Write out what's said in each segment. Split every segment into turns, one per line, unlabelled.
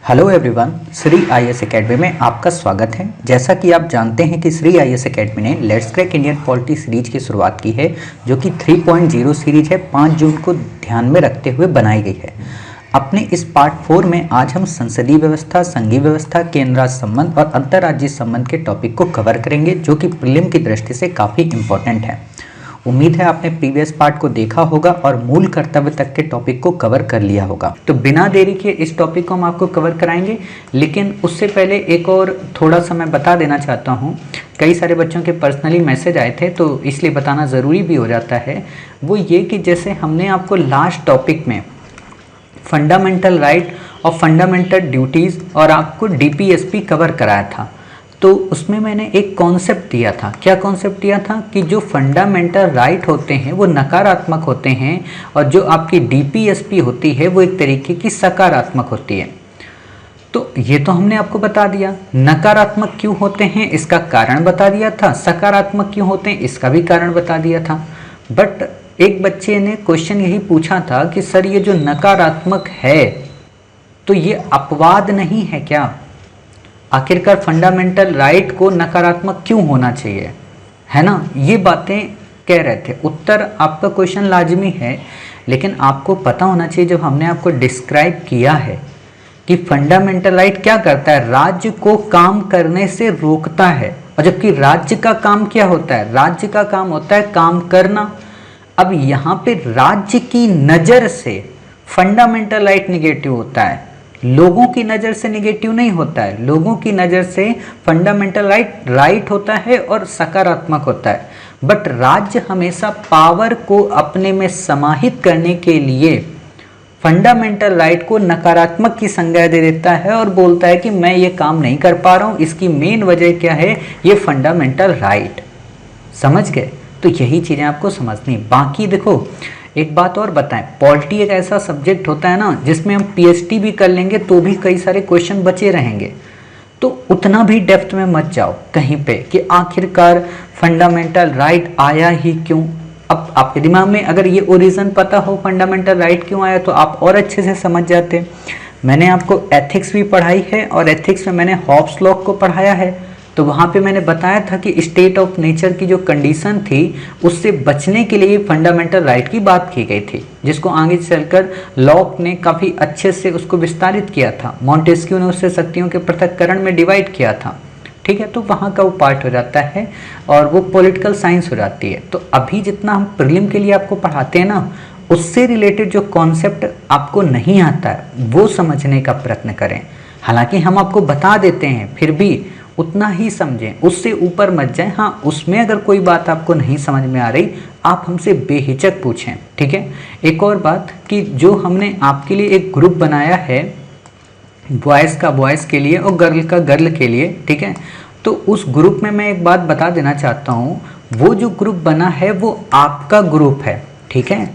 Hello everyone, Shri IAS academy में आपका स्वागत है। जैसा कि आप जानते हैं कि श्री आईएएस एकेडमी ने let's crack Indian polity series की शुरुआत की है, जो कि 3.0 सीरीज है, 5 जून को ध्यान में रखते हुए बनाई गई है। अपने इस पार्ट 4 में आज हम संसदीय व्यवस्था, संघीय व्यवस्था, केंद्र राज्य संबंध और अंतर्राज्यीय संबंध के टॉपिक को कवर करेंगे, जो कि प्रीलिम की दृष्टि से काफ़ी इंपॉर्टेंट है। उम्मीद है आपने प्रीवियस पार्ट को देखा होगा और मूल कर्तव्य तक के टॉपिक को कवर कर लिया होगा। तो बिना देरी के इस टॉपिक को हम आपको कवर कराएंगे, लेकिन उससे पहले एक और थोड़ा सा मैं बता देना चाहता हूँ। कई सारे बच्चों के पर्सनली मैसेज आए थे, तो इसलिए बताना ज़रूरी भी हो जाता है। वो ये कि जैसे हमने आपको लास्ट टॉपिक में फंडामेंटल राइट और फंडामेंटल ड्यूटीज़ और आपको डीपीएसपी कवर कराया था, तो उसमें मैंने एक कॉन्सेप्ट दिया था। क्या कॉन्सेप्ट दिया था कि जो फंडामेंटल राइट होते हैं वो नकारात्मक होते हैं और जो आपकी डीपीएसपी होती है वो एक तरीके की सकारात्मक होती है। तो ये तो हमने आपको बता दिया। नकारात्मक क्यों होते हैं इसका कारण बता दिया था, सकारात्मक क्यों होते हैं इसका भी कारण बता दिया था। बट एक बच्चे ने क्वेश्चन यही पूछा था कि सर ये जो नकारात्मक है तो ये अपवाद नहीं है क्या? आखिरकार फंडामेंटल राइट को नकारात्मक क्यों होना चाहिए, है ना? ये बातें कह रहे थे। उत्तर आपका क्वेश्चन लाजमी है, लेकिन आपको पता होना चाहिए जब हमने आपको डिस्क्राइब किया है कि फंडामेंटल राइट क्या करता है, राज्य को काम करने से रोकता है। और जबकि राज्य का काम क्या होता है? राज्य का काम होता है काम करना। अब यहाँ पे राज्य की नज़र से फंडामेंटल राइट निगेटिव होता है, लोगों की नज़र से निगेटिव नहीं होता है। लोगों की नज़र से फंडामेंटल राइट होता है और सकारात्मक होता है। बट राज्य हमेशा पावर को अपने में समाहित करने के लिए फंडामेंटल राइट को नकारात्मक की संज्ञा दे देता है और बोलता है कि मैं ये काम नहीं कर पा रहा हूँ, इसकी मेन वजह क्या है? ये फंडामेंटल राइट। समझ गए? तो यही चीज़ें आपको समझनी। बाकी देखो एक बात और बताएं, पॉलिटी एक ऐसा सब्जेक्ट होता है ना जिसमें हम पीएचडी भी कर लेंगे तो भी कई सारे क्वेश्चन बचे रहेंगे। तो उतना भी डेप्थ में मत जाओ कहीं पे कि आखिरकार फंडामेंटल राइट आया ही क्यों। अब आपके दिमाग में अगर ये ओरिजिन पता हो फंडामेंटल राइट क्यों आया तो आप और अच्छे से समझ जाते। मैंने आपको एथिक्स भी पढ़ाई है और एथिक्स में मैंने हॉब्स लॉ को पढ़ाया है। तो वहाँ पे मैंने बताया था कि स्टेट ऑफ नेचर की जो कंडीशन थी उससे बचने के लिए फंडामेंटल राइट की बात की गई थी, जिसको आगे चलकर लॉक ने काफ़ी अच्छे से उसको विस्तारित किया था। मॉन्टेस्क्यू ने उससे शक्तियों के पृथक्करण में डिवाइड किया था। ठीक है, तो वहाँ का वो पार्ट हो जाता है और वो पॉलिटिकल साइंस हो जाती है। तो अभी जितना हम प्रीलिम के लिए आपको पढ़ाते हैं ना, उससे रिलेटेड जो कॉन्सेप्ट आपको नहीं आता है वो समझने का प्रयत्न करें। हालांकि हम आपको बता देते हैं, फिर भी उतना ही समझें, उससे ऊपर मत जाएं। हाँ, उसमें अगर कोई बात आपको नहीं समझ में आ रही आप हमसे बेहिचक पूछें। ठीक है। एक और बात कि जो हमने आपके लिए एक ग्रुप बनाया है, बॉयज़ का बॉयज़ के लिए और गर्ल का गर्ल के लिए, ठीक है, तो उस ग्रुप में मैं एक बात बता देना चाहता हूँ, वो जो ग्रुप बना है वो आपका ग्रुप है। ठीक है,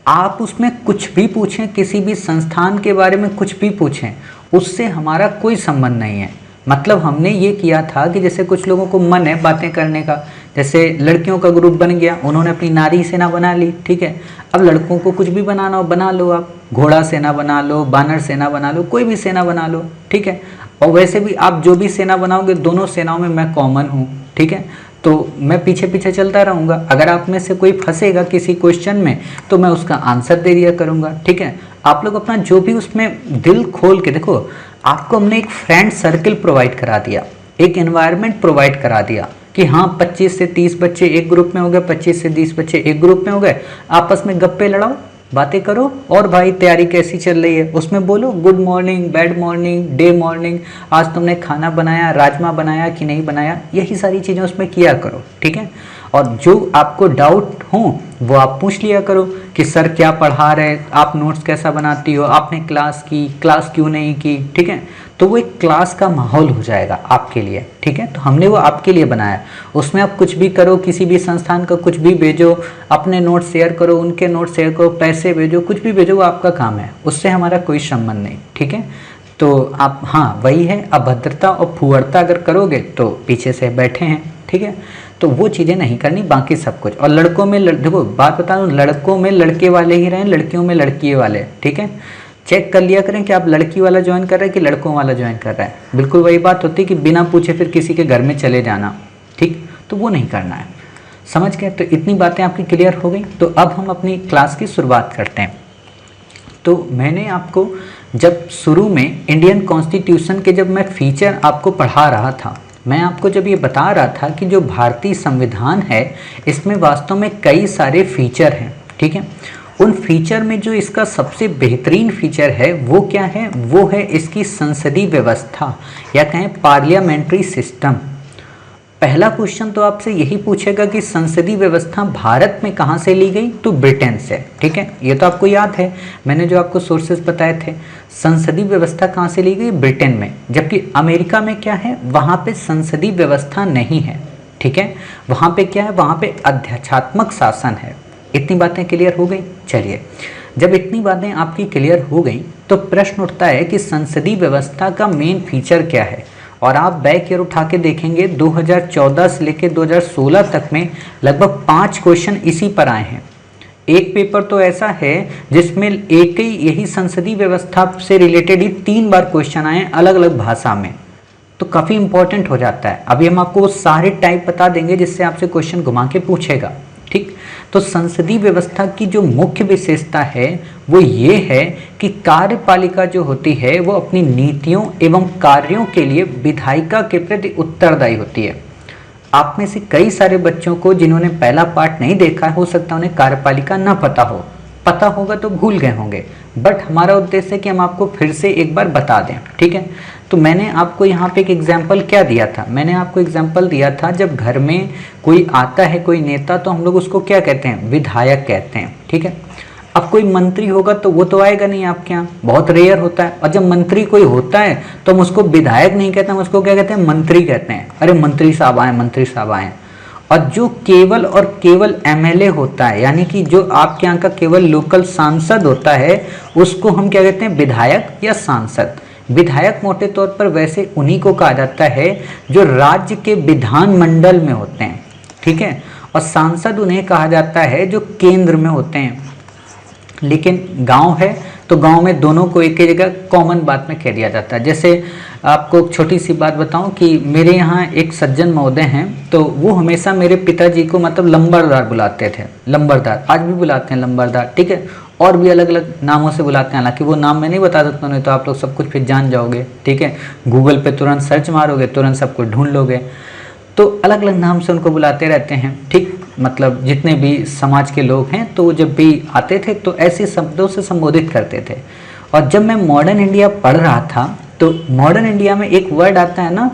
आप उसमें कुछ भी पूछें, किसी भी संस्थान के बारे में कुछ भी पूछें, उससे हमारा कोई संबंध नहीं है। मतलब हमने ये किया था कि जैसे कुछ लोगों को मन है बातें करने का, जैसे लड़कियों का ग्रुप बन गया, उन्होंने अपनी नारी सेना बना ली। ठीक है, अब लड़कों को कुछ भी बनाना हो बना लो, आप घोड़ा सेना बना लो, बानर सेना बना लो, कोई भी सेना बना लो। ठीक है, और वैसे भी आप जो भी सेना बनाओगे दोनों सेनाओं में मैं कॉमन हूँ। ठीक है, तो मैं पीछे पीछे चलता रहूँगा। अगर आप में से कोई फंसेगा किसी क्वेश्चन में तो मैं उसका आंसर दे दिया करूँगा। ठीक है, आप लोग अपना जो भी उसमें दिल खोल के देखो। आपको हमने एक फ्रेंड सर्कल प्रोवाइड करा दिया, एक एनवायरनमेंट प्रोवाइड करा दिया कि हाँ 25 से 30 बच्चे एक ग्रुप में हो गए, 25 से 30 बच्चे एक ग्रुप में हो गए, आपस में गप्पे लड़ाओ, बातें करो। और भाई तैयारी कैसी चल रही है उसमें बोलो, good morning, bad morning, day morning, आज तुमने खाना बनाया, राजमा बनाया कि नहीं बनाया, यही सारी चीज़ें उसमें किया करो। ठीक है, और जो आपको डाउट हो वो आप पूछ लिया करो कि सर क्या पढ़ा रहे, आप नोट्स कैसा बनाती हो, आपने क्लास की, क्लास क्यों नहीं की। ठीक है, तो वो एक क्लास का माहौल हो जाएगा आपके लिए। ठीक है, तो हमने वो आपके लिए बनाया, उसमें आप कुछ भी करो, किसी भी संस्थान का कुछ भी भेजो, अपने नोट्स शेयर करो, उनके नोट्स शेयर करो, पैसे भेजो, कुछ भी भेजो, वो आपका काम है, उससे हमारा कोई संबंध नहीं। ठीक है, तो आप हाँ वही है, अभद्रता और फुहड़ता अगर करोगे तो पीछे से बैठे हैं। ठीक है, तो वो चीज़ें नहीं करनी, बाकी सब कुछ। और लड़कों में देखो बात बता दूँ, लड़कों में लड़के वाले ही रहें, लड़कियों में लड़किए वाले। ठीक है, चेक कर लिया करें कि आप लड़की वाला ज्वाइन कर रहे हैं कि लड़कों वाला ज्वाइन कर रहे हैं। बिल्कुल वही बात होती है कि बिना पूछे फिर किसी के घर में चले जाना, ठीक, तो वो नहीं करना है। समझ गए? तो इतनी बातें आपकी क्लियर हो गई। तो अब हम अपनी क्लास की शुरुआत करते हैं। तो मैंने आपको जब शुरू में इंडियन कॉन्स्टिट्यूशन के जब मैं फीचर आपको पढ़ा रहा था, मैं आपको जब ये बता रहा था कि जो भारतीय संविधान है इसमें वास्तव में कई सारे फीचर हैं, ठीक है। उन फीचर में जो इसका सबसे बेहतरीन फीचर है वो क्या है? वो है इसकी संसदीय व्यवस्था या कहें पार्लियामेंट्री सिस्टम। पहला क्वेश्चन तो आपसे यही पूछेगा कि संसदीय व्यवस्था भारत में कहाँ से ली गई? तो ब्रिटेन से, ठीक है। ये तो आपको याद है, मैंने जो आपको सोर्सेज बताए थे। संसदीय व्यवस्था कहाँ से ली गई? ब्रिटेन में। जबकि अमेरिका में क्या है? वहाँ पे संसदीय व्यवस्था नहीं है, ठीक है। वहाँ पे क्या है? वहाँ पे अध्यक्षात्मक शासन है। इतनी बातें क्लियर हो गई। चलिए, जब इतनी बातें आपकी क्लियर हो गई तो प्रश्न उठता है कि संसदीय व्यवस्था का मेन फीचर क्या है। और आप बैक ईयर उठा के देखेंगे 2014 से लेकर 2016 तक में लगभग 5 क्वेश्चन इसी पर आए हैं। एक पेपर तो ऐसा है जिसमें एक ही यही संसदीय व्यवस्था से रिलेटेड ही 3 बार क्वेश्चन आए अलग अलग भाषा में, तो काफ़ी इंपॉर्टेंट हो जाता है। अभी हम आपको वो सारे टाइप बता देंगे जिससे आपसे क्वेश्चन घुमा के पूछेगा, ठीक। तो संसदीय व्यवस्था की जो मुख्य विशेषता है वो ये है कि कार्यपालिका जो होती है वो अपनी नीतियों एवं कार्यों के लिए विधायिका के प्रति उत्तरदायी होती है। आप में से कई सारे बच्चों को जिन्होंने पहला पार्ट नहीं देखा, हो सकता है उन्हें कार्यपालिका ना पता हो, पता होगा तो भूल गए होंगे, बट हमारा उद्देश्य है कि हम आपको फिर से एक बार बता दें, ठीक है। तो मैंने आपको यहाँ पे एक एग्जाम्पल क्या दिया था? मैंने आपको एग्जाम्पल दिया था जब घर में कोई आता है, कोई नेता, तो हम लोग उसको क्या कहते हैं? विधायक कहते हैं, ठीक है। अब कोई मंत्री होगा तो वो तो आएगा नहीं आपके यहाँ, बहुत रेयर होता है। और जब मंत्री कोई होता है तो हम उसको विधायक नहीं कहते, हम उसको क्या कहते हैं? मंत्री कहते हैं। अरे मंत्री साहब आए, मंत्री साहब आए। और जो केवल और केवल एमएलए होता है, यानी कि जो आपके यहाँ का केवल लोकल सांसद होता है, उसको हम क्या कहते हैं? विधायक या सांसद। विधायक मोटे तौर पर वैसे उन्हीं को कहा जाता है जो राज्य के विधानमंडल में होते हैं, ठीक है। और सांसद उन्हें कहा जाता है जो केंद्र में होते हैं। लेकिन गांव है तो गांव में दोनों को एक ही जगह कॉमन बात में कह दिया जाता है। जैसे आपको एक छोटी सी बात बताऊं कि मेरे यहाँ एक सज्जन महोदय हैं, तो वो हमेशा मेरे पिताजी को मतलब लंबरदार बुलाते थे। लंबरदार आज भी बुलाते हैं, लंबरदार, ठीक है। और भी अलग अलग नामों से बुलाते हैं, हालांकि वो नाम मैं नहीं बता सकता, नहीं तो आप लोग सब कुछ फिर जान जाओगे, ठीक है। गूगल पे तुरंत सर्च मारोगे, तुरंत सब कुछ ढूंढ लोगे। तो अलग अलग नाम से उनको बुलाते रहते हैं, ठीक। मतलब जितने भी समाज के लोग हैं तो जब भी आते थे तो ऐसे शब्दों से संबोधित करते थे। और जब मैं मॉडर्न इंडिया पढ़ रहा था तो मॉडर्न इंडिया में एक वर्ड आता है ना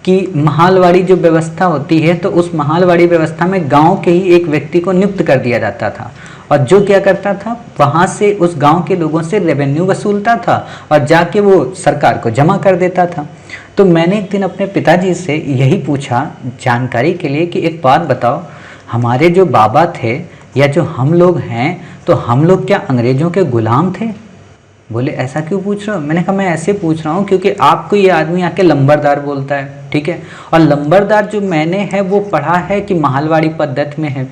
कि महालवाड़ी जो व्यवस्था होती है, तो उस महालवाड़ी व्यवस्था में गांव के ही एक व्यक्ति को नियुक्त कर दिया जाता था और जो क्या करता था, वहाँ से उस गांव के लोगों से रेवेन्यू वसूलता था और जाके वो सरकार को जमा कर देता था। तो मैंने एक दिन अपने पिताजी से यही पूछा जानकारी के लिए कि एक बात बताओ, हमारे जो बाबा थे या जो हम लोग हैं, तो हम लोग क्या अंग्रेज़ों के गुलाम थे? बोले ऐसा क्यों पूछ रहे हो? मैंने कहा मैं ऐसे पूछ रहा हूँ क्योंकि आपको ये आदमी आके लंबरदार बोलता है, ठीक है। और लंबरदार जो मैंने है वो पढ़ा है कि महालवाड़ी पद्धति में है,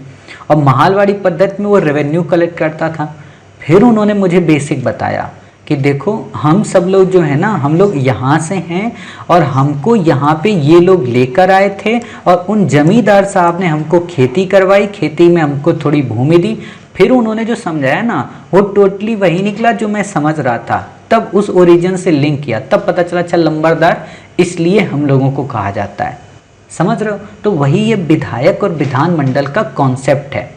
और महालवाड़ी पद्धति में वो रेवेन्यू कलेक्ट करता था। फिर उन्होंने मुझे बेसिक बताया कि देखो हम सब लोग जो है ना, हम लोग यहाँ से हैं और हमको यहाँ पे ये लोग लेकर आए थे और उन जमींदार साहब ने हमको खेती करवाई, खेती में हमको थोड़ी भूमि दी। फिर उन्होंने जो समझाया ना वो टोटली वही निकला जो मैं समझ रहा था। तब उस ओरिजिन से लिंक किया, तब पता चला अच्छा लंबरदार इसलिए हम लोगों को कहा जाता है। समझ रहे हो? तो वही ये विधायक और विधानमंडल का कॉन्सेप्ट है,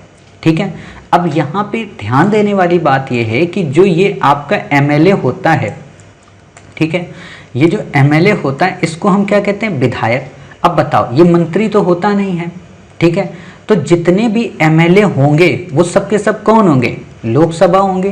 ठीक है। अब यहाँ पे ध्यान देने वाली बात यह है कि जो ये आपका एमएलए होता है, ठीक है, ये जो एमएलए होता है इसको हम क्या कहते हैं? विधायक। अब बताओ, ये मंत्री तो होता नहीं है, ठीक है। तो जितने भी एमएलए होंगे वो सब के सब कौन होंगे? लोकसभा होंगे।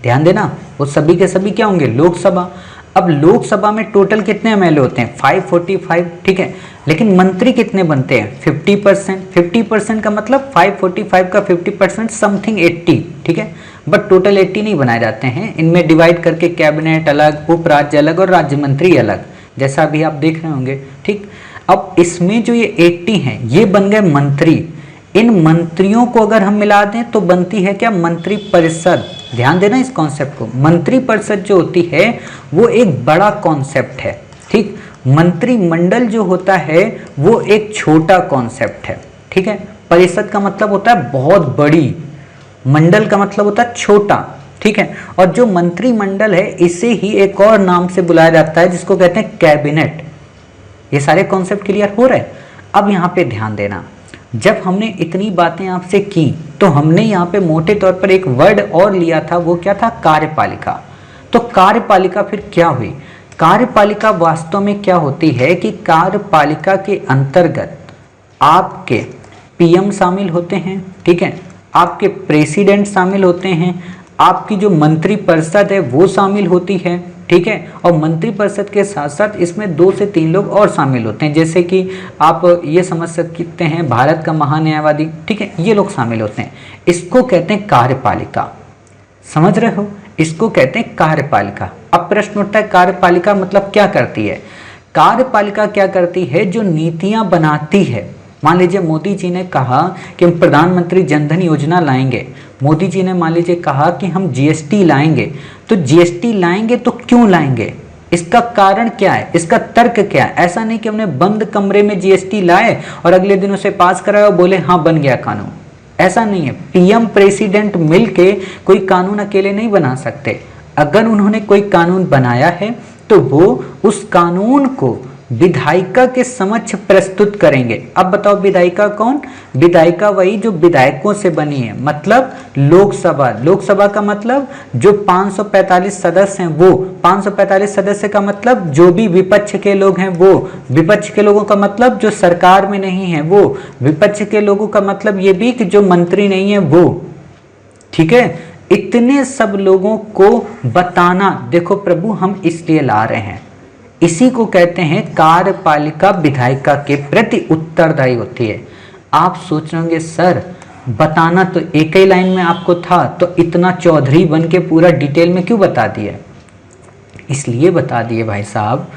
ध्यान देना, वो सभी के सभी क्या होंगे? लोकसभा। अब लोकसभा में टोटल कितने एमएलए होते हैं? 545, ठीक है। लेकिन मंत्री कितने बनते हैं? 50%। 50% का मतलब 545 का 50% समथिंग 80, ठीक है। बट टोटल 80 नहीं बनाए जाते हैं, इनमें डिवाइड करके कैबिनेट अलग, उप राज्य अलग और राज्य मंत्री अलग, जैसा अभी आप देख रहे होंगे, ठीक। अब इसमें जो ये 80 हैं ये बन गए मंत्री। इन मंत्रियों को अगर हम मिला दें तो बनती है क्या, मंत्री परिषद। ध्यान देना इस कॉन्सेप्ट को, मंत्री परिषद जो होती है वो एक बड़ा कॉन्सेप्ट है, ठीक। मंत्रिमंडल जो होता है वो एक छोटा कॉन्सेप्ट है, ठीक है। परिषद का मतलब होता है बहुत बड़ी, मंडल का मतलब होता है छोटा, ठीक है। और जो मंत्रिमंडल है इसे ही एक और नाम से बुलाया जाता है जिसको कहते हैं कैबिनेट। ये सारे कॉन्सेप्ट क्लियर हो रहे हैं। अब यहाँ पे ध्यान देना, जब हमने इतनी बातें आपसे की तो हमने यहाँ पे मोटे तौर पर एक वर्ड और लिया था, वो क्या था, कार्यपालिका। तो कार्यपालिका फिर क्या हुई, कार्यपालिका वास्तव में क्या होती है कि कार्यपालिका के अंतर्गत आपके पीएम शामिल होते हैं, ठीक है, आपके प्रेसिडेंट शामिल होते हैं, आपकी जो मंत्री परिषद है वो शामिल होती है, ठीक है। और मंत्री परिषद के साथ साथ इसमें 2 से 3 लोग और शामिल होते हैं, जैसे कि आप ये समझ सकते हैं भारत का महान्यायवादी, ठीक है, ये लोग शामिल होते हैं। इसको कहते हैं कार्यपालिका, समझ रहे हो, इसको कहते हैं कार्यपालिका। अब प्रश्न उठता है कार्यपालिका मतलब क्या करती है। कार्यपालिका क्या करती है, जो नीतियां बनाती है। मान लीजिए मोदी जी ने कहा कि हम प्रधानमंत्री जनधन योजना लाएंगे, मोदी जी ने मान लीजिए कहा कि हम जीएसटी लाएंगे, तो जीएसटी लाएंगे तो क्यों लाएंगे, इसका कारण क्या है, इसका तर्क क्या है। ऐसा नहीं कि हमने बंद कमरे में जीएसटी लाए और अगले दिन उसे पास कराया और बोले हाँ बन गया कानून, ऐसा नहीं है। पीएम प्रेसिडेंट मिलके कोई कानून अकेले नहीं बना सकते। अगर उन्होंने कोई कानून बनाया है तो वो उस कानून को विधायिका के समक्ष प्रस्तुत करेंगे। अब बताओ विधायिका कौन, विधायिका वही जो विधायकों से बनी है, मतलब लोकसभा। लोकसभा का मतलब जो 545 सदस्य हैं वो, 545 सदस्य का मतलब जो भी विपक्ष के लोग हैं वो, विपक्ष के लोगों का मतलब जो सरकार में नहीं है वो, विपक्ष के लोगों का मतलब ये भी कि जो मंत्री नहीं है वो, ठीक है। इतने सब लोगों को बताना, देखो प्रभु हम इसलिए ला रहे हैं, इसी को कहते हैं कार्यपालिका विधायिका के प्रति उत्तरदायी होती है। आप सोच रहे होंगे सर बताना तो एक ही लाइन में आपको था, तो इतना चौधरी बन के पूरा डिटेल में क्यों बता दिया। इसलिए बता दिए भाई साहब,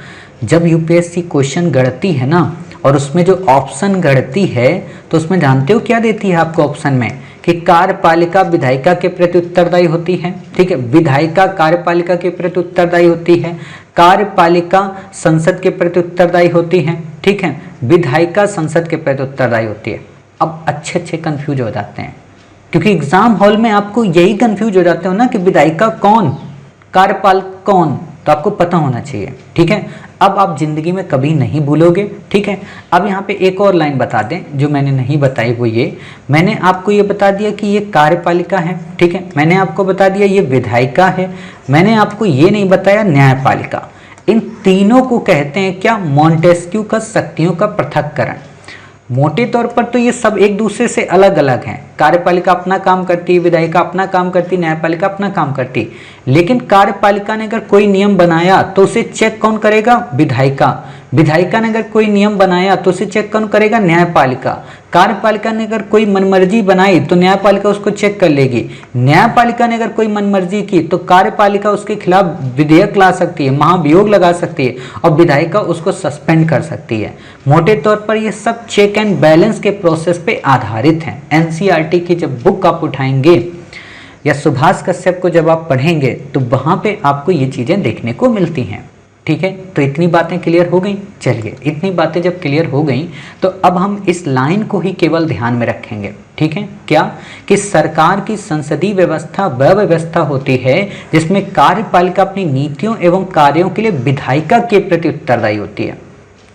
जब यूपीएससी क्वेश्चन गढ़ती है ना और उसमें जो ऑप्शन गढ़ती है तो उसमें जानते हो क्या देती है आपको ऑप्शन में, कि कार्यपालिका विधायिका के प्रति उत्तरदायी होती है, ठीक है, विधायिका कार्यपालिका के प्रति उत्तरदायी होती है, कार्यपालिका संसद के प्रति उत्तरदायी होती है, ठीक है, विधायिका संसद के प्रति उत्तरदायी होती है। अब अच्छे कंफ्यूज हो जाते हैं, क्योंकि एग्जाम हॉल में आपको यही कंफ्यूज हो जाते हो ना कि विधायिका कौन, कार्यपालिका कौन, तो आपको पता होना चाहिए, ठीक है। अब आप जिंदगी में कभी नहीं भूलोगे, ठीक है। अब यहाँ पे एक और लाइन बता दें जो मैंने नहीं बताई, वो ये, मैंने आपको ये बता दिया कि ये कार्यपालिका है, ठीक है, मैंने आपको बता दिया ये विधायिका है, मैंने आपको ये नहीं बताया न्यायपालिका। इन तीनों को कहते हैं क्या, मॉन्टेस्क्यू का शक्तियों का पृथक्करण। मोटे तौर पर तो ये सब एक दूसरे से अलग अलग हैं, कार्यपालिका अपना काम करती है, विधायिका अपना काम करती है, न्यायपालिका अपना काम करती है, लेकिन कार्यपालिका ने अगर कोई नियम बनाया तो उसे चेक कौन करेगा, विधायिका। विधायिका ने अगर कोई नियम बनाया तो उसे चेक कौन करेगा, न्यायपालिका। कार्यपालिका ने अगर कोई मनमर्जी बनाई तो न्यायपालिका उसको चेक कर लेगी। न्यायपालिका ने अगर कोई मनमर्जी की तो कार्यपालिका उसके खिलाफ विधेयक ला सकती है, महाभियोग लगा सकती है, और विधायिका उसको सस्पेंड कर सकती है। मोटे तौर पर ये सब चेक एंड बैलेंस के प्रोसेस पे आधारित हैं। एनसीईआरटी की जब बुक आप उठाएंगे या सुभाष कश्यप को जब आप पढ़ेंगे तो वहां पे आपको ये चीजें देखने को मिलती हैं, ठीक है। तो इतनी बातें क्लियर हो गई। चलिए, इतनी बातें जब क्लियर हो गई तो अब हम इस लाइन को ही केवल ध्यान में रखेंगे, ठीक है। क्या कि सरकार की संसदीय व्यवस्था वह व्यवस्था होती है जिसमें कार्यपालिका अपनी नीतियों एवं कार्यों के लिए विधायिका के प्रति उत्तरदायी होती है,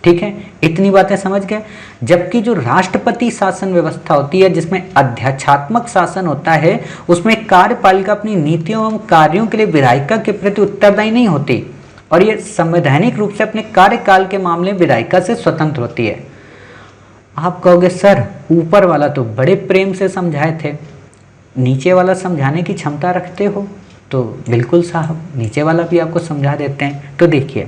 ठीक है। इतनी बातें समझ गए। जबकि जो राष्ट्रपति शासन व्यवस्था होती है जिसमें अध्यक्षात्मक शासन होता है, उसमें कार्यपालिका अपनी नीतियों एवं कार्यों के लिए विधायिका के प्रति उत्तरदायी नहीं होती, और ये संवैधानिक रूप से अपने कार्यकाल के मामले में विधायिका से स्वतंत्र होती है। आप कहोगे सर ऊपर वाला तो बड़े प्रेम से समझाए थे, नीचे वाला समझाने की क्षमता रखते हो? तो बिल्कुल साहब, नीचे वाला भी आपको समझा देते हैं। तो देखिए,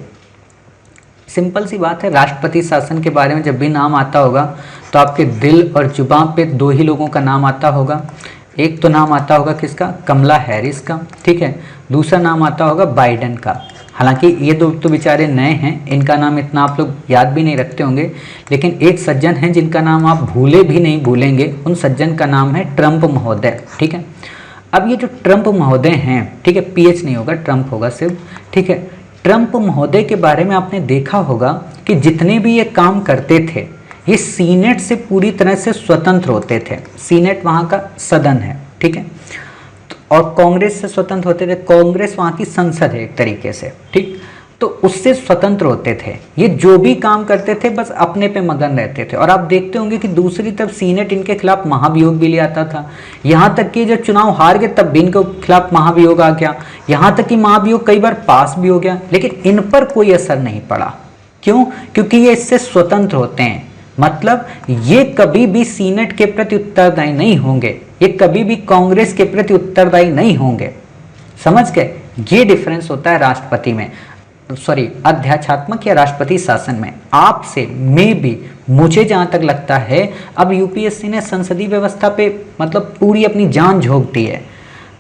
सिंपल सी बात है, राष्ट्रपति शासन के बारे में जब भी नाम आता होगा तो आपके दिल और जुबान पे 2 ही लोगों का नाम आता होगा। एक तो नाम आता होगा किसका, कमला हैरिस का, ठीक है। दूसरा नाम आता होगा बाइडेन का। हालांकि ये दो तो बेचारे नए हैं, इनका नाम इतना आप लोग याद भी नहीं रखते होंगे, लेकिन एक सज्जन हैं जिनका नाम आप भूले भी नहीं भूलेंगे। उन सज्जन का नाम है ट्रंप महोदय। ठीक है, अब ये जो ट्रंप महोदय हैं, ठीक है, पीएच नहीं होगा, ट्रंप होगा सिर्फ। ठीक है, ट्रंप महोदय के बारे में आपने देखा होगा कि जितने भी ये काम करते थे ये सीनेट से पूरी तरह से स्वतंत्र होते थे। सीनेट वहाँ का सदन है, ठीक है, और कांग्रेस से स्वतंत्र होते थे। कांग्रेस वहाँ की संसद है एक तरीके से, ठीक, तो उससे स्वतंत्र होते थे। ये जो भी काम करते थे बस अपने पे मगन रहते थे। और आप देखते होंगे कि दूसरी तरफ सीनेट इनके खिलाफ महाभियोग भी ले आता था। यहाँ तक कि जब चुनाव हार गए तब भी इनके खिलाफ महाभियोग आ गया। यहाँ तक कि महाभियोग कई बार पास भी हो गया, लेकिन इन पर कोई असर नहीं पड़ा। क्यों? क्योंकि ये इससे स्वतंत्र होते हैं। मतलब ये कभी भी सीनेट के प्रति उत्तरदायी नहीं होंगे, ये कभी भी कांग्रेस के प्रति उत्तरदायी नहीं होंगे। समझ गए? ये डिफरेंस होता है राष्ट्रपति में, सॉरी, अध्यात्मक या राष्ट्रपति शासन में। आपसे में भी मुझे जहां तक लगता है अब यूपीएससी ने संसदीय व्यवस्था पे मतलब पूरी अपनी जान झोंक दी है।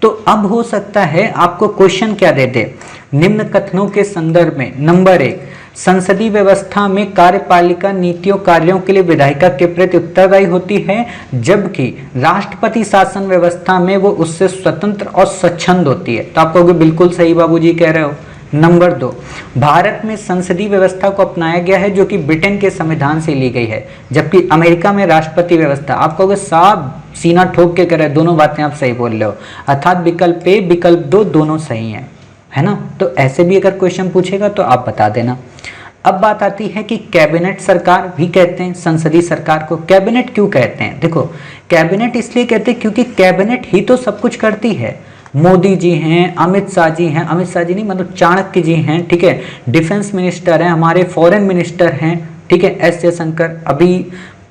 तो अब हो सकता है आपको क्वेश्चन क्या दे दे, निम्न कथनों के संदर्भ में नंबर 1, संसदीय व्यवस्था में कार्यपालिका नीतियों कार्यों के लिए विधायिका के प्रति उत्तरदायी होती है, जबकि राष्ट्रपति शासन व्यवस्था में वो उससे स्वतंत्र और स्वच्छंद होती है। तो आप कहोगे बिल्कुल सही बाबूजी कह रहे हो। नंबर 2, भारत में संसदीय व्यवस्था को अपनाया गया है जो कि ब्रिटेन के संविधान से ली गई है, जबकि अमेरिका में राष्ट्रपति व्यवस्था। आप कहोगे साहब सीना ठोक के कह रहे, दोनों बातें आप सही बोल रहे हो, अर्थात विकल्प ए विकल्प 2 दोनों सही हैं, है ना। तो ऐसे भी अगर क्वेश्चन पूछेगा तो आप बता देना। अब बात आती है कि कैबिनेट सरकार भी कहते हैं संसदीय सरकार को। कैबिनेट क्यों कहते हैं? देखो, कैबिनेट इसलिए कहते हैं क्योंकि कैबिनेट ही तो सब कुछ करती है। मोदी जी हैं, अमित शाह जी हैं, अमित शाह जी नहीं मतलब चाणक्य जी हैं, ठीक है, डिफेंस मिनिस्टर हैं, हमारे फॉरेन मिनिस्टर हैं, ठीक है, एस जयशंकर। अभी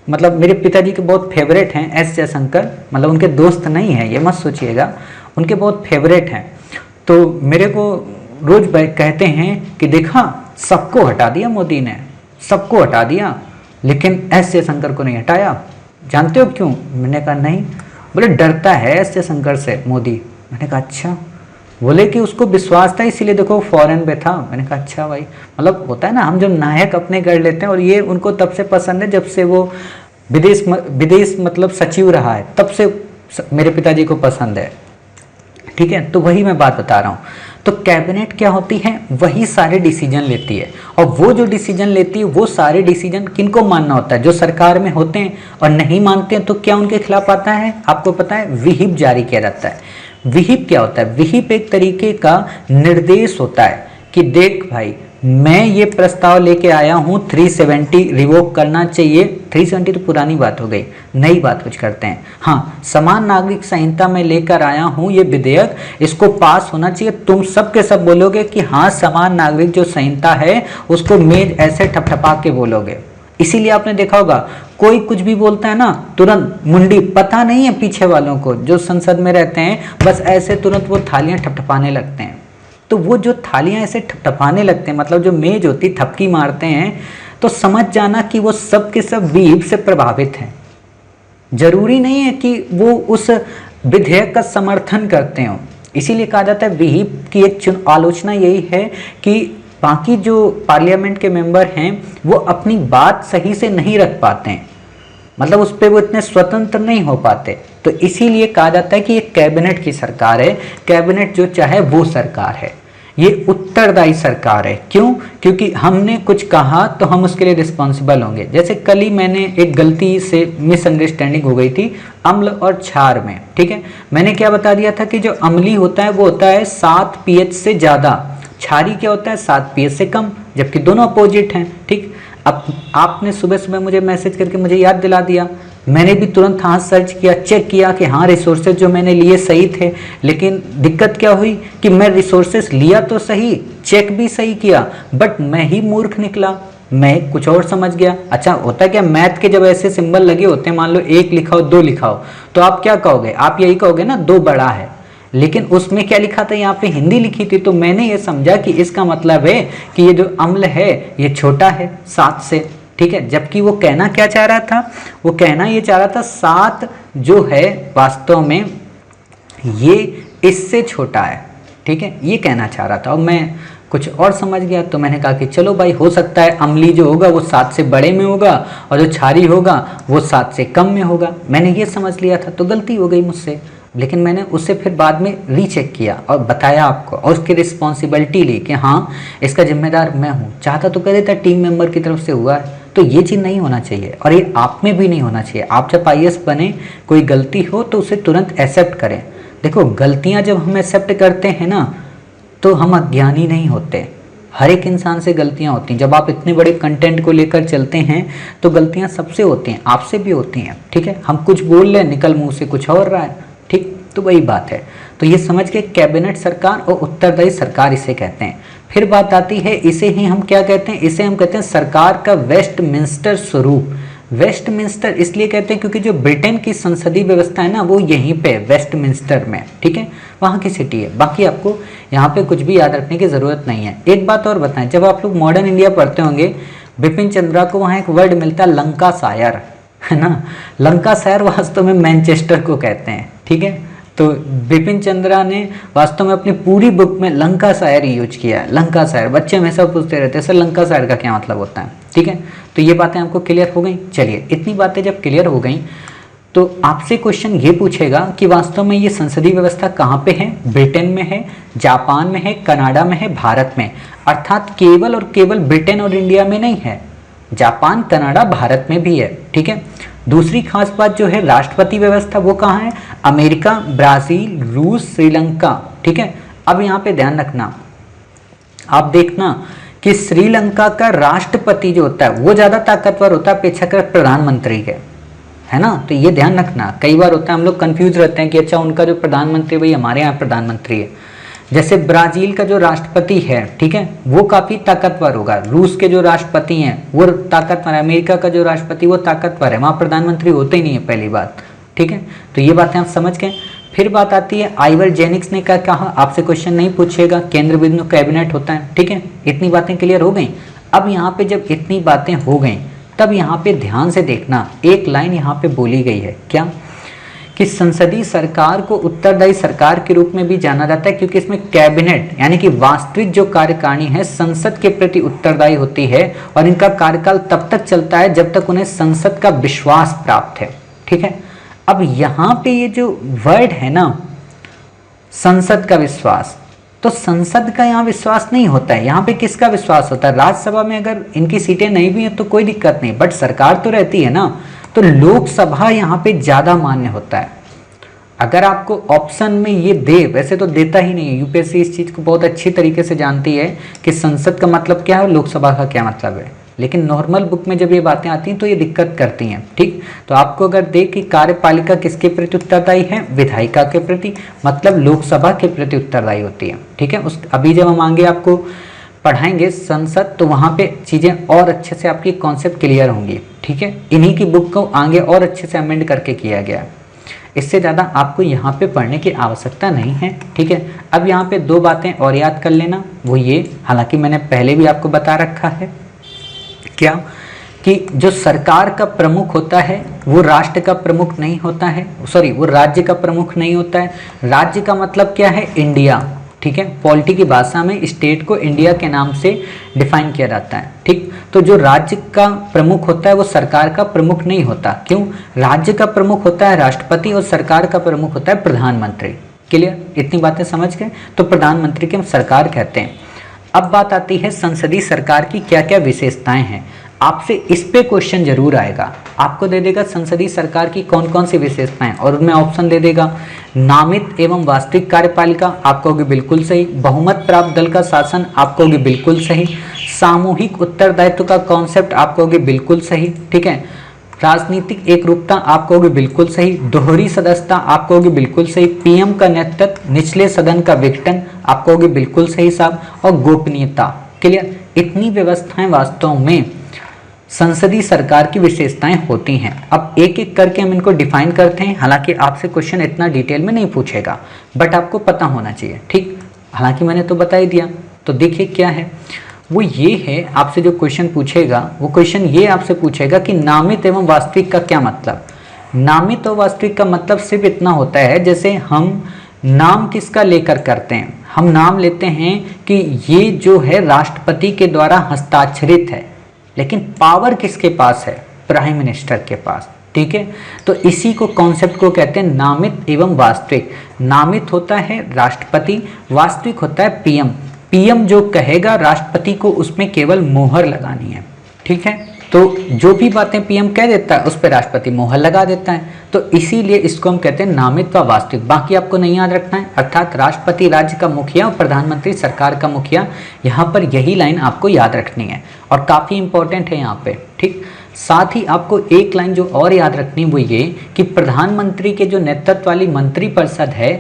मतलब मेरे पिताजी के बहुत फेवरेट हैं एस जयशंकर, मतलब उनके दोस्त नहीं हैं, ये मत सोचिएगा, उनके बहुत फेवरेट हैं। तो मेरे को रोज कहते हैं कि देखा सबको हटा दिया मोदी ने, सबको हटा दिया, लेकिन एस जयशंकर को नहीं हटाया। जानते हो क्यों? मैंने कहा नहीं। बोले डरता है एस जयशंकर से मोदी। मैंने कहा अच्छा। बोले कि उसको विश्वास था इसीलिए देखो फॉरेन में था। मैंने कहा अच्छा भाई, मतलब होता है ना, हम जो नायक अपने कर लेते हैं, और ये उनको तब से पसंद है जब से वो विदेश मतलब सचिव रहा है, तब से मेरे पिताजी को पसंद है, ठीक है। तो वही मैं बात बता रहा हूँ। तो कैबिनेट क्या होती है? वही सारे डिसीजन लेती है, और वो जो डिसीजन लेती है वो सारे डिसीजन किनको मानना होता है? जो सरकार में होते हैं, और नहीं मानते हैं तो क्या उनके खिलाफ आता है? आपको पता है, विहिप जारी किया जाता है। विहिप क्या होता है? विहिप एक तरीके का निर्देश होता है कि देख भाई, मैं ये प्रस्ताव लेके आया हूँ 370 रिवोक करना चाहिए। 370 तो पुरानी बात हो गई, नई बात कुछ करते हैं। हाँ, समान नागरिक संहिता में लेकर आया हूँ ये विधेयक, इसको पास होना चाहिए। तुम सब के सब बोलोगे कि हाँ समान नागरिक जो संहिता है उसको मेज ऐसे ठपठपा के बोलोगे। इसीलिए आपने देखा होगा कोई कुछ भी बोलता है ना, तुरंत मुंडी, पता नहीं है पीछे वालों को जो संसद में रहते हैं, बस ऐसे तुरंत वो थालियां ठपठपाने लगते हैं। तो वो जो थालियां ऐसे ठपठपाने लगते हैं, मतलब जो मेज होती थपकी मारते हैं, तो समझ जाना कि वो सब के सब विहिप से प्रभावित हैं। जरूरी नहीं है कि वो उस विधेयक का समर्थन करते हो। इसीलिए कहा जाता है विहिप की एक आलोचना यही है कि बाकी जो पार्लियामेंट के मेंबर हैं वो अपनी बात सही से नहीं रख पाते हैं, मतलब उस पर वो इतने स्वतंत्र नहीं हो पाते। तो इसीलिए कहा जाता है कि ये कैबिनेट की सरकार है, कैबिनेट जो चाहे वो सरकार है, ये उत्तरदायी सरकार है। क्यों? क्योंकि हमने कुछ कहा तो हम उसके लिए रिस्पॉन्सिबल होंगे। जैसे कल ही मैंने एक गलती से मिसअंडरस्टैंडिंग हो गई थी अम्ल और क्षार में, ठीक है। मैंने क्या बता दिया था कि जो अम्ली होता है वो होता है 7 pH से ज़्यादा, क्षारी क्या होता है 7 pH से कम, जबकि दोनों अपोजिट हैं, ठीक। अब आपने सुबह सुबह मुझे मैसेज करके मुझे याद दिला दिया, मैंने भी तुरंत हाँ सर्च किया, चेक किया कि हाँ रिसोर्सेज जो मैंने लिए सही थे। लेकिन दिक्कत क्या हुई कि मैं रिसोर्सेज लिया तो सही, चेक भी सही किया, बट मैं ही मूर्ख निकला, मैं कुछ और समझ गया। अच्छा होता है क्या, मैथ के जब ऐसे सिंबल लगे होते हैं, मान लो 1 लिखा हो 2 लिखा हो, तो आप क्या कहोगे? आप यही कहोगे ना 2 बड़ा है, लेकिन उसमें क्या लिखा था? यहाँ पे हिंदी लिखी थी। तो मैंने ये समझा कि इसका मतलब है कि ये जो अम्ल है ये छोटा है 7 से, ठीक है। जबकि वो कहना क्या चाह रहा था? वो कहना ये चाह रहा था 7 जो है वास्तव में ये इससे छोटा है, ठीक है, ये कहना चाह रहा था। और मैं कुछ और समझ गया। तो मैंने कहा कि चलो भाई, हो सकता है अम्ली जो होगा वो 7 से बड़े में होगा और जो क्षारी होगा वो 7 से कम में होगा। मैंने ये समझ लिया था, तो गलती हो गई मुझसे। लेकिन मैंने उससे फिर बाद में रीचेक किया और बताया आपको, और उसकी रिस्पॉन्सिबिलिटी ली कि हाँ इसका जिम्मेदार मैं हूँ। चाहता तो कह देता टीम मेंबर की तरफ से हुआ है। तो ये चीज़ नहीं होना चाहिए, और ये आप में भी नहीं होना चाहिए। आप जब IAS बने, कोई गलती हो तो उसे तुरंत एक्सेप्ट करें। देखो, गलतियाँ जब हम एक्सेप्ट करते हैं ना, तो हम अज्ञानी नहीं होते। हर एक इंसान से गलतियां होती हैं। जब आप इतने बड़े कंटेंट को लेकर चलते हैं तो गलतियां सबसे होती हैं, आपसे भी होती हैं। ठीक है, हम कुछ बोल रहे हैं, निकल मुंह से कुछ और रहा है। ठीक, तो वही बात है। तो ये समझ के कैबिनेट सरकार और उत्तरदायी सरकार इसे कहते हैं। फिर बात आती है, इसे ही हम क्या कहते हैं? इसे हम कहते हैं सरकार का वेस्टमिंस्टर स्वरूप। वेस्टमिंस्टर इसलिए कहते हैं क्योंकि जो ब्रिटेन की संसदीय व्यवस्था है ना, वो यहीं पे वेस्टमिंस्टर में, ठीक है, वहाँ की सिटी है। बाकी आपको यहाँ पे कुछ भी याद रखने की ज़रूरत नहीं है। एक बात और बताएं, जब आप लोग मॉडर्न इंडिया पढ़ते होंगे, बिपिन चंद्रा को वहाँ एक वर्ड मिलता है लंकाशायर, है ना। लंकाशायर वास्तव में मैनचेस्टर को कहते हैं। ठीक है, तो बिपिन चंद्रा ने वास्तव में अपनी पूरी बुक में लंकाशायर यूज किया है। लंकाशायर, बच्चे हमेशा पूछते रहते हैं सर लंकाशायर का क्या मतलब होता है। ठीक है, तो ये बातें आपको क्लियर हो गई। चलिए, इतनी बातें जब क्लियर हो गई तो आपसे क्वेश्चन ये पूछेगा कि वास्तव में ये संसदीय व्यवस्था कहाँ पे है? ब्रिटेन में है, जापान में है, कनाडा में है, भारत में। अर्थात केवल और केवल ब्रिटेन और इंडिया में नहीं है, जापान, कनाडा, भारत में भी है। ठीक है, दूसरी खास बात जो है राष्ट्रपति व्यवस्था, वो कहाँ है? अमेरिका, ब्राजील, रूस, श्रीलंका। ठीक है, अब यहाँ पे ध्यान रखना, आप देखना कि श्रीलंका का राष्ट्रपति जो होता है वो ज़्यादा ताकतवर होता है अपेक्षाकृत प्रधानमंत्री के, है ना। तो ये ध्यान रखना, कई बार होता है हम लोग कंफ्यूज रहते हैं कि अच्छा उनका जो प्रधानमंत्री भाई हमारे यहाँ प्रधानमंत्री है। जैसे ब्राजील का जो राष्ट्रपति है, ठीक है, वो काफ़ी ताकतवर होगा। रूस के जो राष्ट्रपति हैं वो ताकतवर है। अमेरिका का जो राष्ट्रपति वो ताकतवर है, वहाँ प्रधानमंत्री होते ही नहीं है, पहली बात। ठीक है, तो ये बातें आप समझ गए। फिर बात आती है, आइवर जेनिक्स ने क्या कहा? आपसे क्वेश्चन नहीं पूछेगा, केंद्र बिंदु कैबिनेट होता है। ठीक है, इतनी बातें क्लियर हो गई। अब यहाँ पे जब इतनी बातें हो गई, तब यहाँ पे ध्यान से देखना, एक लाइन यहाँ पे बोली गई है, क्या कि संसदीय सरकार को उत्तरदायी सरकार के रूप में भी जाना जाता है, क्योंकि इसमें कैबिनेट यानी कि वास्तविक जो कार्यकारिणी है संसद के प्रति उत्तरदायी होती है, और इनका कार्यकाल तब तक चलता है जब तक उन्हें संसद का विश्वास प्राप्त है। ठीक है, अब यहाँ पे ये जो वर्ड है ना, संसद का विश्वास, तो संसद का यहाँ विश्वास नहीं होता है। यहाँ पे किसका विश्वास होता है? राज्यसभा में अगर इनकी सीटें नहीं भी हैं तो कोई दिक्कत नहीं, बट सरकार तो रहती है ना, तो लोकसभा यहाँ पे ज़्यादा मान्य होता है। अगर आपको ऑप्शन में ये दे, वैसे तो देता ही नहीं है, यूपीएससी इस चीज़ को बहुत अच्छी तरीके से जानती है कि संसद का मतलब क्या है और लोकसभा का क्या मतलब है, लेकिन नॉर्मल बुक में जब ये बातें आती हैं तो ये दिक्कत करती हैं। ठीक, तो आपको अगर दे कि कार्यपालिका किसके प्रति उत्तरदायी है? विधायिका के प्रति, मतलब लोकसभा के प्रति उत्तरदायी होती है। ठीक है, उस अभी जब हम आगे आपको पढ़ाएंगे संसद, तो वहाँ पे चीज़ें और अच्छे से आपकी कॉन्सेप्ट क्लियर होंगी। ठीक है, इन्हीं की बुक को आगे और अच्छे से अमेंड करके किया गया है, इससे ज़्यादा आपको यहाँ पे पढ़ने की आवश्यकता नहीं है। ठीक है, अब यहाँ पे 2 बातें और याद कर लेना, वो ये, हालांकि मैंने पहले भी आपको बता रखा है, क्या कि जो सरकार का प्रमुख होता है वो राष्ट्र का प्रमुख नहीं होता है, सॉरी वो राज्य का प्रमुख नहीं होता है। राज्य का मतलब क्या है? इंडिया। ठीक है, पॉलिटी की भाषा में स्टेट को इंडिया के नाम से डिफाइन किया जाता है। ठीक, तो जो राज्य का प्रमुख होता है वो सरकार का प्रमुख नहीं होता। क्यों? राज्य का प्रमुख होता है राष्ट्रपति और सरकार का प्रमुख होता है प्रधानमंत्री। क्लियर, इतनी बातें समझ गए? तो प्रधानमंत्री के हम सरकार कहते हैं। अब बात आती है संसदीय सरकार की क्या क्या विशेषताएं हैं। आपसे इस पे क्वेश्चन जरूर आएगा, आपको दे देगा संसदीय सरकार की कौन कौन सी विशेषताएं, और उनमें ऑप्शन दे देगा। नामित एवं वास्तविक कार्यपालिका, आपको होगी बिल्कुल सही। बहुमत प्राप्त दल का शासन, आपको होगी बिल्कुल सही। सामूहिक उत्तरदायित्व का कॉन्सेप्ट, आपको होगी बिल्कुल सही। ठीक है, राजनीतिक एकरूपता, आपको होगी बिल्कुल सही। दोहरी सदस्यता, आपको होगी बिल्कुल सही। पीएम का नेतृत्व, निचले सदन का विघटन, आपको होगी बिल्कुल सही साहब। और गोपनीयता। क्लियर, इतनी व्यवस्थाएं वास्तव में संसदीय सरकार की विशेषताएं होती हैं। अब एक एक करके हम इनको डिफाइन करते हैं। हालांकि आपसे क्वेश्चन इतना डिटेल में नहीं पूछेगा, बट आपको पता होना चाहिए। ठीक, हालांकि मैंने तो बता ही दिया। तो देखिए क्या है वो, ये है आपसे जो क्वेश्चन पूछेगा, वो क्वेश्चन ये आपसे पूछेगा कि नामित एवं वास्तविक का क्या मतलब। नामित और वास्तविक का मतलब सिर्फ इतना होता है, जैसे हम नाम किसका लेकर करते हैं? हम नाम लेते हैं कि ये जो है राष्ट्रपति के द्वारा हस्ताक्षरित है, लेकिन पावर किसके पास है? प्राइम मिनिस्टर के पास। ठीक है, तो इसी को कॉन्सेप्ट को कहते हैं नामित एवं वास्तविक। नामित होता है राष्ट्रपति, वास्तविक होता है पीएम। पीएम जो कहेगा राष्ट्रपति को उसमें केवल मोहर लगानी है। ठीक है, तो जो भी बातें पीएम कह देता है उस पर राष्ट्रपति मोहर लगा देता है, तो इसीलिए इसको हम कहते हैं नामित व वास्तविक। बाकी आपको नहीं याद रखना है, अर्थात राष्ट्रपति राज्य का मुखिया और प्रधानमंत्री सरकार का मुखिया। यहाँ पर यही लाइन आपको याद रखनी है और काफ़ी इंपॉर्टेंट है यहाँ पे। ठीक, साथ ही आपको एक लाइन जो और याद रखनी वो ये कि प्रधानमंत्री के जो नेतृत्व वाली मंत्रिपरिषद है,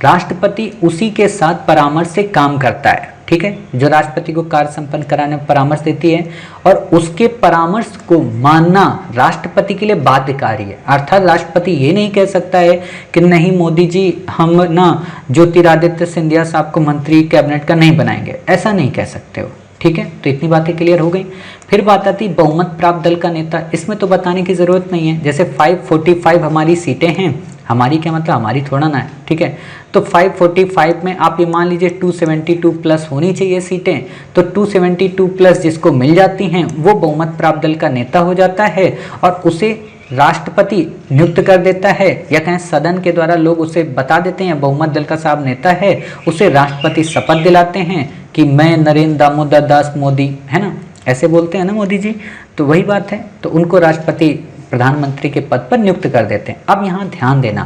राष्ट्रपति उसी के साथ परामर्श से काम करता है। ठीक है, जो राष्ट्रपति को कार्य संपन्न कराने में परामर्श देती है और उसके परामर्श को मानना राष्ट्रपति के लिए बाध्यकारी है। अर्थात राष्ट्रपति ये नहीं कह सकता है कि नहीं मोदी जी हम ना ज्योतिरादित्य सिंधिया साहब को मंत्री कैबिनेट का नहीं बनाएंगे, ऐसा नहीं कह सकते हो। ठीक है, तो इतनी बातें क्लियर हो गई। फिर बात आती बहुमत प्राप्त दल का नेता। इसमें तो बताने की जरूरत नहीं है, जैसे 545 हमारी सीटें हैं, हमारी क्या मतलब हमारी थोड़ा ना है। ठीक है, तो 545 में आप ये मान लीजिए 272 प्लस होनी चाहिए सीटें, तो 272 प्लस जिसको मिल जाती हैं वो बहुमत प्राप्त दल का नेता हो जाता है और उसे राष्ट्रपति नियुक्त कर देता है, या कहें सदन के द्वारा लोग उसे बता देते हैं बहुमत दल का साहब नेता है, उसे राष्ट्रपति शपथ दिलाते हैं कि मैं नरेंद्र दामोदर दास मोदी, है ना, ऐसे बोलते हैं ना मोदी जी, तो वही बात है। तो उनको राष्ट्रपति प्रधानमंत्री के पद पर नियुक्त कर देते हैं। अब यहाँ ध्यान देना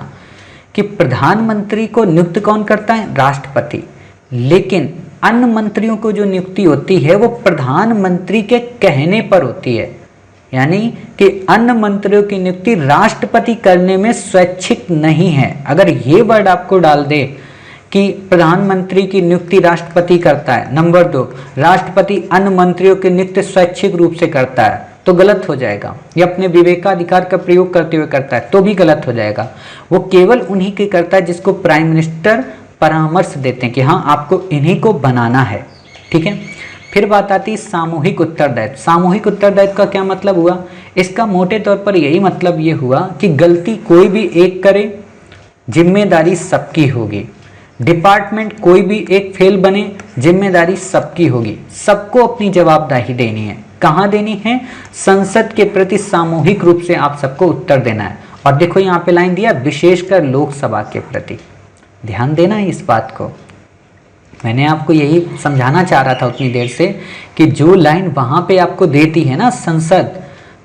कि प्रधानमंत्री को नियुक्त कौन करता है? राष्ट्रपति। लेकिन अन्य मंत्रियों को जो नियुक्ति होती है वो प्रधानमंत्री के कहने पर होती है, यानी कि अन्य मंत्रियों की नियुक्ति राष्ट्रपति करने में स्वैच्छिक नहीं है। अगर ये वर्ड आपको डाल दे कि प्रधानमंत्री की नियुक्ति राष्ट्रपति करता है, नंबर 2 राष्ट्रपति अन्य मंत्रियों की नियुक्ति स्वैच्छिक रूप से करता है, तो गलत हो जाएगा। या अपने विवेकाधिकार का प्रयोग करते हुए करता है तो भी गलत हो जाएगा। वो केवल उन्हीं के करता है जिसको प्राइम मिनिस्टर परामर्श देते हैं कि हाँ आपको इन्हीं को बनाना है। ठीक है, फिर बात आती है सामूहिक उत्तरदायित्व। सामूहिक उत्तरदायित्व का क्या मतलब हुआ? इसका मोटे तौर पर यही मतलब ये हुआ कि गलती कोई भी एक करे, जिम्मेदारी सबकी होगी। डिपार्टमेंट कोई भी एक फेल बने, जिम्मेदारी सबकी होगी। सबको अपनी जवाबदेही देनी है। कहाँ देनी है? संसद के प्रति सामूहिक रूप से आप सबको उत्तर देना है। और देखो यहाँ पे लाइन दिया विशेषकर लोकसभा के प्रति, ध्यान देना है इस बात को। मैंने आपको यही समझाना चाह रहा था उतनी देर से कि जो लाइन वहाँ पे आपको देती है ना संसद,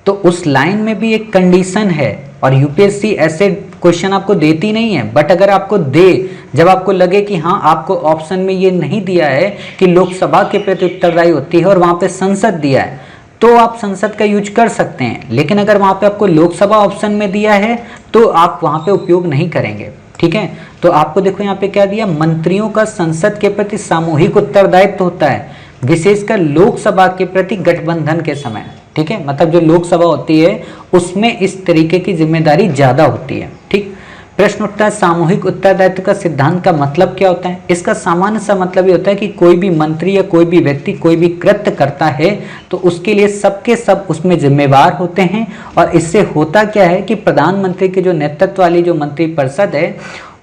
तो उस लाइन में भी एक कंडीशन है। और यूपीएससी ऐसे क्वेश्चन आपको देती नहीं है, बट अगर आपको दे, जब आपको लगे कि हाँ आपको ऑप्शन में ये नहीं दिया है कि लोकसभा के प्रति उत्तरदायी होती है और वहाँ पे संसद दिया है, तो आप संसद का यूज कर सकते हैं। लेकिन अगर वहाँ पे आपको लोकसभा ऑप्शन में दिया है तो आप वहाँ पे उपयोग नहीं करेंगे। ठीक है, तो आपको देखो यहाँ पे क्या दिया, मंत्रियों का संसद के प्रति सामूहिक उत्तरदायित्व होता है, विशेषकर लोकसभा के प्रति गठबंधन के समय। ठीक है, मतलब जो लोकसभा होती है उसमें इस तरीके की जिम्मेदारी ज्यादा होती है। ठीक, प्रश्न उठता है सामूहिक उत्तरदायित्व का सिद्धांत का मतलब क्या होता है? इसका सामान्य सा मतलब ये होता है कि कोई भी मंत्री या कोई भी व्यक्ति कोई भी कृत्य करता है तो उसके लिए सबके सब उसमें जिम्मेवार होते हैं। और इससे होता क्या है कि प्रधानमंत्री के जो नेतृत्व वाली जो मंत्रिपरिषद है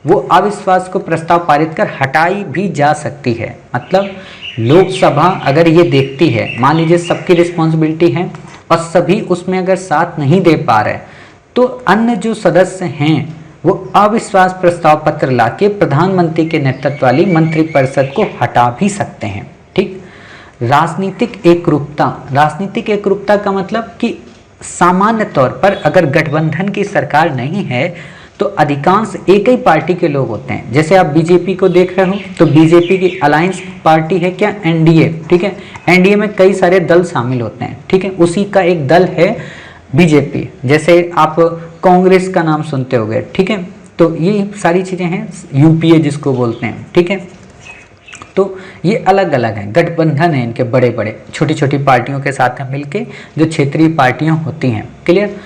वो अविश्वास को प्रस्ताव पारित कर हटाई भी जा सकती है। मतलब लोकसभा अगर ये देखती है, मान लीजिए सबकी रिस्पॉन्सिबिलिटी है और सभी उसमें अगर साथ नहीं दे पा रहे, तो अन्य जो सदस्य हैं वो अविश्वास प्रस्ताव पत्र लाके प्रधानमंत्री के नेतृत्व वाली मंत्रिपरिषद को हटा भी सकते हैं। ठीक, राजनीतिक एकरूपता। राजनीतिक एकरूपता का मतलब कि सामान्य तौर पर अगर गठबंधन की सरकार नहीं है तो अधिकांश एक ही पार्टी के लोग होते हैं। जैसे आप बीजेपी को देख रहे हो तो बीजेपी की अलायंस पार्टी है क्या? एनडीए। ठीक है, एनडीए में कई सारे दल शामिल होते हैं। ठीक है, उसी का एक दल है बीजेपी। जैसे आप कांग्रेस का नाम सुनते होंगे। ठीक है, तो ये सारी चीजें हैं, यूपीए जिसको बोलते हैं। ठीक है, तो ये अलग अलग हैं, गठबंधन है इनके बड़े बड़े छोटी छोटी पार्टियों के साथ मिलके जो क्षेत्रीय पार्टियां होती हैं। क्लियर?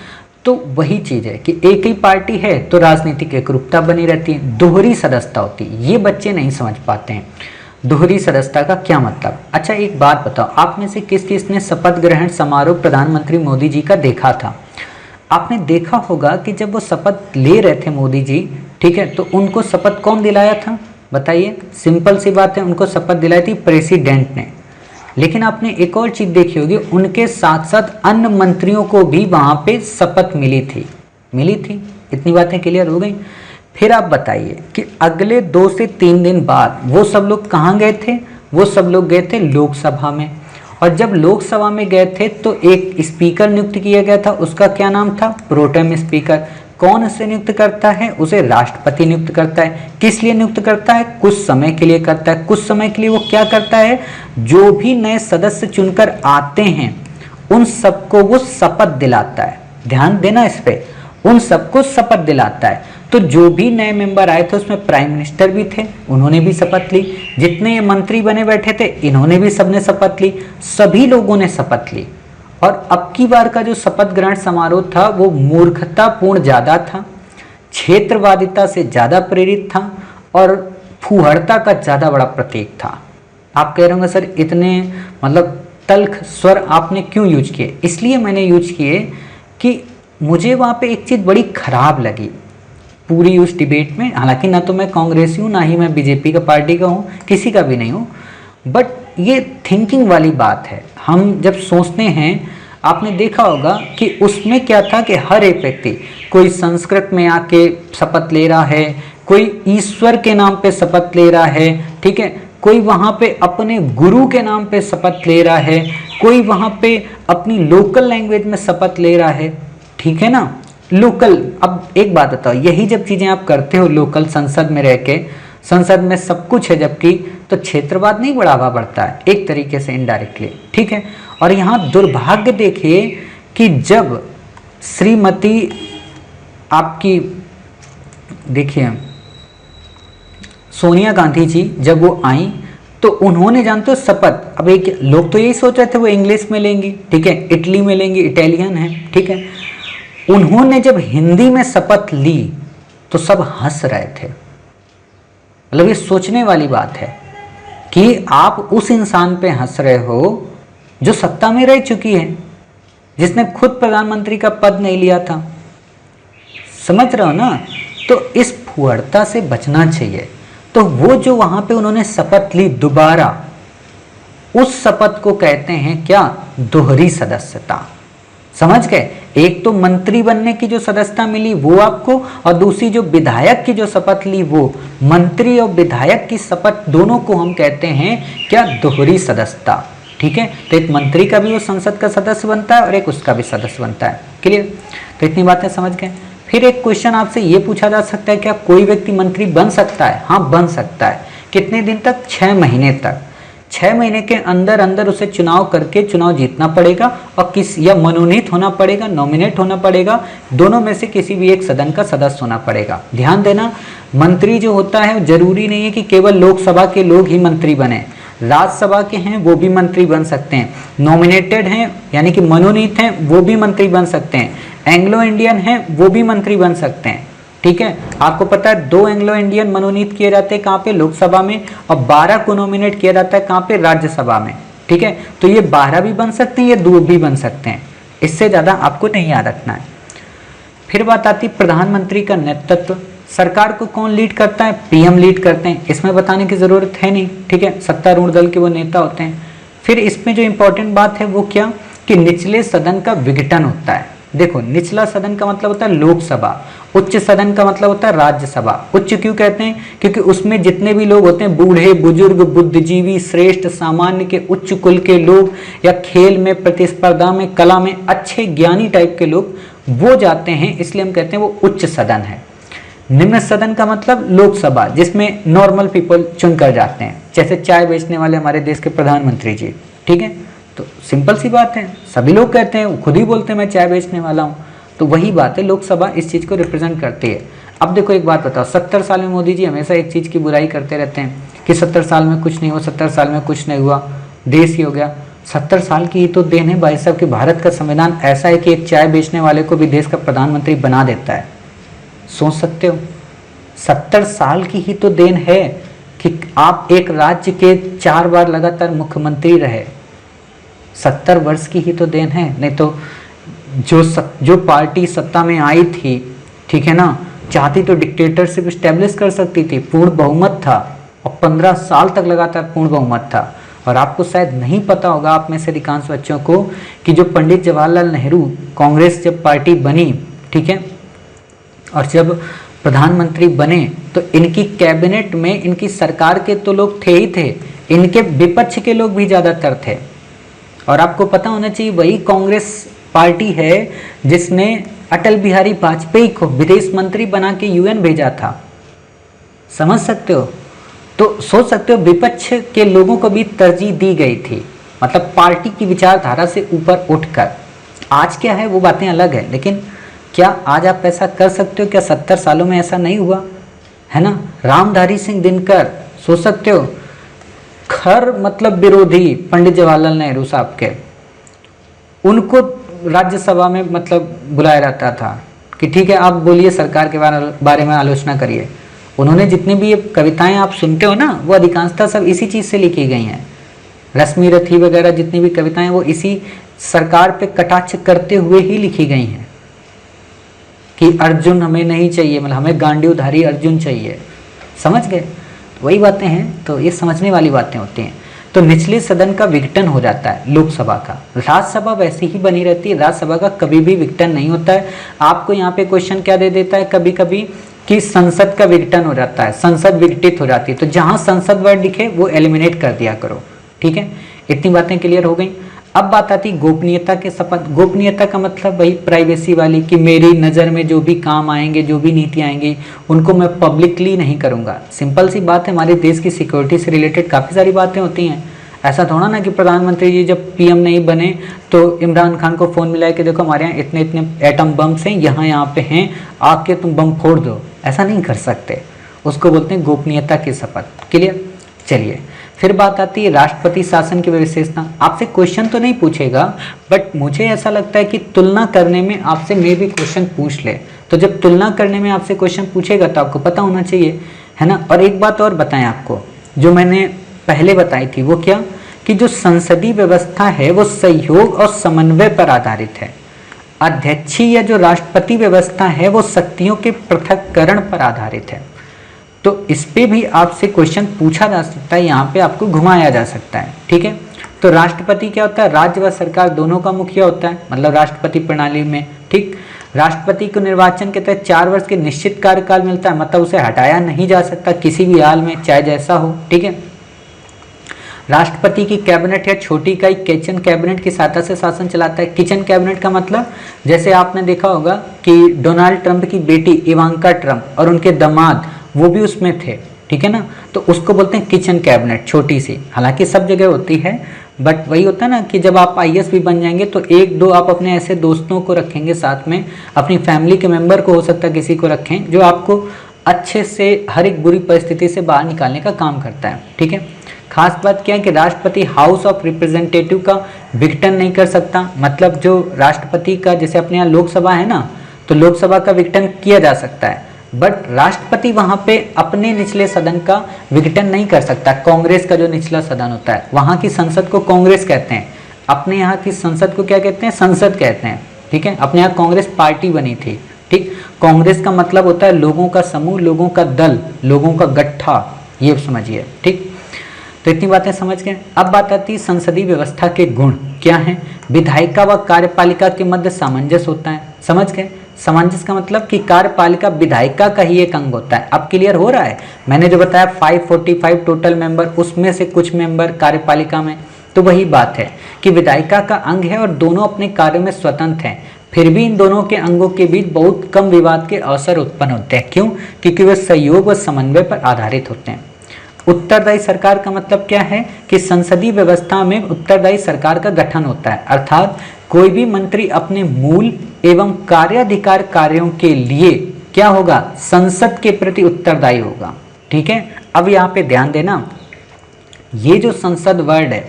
तो वही चीज है कि एक ही पार्टी है तो राजनीतिक एकरूपता बनी रहती है। दोहरी सदस्यता होती है, ये बच्चे नहीं समझ पाते हैं दोहरी सदस्यता का क्या मतलब। अच्छा एक बात बताओ, आप में से किस किस ने शपथ ग्रहण समारोह प्रधानमंत्री मोदी जी का देखा था? आपने देखा होगा कि जब वो शपथ ले रहे थे मोदी जी, ठीक है, तो उनको शपथ कौन दिलाया था बताइए? सिंपल सी बात है, उनको शपथ दिलाई थी प्रेसिडेंट ने। लेकिन आपने एक और चीज देखी होगी, उनके साथ साथ अन्य मंत्रियों को भी वहां पे शपथ मिली थी। इतनी बातें क्लियर हो गई। फिर आप बताइए कि अगले 2 से 3 दिन बाद वो सब लोग कहाँ गए थे? वो सब लोग गए थे लोकसभा में। और जब लोकसभा में गए थे तो एक स्पीकर नियुक्त किया गया था, उसका क्या नाम था? Pro tem speaker. कौन उसे नियुक्त करता है? उसे राष्ट्रपति नियुक्त करता है। किस लिए नियुक्त करता है? कुछ समय के लिए करता है। कुछ समय के लिए वो क्या करता है? जो भी नए सदस्य चुनकर आते हैं उन सबको वो शपथ दिलाता है। ध्यान देना इस पे, उन सबको शपथ दिलाता है। तो जो भी नए मेंबर आए थे उसमें प्राइम मिनिस्टर भी थे, उन्होंने भी शपथ ली। जितने ये मंत्री बने बैठे थे इन्होंने भी सबने शपथ ली, सभी लोगों ने शपथ ली। और अब की बार का जो शपथ ग्रहण समारोह था वो मूर्खतापूर्ण ज्यादा था, क्षेत्रवादिता से ज्यादा प्रेरित था और फूहड़ता का ज्यादा बड़ा प्रतीक था। आप कह रहे होंगे सर इतने मतलब तल्ख स्वर आपने क्यों यूज किए? इसलिए मैंने यूज किए कि मुझे वहाँ पे एक चीज़ बड़ी खराब लगी पूरी उस डिबेट में। हालांकि ना तो मैं कांग्रेसी हूँ, ना ही मैं बीजेपी का पार्टी का हूँ, किसी का भी नहीं हूँ, बट ये थिंकिंग वाली बात है। हम जब सोचते हैं, आपने देखा होगा कि उसमें क्या था कि हर एक व्यक्ति, कोई संस्कृत में आके शपथ ले रहा है, कोई ईश्वर के नाम पे शपथ ले रहा है, ठीक है, कोई वहाँ पे अपने गुरु के नाम पे शपथ ले रहा है, कोई वहाँ पे अपनी लोकल लैंग्वेज में शपथ ले रहा है, ठीक है ना, लोकल। अब एक बात बताओ, यही जब चीज़ें आप करते हो लोकल, संसद में रह के, संसद में सब कुछ है जबकि, तो क्षेत्रवाद नहीं बढ़ावा बढ़ता है एक तरीके से इनडायरेक्टली, ठीक है। और यहाँ दुर्भाग्य देखिए कि जब श्रीमती आपकी देखिए सोनिया गांधी जी जब वो आई तो उन्होंने जानते हो शपथ, अब एक लोग तो यही सोच रहे थे वो इंग्लिश में लेंगी, ठीक है, इटली में लेंगी, इटालियन है, ठीक है। उन्होंने जब हिंदी में शपथ ली तो सब हंस रहे थे। मतलब ये सोचने वाली बात है कि आप उस इंसान पे हंस रहे हो जो सत्ता में रह चुकी है, जिसने खुद प्रधानमंत्री का पद नहीं लिया था। समझ रहे हो ना? तो इस फुहड़ता से बचना चाहिए। तो वो जो वहां पे उन्होंने शपथ ली दोबारा, उस शपथ को कहते हैं क्या? दोहरी सदस्यता। समझ गए? एक तो मंत्री बनने की जो सदस्यता मिली वो आपको, और दूसरी जो विधायक की जो शपथ ली वो। मंत्री और विधायक की शपथ दोनों को हम कहते हैं क्या? दोहरी सदस्यता, ठीक है। तो एक मंत्री का भी वो संसद का सदस्य बनता है और एक उसका भी सदस्य बनता है। क्लियर? तो इतनी बातें समझ गए। फिर एक क्वेश्चन आपसे ये पूछा जा सकता है, क्या कोई व्यक्ति मंत्री बन सकता है? हाँ, बन सकता है। कितने दिन तक? 6 महीने तक। 6 महीने के अंदर अंदर उसे चुनाव करके चुनाव जीतना पड़ेगा और या मनोनीत होना पड़ेगा, नॉमिनेट होना पड़ेगा, दोनों में से किसी भी एक सदन का सदस्य होना पड़ेगा। ध्यान देना, मंत्री जो होता है जरूरी नहीं है कि केवल लोकसभा के लोग ही मंत्री बने, राज्यसभा के हैं वो भी मंत्री बन सकते हैं, नॉमिनेटेड हैं यानी कि मनोनीत हैं वो भी मंत्री बन सकते हैं, एंग्लो इंडियन हैं वो भी मंत्री बन सकते हैं, ठीक है। आपको पता है 2 एंग्लो इंडियन मनोनीत किए जाते हैं कहाँ पे? लोकसभा में, और 12 को नॉमिनेट किया जाता है कहाँ पे? राज्यसभा में, ठीक है। तो ये 12 भी बन सकते हैं, ये 2 भी बन सकते हैं, इससे ज़्यादा आपको नहीं याद रखना है। फिर बात आती प्रधानमंत्री का नेतृत्व। सरकार को कौन लीड करता है? पीएम लीड करते हैं, इसमें बताने की जरूरत है नहीं, ठीक है, सत्तारूढ़ दल के वो नेता होते हैं। फिर इसमें जो इंपॉर्टेंट बात है वो क्या? कि निचले सदन का विघटन होता है। देखो, निचला सदन का मतलब होता है लोकसभा, उच्च सदन का मतलब होता है राज्यसभा। उच्च क्यों कहते हैं? क्योंकि उसमें जितने भी लोग होते हैं, बूढ़े, बुजुर्ग, बुद्धिजीवी, श्रेष्ठ, सामान्य के, उच्च कुल के लोग, या खेल में, प्रतिस्पर्धा में, कला में अच्छे ज्ञानी टाइप के लोग, वो जाते हैं, इसलिए हम कहते हैं वो उच्च सदन है। निम्न सदन का मतलब लोकसभा, जिसमें नॉर्मल पीपल चुनकर जाते हैं, जैसे चाय बेचने वाले हमारे देश के प्रधानमंत्री जी, ठीक है। तो सिंपल सी बात है, सभी लोग कहते हैं, खुद ही बोलते हैं मैं चाय बेचने वाला हूँ। तो वही बात है, लोकसभा इस चीज़ को रिप्रेजेंट करती है। अब देखो एक बात बताओ, 70 साल में मोदी जी हमेशा एक चीज़ की बुराई करते रहते हैं कि 70 साल में कुछ नहीं हुआ, 70 साल में कुछ नहीं हुआ, देश ही हो गया। 70 साल की ही तो देन है भाई साहब कि भारत का संविधान ऐसा है कि एक चाय बेचने वाले को भी देश का प्रधानमंत्री बना देता है। सोच सकते हो, 70 साल की ही तो देन है कि आप एक राज्य के 4 बार लगातार मुख्यमंत्री रहे। 70 वर्ष की ही तो देन है, नहीं तो जो पार्टी सत्ता में आई थी, ठीक है ना, चाहती तो डिक्टेटरशिप स्टेब्लिश कर सकती थी, पूर्ण बहुमत था और 15 साल तक लगातार पूर्ण बहुमत था। और आपको शायद नहीं पता होगा, आप में से अधिकांश बच्चों को, कि जो पंडित जवाहरलाल नेहरू कांग्रेस जब पार्टी बनी, ठीक है, और जब प्रधानमंत्री बने तो इनकी कैबिनेट में, इनकी सरकार के तो लोग थे ही थे, इनके विपक्ष के लोग भी ज़्यादातर थे। और आपको पता होना चाहिए वही कांग्रेस पार्टी है जिसने अटल बिहारी वाजपेयी को विदेश मंत्री बना के यूएन भेजा था। समझ सकते हो? तो सोच सकते हो विपक्ष के लोगों को भी तरजीह दी गई थी, मतलब पार्टी की विचारधारा से ऊपर उठकर। आज क्या है वो बातें अलग है, लेकिन क्या आज आप ऐसा कर सकते हो? क्या 70 सालों में ऐसा नहीं हुआ है ना? रामधारी सिंह दिनकर, सोच सकते हो, खर मतलब विरोधी पंडित जवाहरलाल नेहरू साहब के, उनको राज्यसभा में मतलब बुलाया जाता था कि ठीक है आप बोलिए, सरकार के बारे में आलोचना करिए। उन्होंने जितनी भी ये कविताएं आप सुनते हो ना, वो अधिकांशतः सब इसी चीज़ से लिखी गई हैं। रश्मि रथी वगैरह जितनी भी कविताएं वो इसी सरकार पे कटाक्ष करते हुए ही लिखी गई हैं कि अर्जुन हमें नहीं चाहिए, मतलब हमें गांडीवधारी अर्जुन चाहिए। समझ गए? वही बातें हैं, तो ये समझने वाली बातें होती हैं। तो निचले सदन का विघटन हो जाता है लोकसभा का, राज्यसभा वैसी ही बनी रहती है, राज्यसभा का कभी भी विघटन नहीं होता है। आपको यहाँ पे क्वेश्चन क्या दे देता है कभी कभी कि संसद का विघटन हो जाता है, संसद विघटित हो जाती है, तो जहाँ संसद वर्ड लिखे वो एलिमिनेट कर दिया करो। ठीक है, इतनी बातें क्लियर हो गई। अब बात आती गोपनीयता के शपथ। गोपनीयता का मतलब वही प्राइवेसी वाली, कि मेरी नज़र में जो भी काम आएंगे, जो भी नीति आएंगी, उनको मैं पब्लिकली नहीं करूँगा। सिंपल सी बात है, हमारे देश की सिक्योरिटी से रिलेटेड काफ़ी सारी बातें होती हैं। ऐसा थोड़ा ना कि प्रधानमंत्री जी जब पीएम नहीं बने तो इमरान खान को फ़ोन मिलाया कि देखो हमारे यहाँ इतने इतने एटम बम्स हैं, यहाँ पे हैं, आके तुम बम फोड़ दो। ऐसा नहीं कर सकते, उसको बोलते हैं गोपनीयता की शपथ। क्लियर? चलिए, फिर बात आती है राष्ट्रपति शासन की विशेषता। आपसे क्वेश्चन तो नहीं पूछेगा, बट मुझे ऐसा लगता है कि तुलना करने में आपसे मे भी क्वेश्चन पूछ ले। तो जब तुलना करने में आपसे क्वेश्चन पूछेगा तो आपको पता होना चाहिए, है ना। और एक बात और बताएं आपको, जो मैंने पहले बताई थी, वो क्या, कि जो संसदीय व्यवस्था है वो सहयोग और समन्वय पर आधारित है। अध्यक्षीय या जो राष्ट्रपति व्यवस्था है वो शक्तियों के पृथक्करण पर आधारित है। तो इस पे भी आपसे क्वेश्चन पूछा जा सकता है, यहाँ पे आपको घुमाया जा सकता है। ठीक है, तो राष्ट्रपति क्या होता है? राज्य व सरकार दोनों का मुखिया होता है, मतलब राष्ट्रपति प्रणाली में। ठीक, राष्ट्रपति को निर्वाचन के तहत 4 वर्ष के निश्चित कार्यकाल मिलता है, मतलब उसे हटाया नहीं जा सकता किसी भी हाल में, चाहे जैसा हो। ठीक है, राष्ट्रपति की कैबिनेट या छोटी इकाई किचन कैबिनेट की सहायता से शासन चलाता है। किचन कैबिनेट का मतलब, जैसे आपने देखा होगा कि डोनाल्ड ट्रंप की बेटी इवांका ट्रंप और उनके दामाद वो भी उसमें थे। ठीक है ना, तो उसको बोलते हैं किचन कैबिनेट, छोटी सी। हालांकि सब जगह होती है, बट वही होता है ना कि जब आप आईएएस भी बन जाएंगे तो 1-2 आप अपने ऐसे दोस्तों को रखेंगे साथ में, अपनी फैमिली के मेंबर को हो सकता है किसी को रखें, जो आपको अच्छे से हर एक बुरी परिस्थिति से बाहर निकालने का काम करता है। ठीक है, खास बात क्या है कि राष्ट्रपति हाउस ऑफ रिप्रेजेंटेटिव का विघटन नहीं कर सकता। मतलब जो राष्ट्रपति का, जैसे अपने यहाँ लोकसभा है ना, तो लोकसभा का विघटन किया जा सकता है, बट राष्ट्रपति वहां पे अपने निचले सदन का विघटन नहीं कर सकता। कांग्रेस का जो निचला सदन होता है, वहां की संसद को कांग्रेस कहते हैं, अपने यहाँ की संसद को क्या कहते हैं? संसद कहते हैं। ठीक है, अपने यहाँ कांग्रेस पार्टी बनी थी। ठीक, कांग्रेस का मतलब होता है लोगों का समूह, लोगों का दल, लोगों का गट्ठा, ये समझिए। ठीक, तो इतनी बातें समझ गए। अब बात आती है संसदीय व्यवस्था के गुण क्या हैं। विधायिका व कार्यपालिका के मध्य सामंजस्य होता है। समझ गए? सामंजस्य का मतलब कि कार्यपालिका विधायिका का ही एक अंग होता है। अब क्लियर हो रहा है? मैंने जो बताया 545 टोटल मेंबर, उसमें से कुछ मेंबर कार्यपालिका में, तो वही बात है कि विधायिका का अंग है और दोनों अपने कार्य में स्वतंत्र हैं। फिर भी इन दोनों के अंगों के बीच बहुत कम विवाद के अवसर उत्पन्न होते हैं। क्यों? क्योंकि वे सहयोग व समन्वय पर आधारित होते हैं। उत्तरदायी सरकार का मतलब क्या है कि संसदीय व्यवस्था में उत्तरदायी सरकार का गठन होता है, अर्थात कोई भी मंत्री अपने मूल एवं कार्याधिकार कार्यों के लिए क्या होगा? संसद के प्रति उत्तरदायी होगा। ठीक है, अब यहाँ पे ध्यान देना, ये जो संसद वर्ड है,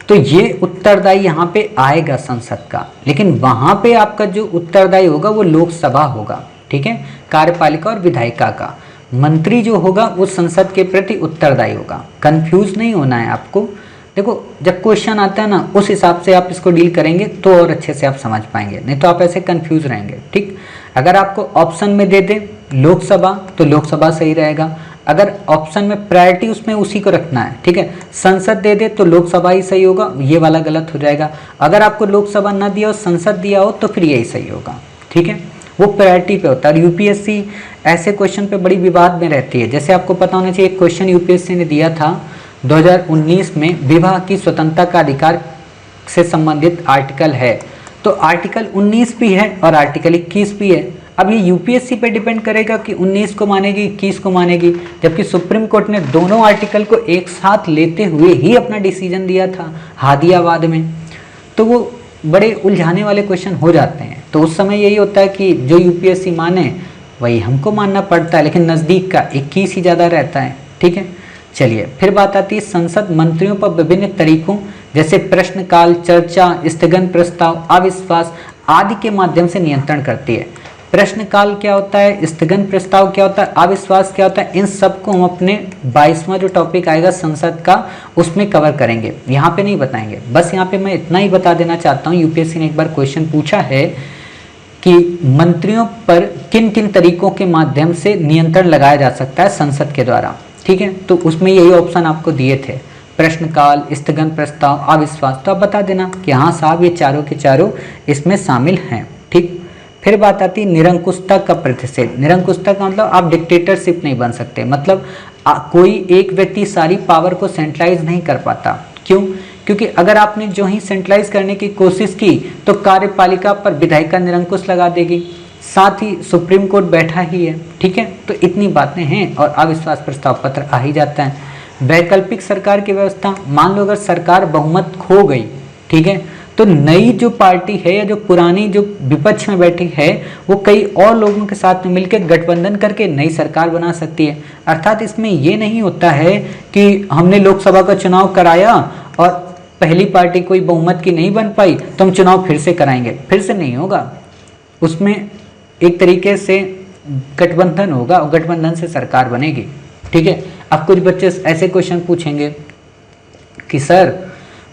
तो ये उत्तरदायी यहाँ पे आएगा संसद का, लेकिन वहां पे आपका जो उत्तरदायी होगा वो लोकसभा होगा। ठीक है, कार्यपालिका और विधायिका का। मंत्री जो होगा वो संसद के प्रति उत्तरदायी होगा। कंफ्यूज नहीं होना है आपको, देखो जब क्वेश्चन आता है ना उस हिसाब से आप इसको डील करेंगे तो और अच्छे से आप समझ पाएंगे, नहीं तो आप ऐसे कंफ्यूज रहेंगे। ठीक, अगर आपको ऑप्शन में दे दे लोकसभा तो लोकसभा सही रहेगा, अगर ऑप्शन में प्रायोरिटी उसमें उसी को रखना है, ठीक है, संसद दे दे तो लोकसभा ही सही होगा, ये वाला गलत हो जाएगा। अगर आपको लोकसभा ना दिया हो संसद दिया हो तो फिर यही सही होगा। ठीक है, वो प्रायोरिटी पे होता है। और यूपीएससी ऐसे क्वेश्चन पे बड़ी विवाद में रहती है। जैसे आपको पता होना चाहिए, एक क्वेश्चन यूपीएससी ने दिया था 2019 में, विवाह की स्वतंत्रता का अधिकार से संबंधित आर्टिकल है, तो आर्टिकल 19 भी है और आर्टिकल 21 भी है। अब ये यूपीएससी पे डिपेंड करेगा कि 19 को मानेगी 21 को मानेगी, जबकि सुप्रीम कोर्ट ने दोनों आर्टिकल को एक साथ लेते हुए ही अपना डिसीजन दिया था हादियाबाद में। तो वो बड़े उलझाने वाले क्वेश्चन हो जाते हैं। तो उस समय यही होता है कि जो यूपीएससी माने वही हमको मानना पड़ता है, लेकिन नज़दीक का 21 ही ज़्यादा रहता है। ठीक है, चलिए फिर बात आती है संसद मंत्रियों पर विभिन्न तरीकों जैसे प्रश्नकाल, चर्चा, स्थगन प्रस्ताव, अविश्वास आदि के माध्यम से नियंत्रण करती है। प्रश्नकाल क्या होता है, स्थगन प्रस्ताव क्या होता है, अविश्वास क्या होता है, इन सबको हम अपने 22वां जो टॉपिक आएगा संसद का उसमें कवर करेंगे, यहाँ पे नहीं बताएंगे। बस यहाँ पे मैं इतना ही बता देना चाहता हूँ, यूपीएससी ने एक बार क्वेश्चन पूछा है कि मंत्रियों पर किन किन तरीकों के माध्यम से नियंत्रण लगाया जा सकता है संसद के द्वारा। ठीक है, तो उसमें यही ऑप्शन आपको दिए थे, प्रश्नकाल, स्थगन प्रस्ताव, अविश्वास। तो आप बता देना कि हाँ साहब ये चारों के चारों इसमें शामिल हैं। ठीक, फिर बात आती है निरंकुशता का प्रतिषेध। निरंकुशता का मतलब आप डिक्टेटरशिप नहीं बन सकते, मतलब कोई एक व्यक्ति सारी पावर को सेंट्रलाइज नहीं कर पाता। क्यों? क्योंकि अगर आपने जो ही सेंट्रलाइज करने की कोशिश की तो कार्यपालिका पर विधायिका निरंकुश लगा देगी, साथ ही सुप्रीम कोर्ट बैठा ही है। ठीक है, तो इतनी बातें हैं और अविश्वास प्रस्ताव पत्र आ ही जाता है। वैकल्पिक सरकार की व्यवस्था, मान लो अगर सरकार बहुमत खो गई, ठीक है, तो नई जो पार्टी है या जो पुरानी जो विपक्ष में बैठी है वो कई और लोगों के साथ में मिलकर गठबंधन करके नई सरकार बना सकती है। अर्थात इसमें ये नहीं होता है कि हमने लोकसभा का चुनाव कराया और पहली पार्टी कोई बहुमत की नहीं बन पाई तो हम चुनाव फिर से कराएंगे, फिर से नहीं होगा। उसमें एक तरीके से गठबंधन होगा और गठबंधन से सरकार बनेगी। ठीक है, अब कुछ बच्चे ऐसे क्वेश्चन पूछेंगे कि सर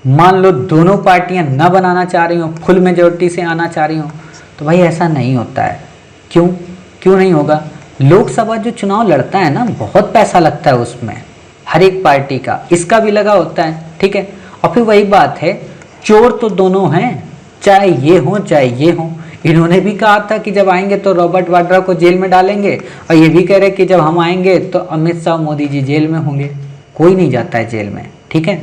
मान लो दोनों पार्टियां न बनाना चाह रही हो, फुल मेजोरिटी से आना चाह रही हो, तो भाई ऐसा नहीं होता है। क्यों नहीं होगा? लोकसभा जो चुनाव लड़ता है ना, बहुत पैसा लगता है उसमें, हर एक पार्टी का, इसका भी लगा होता है। ठीक है, और फिर वही बात है, चोर तो दोनों हैं, चाहे ये हो चाहे ये हो। इन्होंने भी कहा था कि जब आएंगे तो रॉबर्ट वाड्रा को जेल में डालेंगे, और ये भी कह रहे कि जब हम आएंगे तो अमित शाह मोदी जी जेल में होंगे। कोई नहीं जाता है जेल में। ठीक है,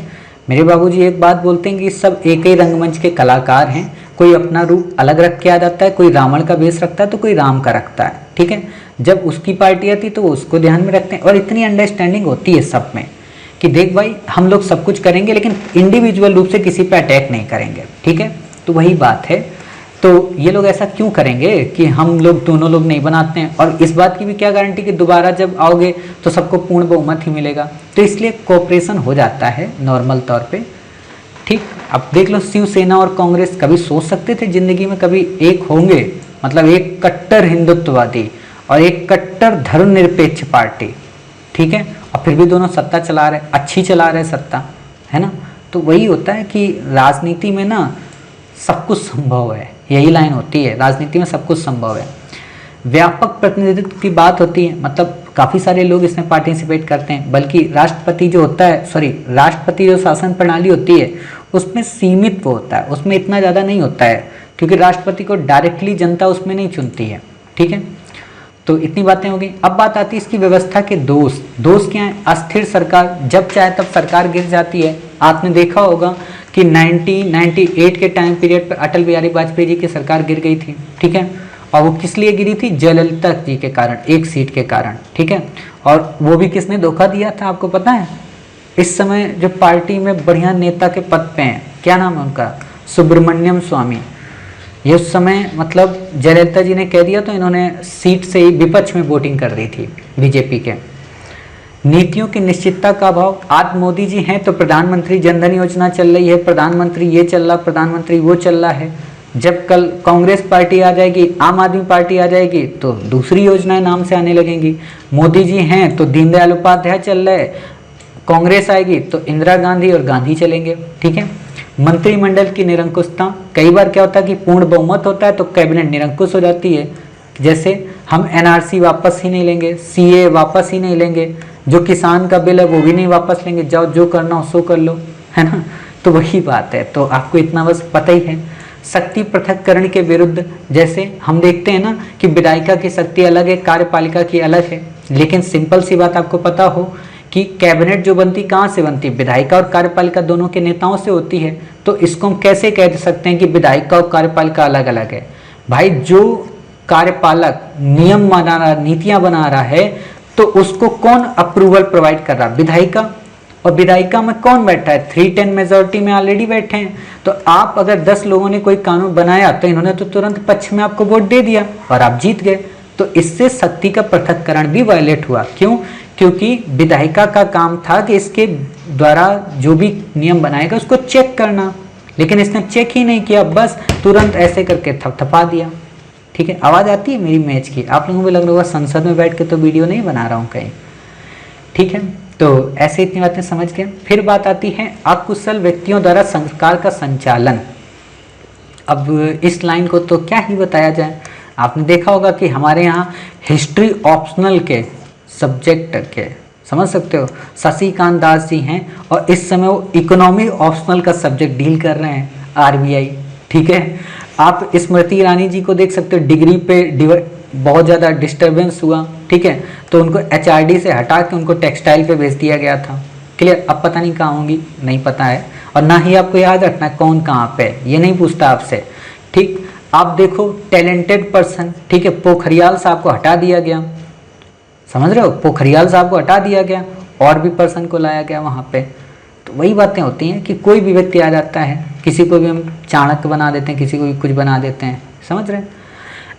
मेरे बाबूजी एक बात बोलते हैं कि सब एक ही रंगमंच के कलाकार हैं, कोई अपना रूप अलग रख के आ जाता है, कोई रावण का वेश रखता है तो कोई राम का रखता है। ठीक है, जब उसकी पार्टी आती तो वो उसको ध्यान में रखते हैं, और इतनी अंडरस्टैंडिंग होती है सब में कि देख भाई हम लोग सब कुछ करेंगे लेकिन इंडिविजुअल रूप से किसी पे अटैक नहीं करेंगे। ठीक है, तो वही बात है। तो ये लोग ऐसा क्यों करेंगे कि हम लोग दोनों लोग नहीं बनाते हैं, और इस बात की भी क्या गारंटी कि दोबारा जब आओगे तो सबको पूर्ण बहुमत ही मिलेगा। तो इसलिए कोऑपरेशन हो जाता है नॉर्मल तौर पे। ठीक, अब देख लो शिवसेना और कांग्रेस कभी सोच सकते थे जिंदगी में कभी एक होंगे, मतलब एक कट्टर हिंदुत्ववादी और एक कट्टर धर्मनिरपेक्ष पार्टी। ठीक है, और फिर भी दोनों सत्ता चला रहे, अच्छी चला रहे सत्ता, है ना। तो वही होता है कि राजनीति में ना सब कुछ संभव है, यही लाइन होती है, राजनीति में सब कुछ संभव है। व्यापक प्रतिनिधित्व की बात होती है, मतलब काफ़ी सारे लोग इसमें पार्टिसिपेट करते हैं, बल्कि राष्ट्रपति जो होता है, राष्ट्रपति जो शासन प्रणाली होती है उसमें सीमित वो होता है, उसमें इतना ज़्यादा नहीं होता है, क्योंकि राष्ट्रपति को डायरेक्टली जनता उसमें नहीं चुनती है। ठीक है, तो इतनी बातें हो गई। अब बात आती है इसकी व्यवस्था के दोष क्या है? अस्थिर सरकार, जब चाहे तब सरकार गिर जाती है। आपने देखा होगा कि 1998 के टाइम पीरियड पर अटल बिहारी वाजपेयी जी की सरकार गिर गई थी। ठीक है, और वो किस लिए गिरी थी? जयललिता जी के कारण, एक सीट के कारण। ठीक है, और वो भी किसने धोखा दिया था आपको पता है? इस समय जो पार्टी में बढ़िया नेता के पद पे हैं, क्या नाम है उनका? सुब्रमण्यम स्वामी। ये उस समय मतलब जयललिता जी ने कह दिया तो इन्होंने सीट से ही विपक्ष में वोटिंग कर दी थी बीजेपी के। नीतियों की निश्चितता का अभाव, आज मोदी जी हैं तो प्रधानमंत्री जनधन योजना चल रही है, प्रधानमंत्री ये चल रहा, प्रधानमंत्री वो चल रहा है। जब कल कांग्रेस पार्टी आ जाएगी, आम आदमी पार्टी आ जाएगी तो दूसरी योजनाएं नाम से आने लगेंगी। मोदी जी हैं तो दीनदयाल उपाध्याय चल रहे, कांग्रेस आएगी तो इंदिरा गांधी और गांधी चलेंगे, ठीक है। मंत्रिमंडल की निरंकुशता, कई बार क्या होता है कि पूर्ण बहुमत होता है तो कैबिनेट निरंकुश हो जाती है। जैसे हम एनआरसी वापस ही नहीं लेंगे, सीए वापस ही नहीं लेंगे, जो किसान का बिल है वो भी नहीं वापस लेंगे, जाओ जो करना हो सो कर लो, है ना। तो वही बात है, तो आपको इतना बस पता ही है। शक्ति पृथक्करण के विरुद्ध, जैसे हम देखते हैं ना कि विधायिका की शक्ति अलग है, कार्यपालिका की अलग है, लेकिन सिंपल सी बात आपको पता हो कि कैबिनेट जो बनती कहाँ से बनती है, विधायिका और कार्यपालिका दोनों के नेताओं से होती है। तो इसको हम कैसे कह सकते हैं कि विधायिका और कार्यपालिका अलग अलग है? भाई जो कार्यपालक नियम बना रहा, नीतियां बना रहा है, तो उसको कौन अप्रूवल प्रोवाइड कर रहा? विधायिका। और विधायिका में कौन बैठा है? 310 मेजोरिटी में ऑलरेडी बैठे हैं। तो आप अगर 10 लोगों ने कोई कानून बनाया तो इन्होंने तो तुरंत पक्ष में आपको वोट दे दिया और आप जीत गए। तो इससे शक्ति का पृथक्करण भी वायलेट हुआ। क्यों? क्योंकि विधायिका का काम था कि इसके द्वारा जो भी नियम बनाएगा उसको चेक करना, लेकिन इसने चेक ही नहीं किया, बस तुरंत ऐसे करके थपथपा दिया। ठीक है, आवाज़ आती है मेरी मैच की? आप लोगों को लग रहा होगा संसद में बैठ के तो वीडियो नहीं बना रहा हूँ कहीं। ठीक है, तो ऐसे इतनी बातें समझ गए। फिर बात आती है अकुशल व्यक्तियों द्वारा संस्कार का संचालन। अब इस लाइन को तो क्या ही बताया जाए। आपने देखा होगा कि हमारे यहाँ हिस्ट्री ऑप्शनल के सब्जेक्ट के, समझ सकते हो, शशिकांत दास जी हैं और इस समय वो इकोनॉमी ऑप्शनल का सब्जेक्ट डील कर रहे हैं, आरबीआई। ठीक है, आप स्मृति ईरानी जी को देख सकते हो, डिग्री पे बहुत ज़्यादा डिस्टर्बेंस हुआ, ठीक है, तो उनको एचआरडी से हटा के उनको टेक्सटाइल पे भेज दिया गया था। क्लियर? अब पता नहीं कहाँ होंगी, नहीं पता है, और ना ही आपको याद रखना है कौन कहाँ पे, ये नहीं पूछता आपसे। ठीक, आप देखो टैलेंटेड पर्सन, ठीक है, पोखरियाल साहब को हटा दिया गया, समझ रहे हो, पोखरियाल साहब को हटा दिया गया और भी पर्सन को लाया गया वहाँ पे। तो वही बातें होती हैं कि कोई भी व्यक्ति आ जाता है, किसी को भी हम चाणक्य बना देते हैं, किसी को भी कुछ बना देते हैं, समझ रहे हैं।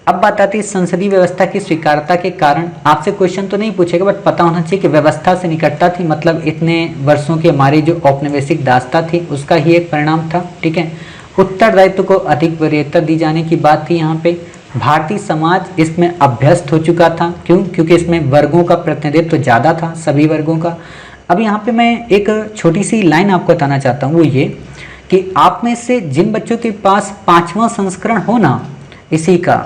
अब बात आती है संसदीय व्यवस्था की स्वीकारता के कारण। आपसे क्वेश्चन तो नहीं पूछेगा, बट पता होना चाहिए कि व्यवस्था से निकटता थी, मतलब इतने वर्षों की हमारी जो औपनिवेशिक दास्ता थी उसका ही एक परिणाम था। ठीक है, उत्तरदायित्व को अधिक वरीयता दी जाने की बात थी यहाँ पे। भारतीय समाज इसमें अभ्यस्त हो चुका था। क्यों? क्योंकि इसमें वर्गों का प्रतिनिधित्व ज़्यादा था, सभी वर्गों का। अब यहाँ पे मैं एक छोटी सी लाइन आपको बताना चाहता हूँ, वो ये कि आप में से जिन बच्चों के पास 5वां संस्करण हो ना इसी का,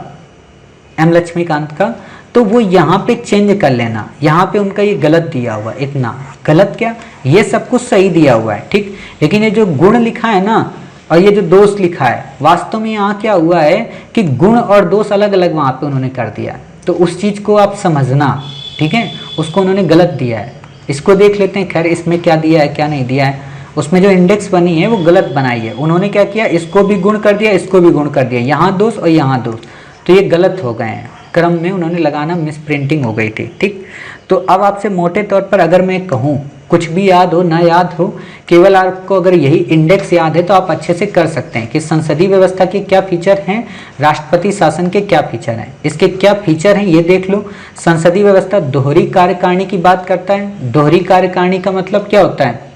एम लक्ष्मीकांत का, तो वो यहाँ पे चेंज कर लेना। यहाँ पे उनका ये गलत दिया हुआ, इतना गलत क्या, ये सब कुछ सही दिया हुआ है, ठीक, लेकिन ये जो गुण लिखा है ना और ये जो दोष लिखा है, वास्तव में यहाँ क्या हुआ है कि गुण और दोष अलग अलग वहाँ पे उन्होंने कर दिया। तो उस चीज़ को आप समझना, ठीक है, उसको उन्होंने गलत दिया है। इसको देख लेते हैं, खैर इसमें क्या दिया है क्या नहीं दिया है। उसमें जो इंडेक्स बनी है वो गलत बनाई है। उन्होंने क्या किया, इसको भी गुण कर दिया, इसको भी गुण कर दिया, यहाँ दोष और यहाँ दोष, तो ये गलत हो गए हैं, क्रम में उन्होंने लगाना मिस प्रिंटिंग हो गई थी। ठीक, तो अब आपसे मोटे तौर पर अगर मैं कहूँ, कुछ भी याद हो ना याद हो, केवल आपको अगर यही इंडेक्स याद है तो आप अच्छे से कर सकते हैं कि संसदीय व्यवस्था के क्या फीचर हैं, राष्ट्रपति शासन के क्या फीचर हैं, इसके क्या फीचर हैं ये देख लो। संसदीय व्यवस्था दोहरी कार्यकारिणी की बात करता है। दोहरी कार्यकारिणी का मतलब क्या होता है,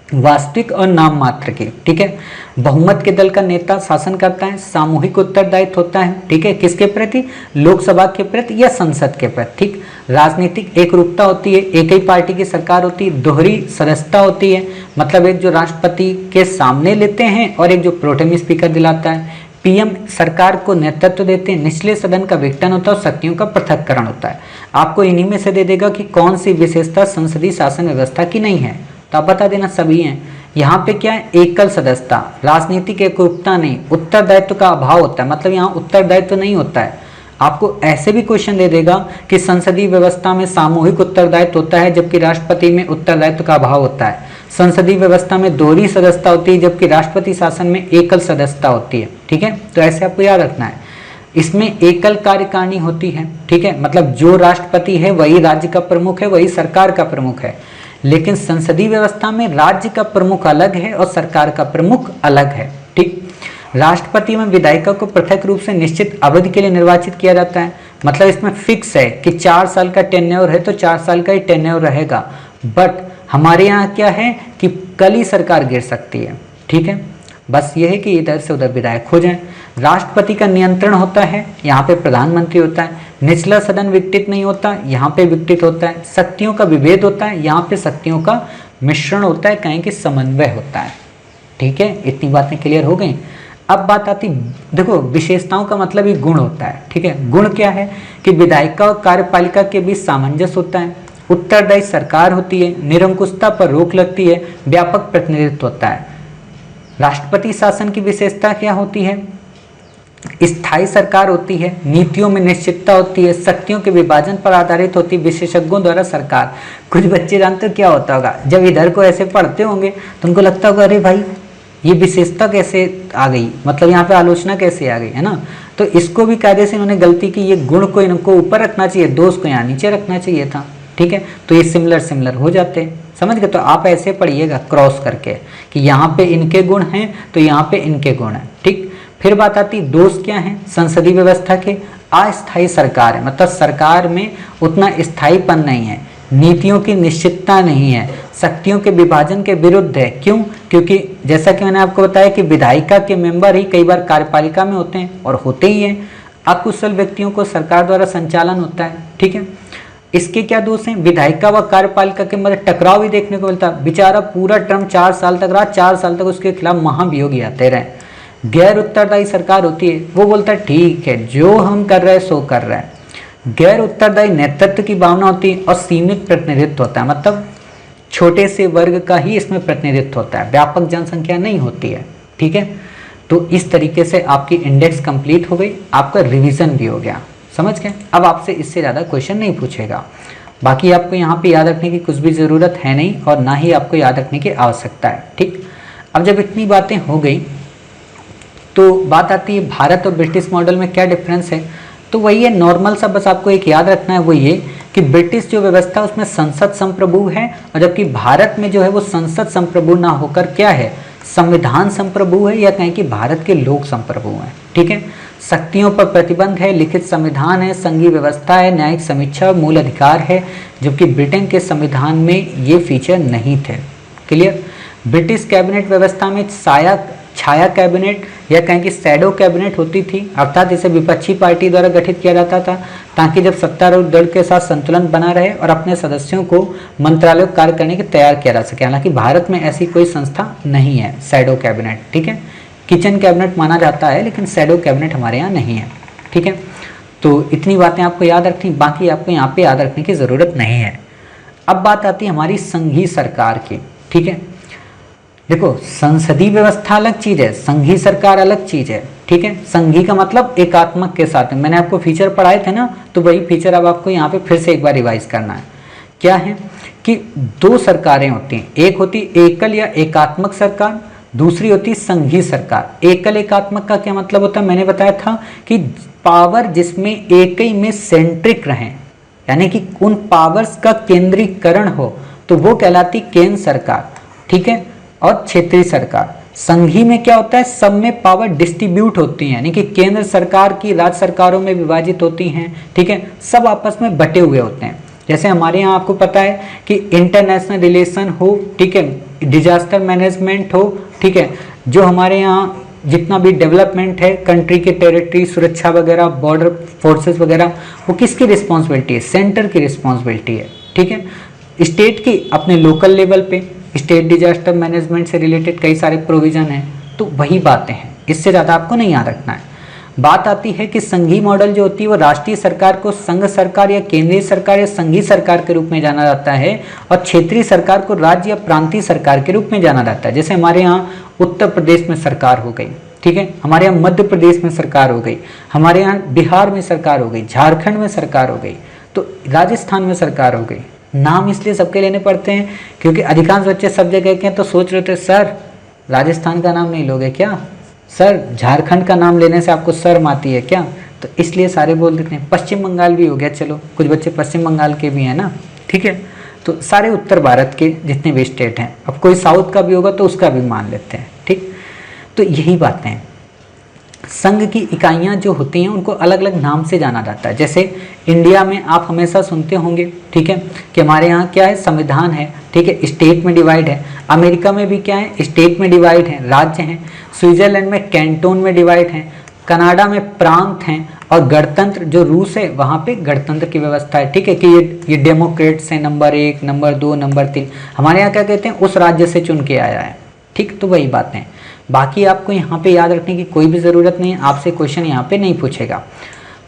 वास्तविक और नाम मात्र की, ठीक है। बहुमत के दल का नेता शासन करता है, सामूहिक उत्तरदायित्व होता है, ठीक है, किसके प्रति, लोकसभा के प्रति या संसद के प्रति। ठीक, राजनीतिक एक रूपता होती है, एक ही पार्टी की सरकार होती है। दोहरी सदस्यता होती है, मतलब एक जो राष्ट्रपति के सामने लेते हैं और एक जो प्रोटेम स्पीकर दिलाता है। पीएम सरकार को नेतृत्व देते हैं। निचले सदन का विघटन होता है और शक्तियों का पृथक्करण होता है। आपको इन्हीं में से दे देगा कि कौन सी विशेषता संसदीय शासन व्यवस्था की नहीं है, तो आप बता देना सभी हैं। यहाँ पे क्या है, एकल सदस्यता, राजनीतिक एकरूपता नहीं, उत्तरदायित्व का अभाव होता है, मतलब यहाँ उत्तरदायित्व नहीं होता है। आपको ऐसे भी क्वेश्चन दे देगा कि संसदीय व्यवस्था में सामूहिक उत्तरदायित्व होता है जबकि राष्ट्रपति में उत्तरदायित्व का अभाव होता है। संसदीय व्यवस्था में दोहरी सदस्यता होती है जबकि राष्ट्रपति शासन में एकल सदस्यता होती है। ठीक है, तो ऐसे आपको याद रखना है। इसमें एकल कार्यकारिणी होती है, ठीक है, मतलब जो राष्ट्रपति है वही राज्य का प्रमुख है, वही सरकार का प्रमुख है। लेकिन संसदीय व्यवस्था में राज्य का प्रमुख अलग है और सरकार का प्रमुख अलग है। ठीक, राष्ट्रपति में विधायिका को पृथक रूप से निश्चित अवधि के लिए निर्वाचित किया जाता है, मतलब इसमें फिक्स है कि 4 साल का टेन्योर है तो 4 साल का ही टेन्योर रहेगा। बट हमारे यहाँ क्या है कि कल ही सरकार गिर सकती है। ठीक है, बस ये है कि इधर से उधर विधायक हो जाए। राष्ट्रपति का नियंत्रण होता है, यहाँ पे प्रधानमंत्री होता है। निचला सदन विघटित नहीं होता, यहाँ पे विघटित होता है। शक्तियों का विभेद होता है, यहाँ पे शक्तियों का मिश्रण होता है, कहें कि समन्वय होता है। ठीक है, इतनी बातें क्लियर हो गई। अब बात आती, देखो विशेषताओं का मतलब ही गुण होता है। ठीक है, गुण क्या है कि विधायिका और कार्यपालिका के बीच सामंजस्य होता है, उत्तरदायी सरकार होती है, निरंकुशता पर रोक लगती है, व्यापक प्रतिनिधित्व होता है। राष्ट्रपति शासन की विशेषता क्या होती है? स्थायी सरकार होती है, नीतियों में निश्चितता होती है, शक्तियों के विभाजन पर आधारित होती है, विशेषज्ञों द्वारा सरकार। कुछ बच्चे जानते हो क्या होता होगा, जब इधर को ऐसे पढ़ते होंगे तो उनको लगता होगा अरे भाई ये विशेषता कैसे आ गई, मतलब यहाँ पे आलोचना कैसे आ गई, है ना। तो इसको भी कायदे से इन्होंने गलती की, ये गुण को इनको ऊपर रखना चाहिए, दोष को यहाँ नीचे रखना चाहिए था। ठीक है, तो ये सिमिलर हो जाते हैं, समझ गए। तो आप ऐसे पढ़िएगा क्रॉस करके कि यहाँ पे इनके गुण हैं तो यहाँ पे इनके गुण हैं। ठीक, फिर बात आती दोष क्या है? संसदीय व्यवस्था के अस्थायी सरकार है, मतलब सरकार में उतना स्थायीपन नहीं है, नीतियों की निश्चितता नहीं है, शक्तियों के विभाजन के विरुद्ध है। क्यों? क्योंकि जैसा कि मैंने आपको बताया कि विधायिका के मेंबर ही कई बार कार्यपालिका में होते हैं और होते ही हैं। अकुशल व्यक्तियों को सरकार द्वारा संचालन होता है। ठीक है, इसके क्या दोष हैं? विधायिका व कार्यपालिका के मध्य टकराव भी देखने को मिलता है। बेचारा पूरा टर्म 4 साल तक रहा, 4 साल तक उसके खिलाफ महाभियोग आते रहे। गैर उत्तरदायी सरकार होती है, वो बोलता है ठीक है जो हम कर रहे हैं सो कर रहे हैं। गैर उत्तरदायी नेतृत्व की भावना होती है और सीमित प्रतिनिधित्व होता है, मतलब छोटे से वर्ग का ही इसमें प्रतिनिधित्व होता है, व्यापक जनसंख्या नहीं होती है। ठीक है, तो इस तरीके से आपकी इंडेक्स कंप्लीट हो गई, आपका रिवीजन भी हो गया, समझ गए। अब आपसे इससे ज़्यादा क्वेश्चन नहीं पूछेगा। बाकी आपको यहाँ पे याद रखने की कुछ भी ज़रूरत है नहीं और ना ही आपको याद रखने की आवश्यकता है। ठीक, अब जब इतनी बातें हो गई तो बात आती है भारत और ब्रिटिश मॉडल में क्या डिफरेंस है। तो वही है नॉर्मल सा, बस आपको एक याद रखना है, वो ये कि ब्रिटिश जो व्यवस्था है उसमें संसद संप्रभु है और जबकि भारत में जो है वो संसद संप्रभु ना होकर क्या है, संविधान संप्रभु है, या कहें कि भारत के लोक संप्रभु हैं। ठीक है, शक्तियों पर प्रतिबंध है, लिखित संविधान है, संघीय व्यवस्था है, न्यायिक समीक्षा और मूल अधिकार है, जबकि ब्रिटेन के संविधान में ये फीचर नहीं थे। क्लियर। ब्रिटिश कैबिनेट व्यवस्था में छाया कैबिनेट या कहें कि शैडो कैबिनेट होती थी, अर्थात इसे विपक्षी पार्टी द्वारा गठित किया जाता था ताकि जब सत्तारूढ़ दल के साथ संतुलन बना रहे और अपने सदस्यों को मंत्रालयों कार्य करने के तैयार किया जा सके। हालांकि भारत में ऐसी कोई संस्था नहीं है शैडो कैबिनेट। ठीक है, किचन कैबिनेट माना जाता है लेकिन शैडो कैबिनेट हमारे यहाँ नहीं है। ठीक है, तो इतनी बातें आपको याद रखनी, बाकी आपको यहाँ पे याद रखने की ज़रूरत नहीं है। अब बात आती है हमारी संघीय सरकार की। ठीक है, देखो संसदीय व्यवस्था अलग चीज है, संघीय सरकार अलग चीज है। ठीक है, संघीय का मतलब एकात्मक के साथ, मैंने आपको फीचर पढ़ाए थे ना, तो वही फीचर अब आपको यहाँ पे फिर से एक बार रिवाइज करना है। क्या है कि 2 सरकारें होती हैं, एक होती एकल या एकात्मक सरकार, दूसरी होती संघीय सरकार। एकल एकात्मक का क्या मतलब होता है, मैंने बताया था कि पावर जिसमें एक ही में सेंट्रिक रहे, यानी कि उन पावर्स का केंद्रीकरण हो, तो वो कहलाती केंद्र सरकार। ठीक है, और क्षेत्रीय सरकार। संघीय में क्या होता है, सब में पावर डिस्ट्रीब्यूट होती है, यानी कि केंद्र सरकार की राज्य सरकारों में विभाजित होती हैं। ठीक है, सब आपस में बटे हुए होते हैं। जैसे हमारे यहाँ आपको पता है कि इंटरनेशनल रिलेशन हो, ठीक है, डिजास्टर मैनेजमेंट हो, ठीक है, जो हमारे यहाँ जितना भी डेवलपमेंट है कंट्री के टेरिटरी, सुरक्षा वगैरह, बॉर्डर फोर्सेस वगैरह, वो किसकी रिस्पॉन्सिबिलिटी है, सेंटर की रिस्पॉन्सिबिलिटी है। ठीक है, स्टेट की अपने लोकल लेवल पे स्टेट डिजास्टर मैनेजमेंट से रिलेटेड कई सारे प्रोविजन हैं। तो वही बातें हैं, इससे ज़्यादा आपको नहीं याद रखना है। बात आती है कि संघीय मॉडल जो होती है वो राष्ट्रीय सरकार को संघ सरकार या केंद्रीय सरकार या संघीय सरकार के रूप में जाना जाता है और क्षेत्रीय सरकार को राज्य या प्रांतीय सरकार के रूप में जाना जाता है। जैसे हमारे यहाँ उत्तर प्रदेश में सरकार हो गई, ठीक है, हमारे यहाँ मध्य प्रदेश में सरकार हो गई, हमारे यहाँ बिहार में सरकार हो गई, झारखंड में सरकार हो गई, तो राजस्थान में सरकार हो गई। नाम इसलिए सबके लेने पड़ते हैं क्योंकि अधिकांश बच्चे सब जगह के हैं, तो सोच रहे थे सर राजस्थान का नाम नहीं लोगे क्या, सर झारखंड का नाम लेने से आपको शर्म आती है क्या, तो इसलिए सारे बोल देते हैं। पश्चिम बंगाल भी हो गया, चलो कुछ बच्चे पश्चिम बंगाल के भी हैं ना, ठीक है, तो सारे उत्तर भारत के जितने भी स्टेट हैं, अब कोई साउथ का भी होगा तो उसका भी मान लेते हैं। ठीक, तो यही बातें हैं। संघ की इकाइयां जो होती हैं उनको अलग अलग नाम से जाना जाता है। जैसे इंडिया में आप हमेशा सुनते होंगे, ठीक है, कि हमारे यहाँ क्या है, संविधान है, ठीक है, स्टेट में डिवाइड है। अमेरिका में भी क्या है, स्टेट में डिवाइड है, राज्य हैं। स्विट्जरलैंड में कैंटोन में डिवाइड है। कनाडा में प्रांत हैं और गणतंत्र जो रूस है वहाँ पे गणतंत्र की व्यवस्था है, ठीक है, कि ये डेमोक्रेट्स हैं, नंबर 1, नंबर 2, नंबर 3। हमारे यहाँ क्या कहते हैं, उस राज्य से चुन के आया है, ठीक। तो वही बातें हैं, बाकी आपको यहाँ पे याद रखने की कोई भी ज़रूरत नहीं है, आपसे क्वेश्चन यहाँ पे नहीं पूछेगा।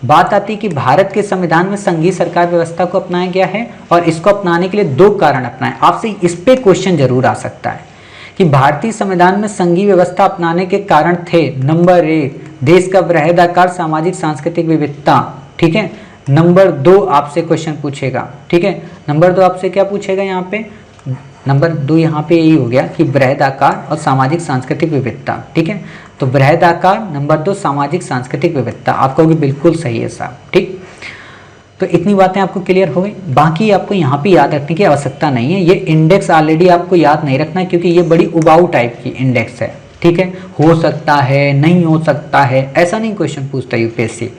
बात आती है कि भारत के संविधान में संघीय सरकार व्यवस्था को अपनाया गया है और इसको अपनाने के लिए 2 कारण अपनाए। आपसे इस पे क्वेश्चन जरूर आ सकता है कि भारतीय संविधान में संघीय व्यवस्था अपनाने के कारण थे, नंबर 1 देश का बृहदाकार सामाजिक सांस्कृतिक विविधता, ठीक है। नंबर 2 आपसे क्वेश्चन पूछेगा, ठीक है, नंबर 2 आपसे क्या पूछेगा यहाँ पे, नंबर 2 यहाँ पे यही हो गया कि बृहदाकार और सामाजिक सांस्कृतिक विविधता, ठीक है। तो बृहदाकार, नंबर 2 सामाजिक सांस्कृतिक विविधता, आप कहोगे बिल्कुल सही है साहब, ठीक। तो इतनी बातें आपको क्लियर हो गई। बाकी आपको यहाँ पे याद रखने की आवश्यकता नहीं है, ये इंडेक्स ऑलरेडी आपको याद नहीं रखना क्योंकि ये बड़ी उबाऊ टाइप की इंडेक्स है, ठीक है। हो सकता है, नहीं हो सकता है, ऐसा नहीं क्वेश्चन पूछता यूपीएससी।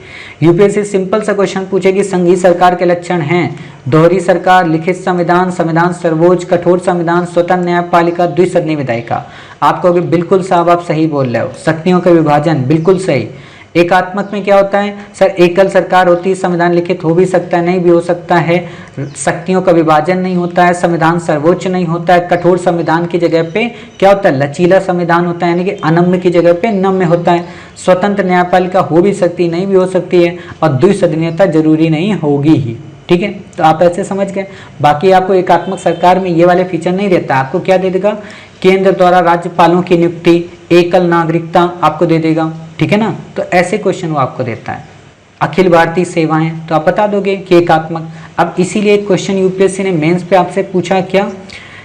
यूपीएससी सिंपल सा क्वेश्चन पूछेगी, संघीय सरकार के लक्षण हैं दोहरी सरकार, लिखित संविधान, संविधान सर्वोच्च, कठोर संविधान, स्वतंत्र न्यायपालिका, द्विसदनीय विधायिका। आप कहोगे बिल्कुल साहब आप सही बोल रहे हो, शक्तियों का विभाजन, बिल्कुल सही। एकात्मक में क्या होता है सर, एकल सरकार होती है, संविधान लिखित हो भी सकता है, नहीं भी हो सकता है, शक्तियों का विभाजन नहीं होता है, संविधान सर्वोच्च नहीं होता है, कठोर संविधान की जगह पे क्या होता है, लचीला संविधान होता है, यानी कि अनम्य की जगह पे नम्य होता है, स्वतंत्र न्यायपालिका हो भी सकती है, नहीं भी हो सकती है, और द्विसदनीयता जरूरी नहीं होगी ही, ठीक है। तो आप ऐसे समझ गए। बाकी आपको एकात्मक सरकार में ये वाले फीचर नहीं देता, आपको क्या दे देगा, केंद्र द्वारा राज्यपालों की नियुक्ति, एकल नागरिकता आपको दे देगा, ठीक है ना। तो ऐसे क्वेश्चन वो आपको देता है। अखिल भारतीय सेवाएं तो आप बता दोगे कि एकात्मक। अब इसीलिए एक क्वेश्चन यूपीएससी ने मेंस पे आपसे पूछा क्या,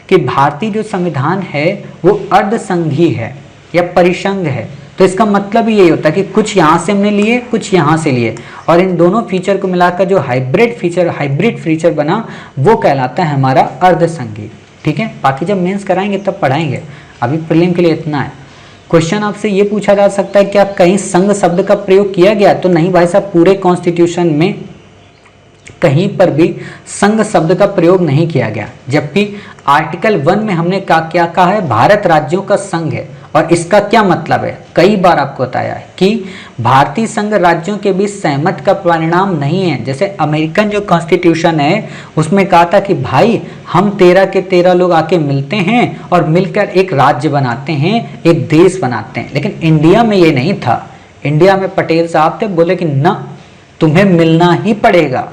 कि भारतीय जो संविधान है वो अर्धसंघीय है या परिसंघ है। तो इसका मतलब ही यही होता है कि कुछ यहाँ से हमने लिए, कुछ यहाँ से लिए, और इन दोनों फीचर को मिलाकर जो हाइब्रिड फीचर बना वो कहलाता है हमारा अर्धसंघीय, ठीक है। बाकी जब मेंस कराएंगे तब पढ़ाएंगे, अभी प्रीलिम के लिए इतना है। क्वेश्चन आपसे ये पूछा जा सकता है क्या कहीं संघ शब्द का प्रयोग किया गया, तो नहीं भाई साहब, पूरे कॉन्स्टिट्यूशन में कहीं पर भी संघ शब्द का प्रयोग नहीं किया गया, जबकि आर्टिकल 1 में हमने क्या कहा है, भारत राज्यों का संघ है। और इसका क्या मतलब है, कई बार आपको बताया है कि भारतीय संघ राज्यों के बीच सहमत का परिणाम नहीं है। जैसे अमेरिकन जो कॉन्स्टिट्यूशन है उसमें कहा था कि भाई हम 13 के 13 लोग आके मिलते हैं और मिलकर एक राज्य बनाते हैं, एक देश बनाते हैं। लेकिन इंडिया में ये नहीं था, इंडिया में पटेल साहब थे, बोले कि ना तुम्हें मिलना ही पड़ेगा,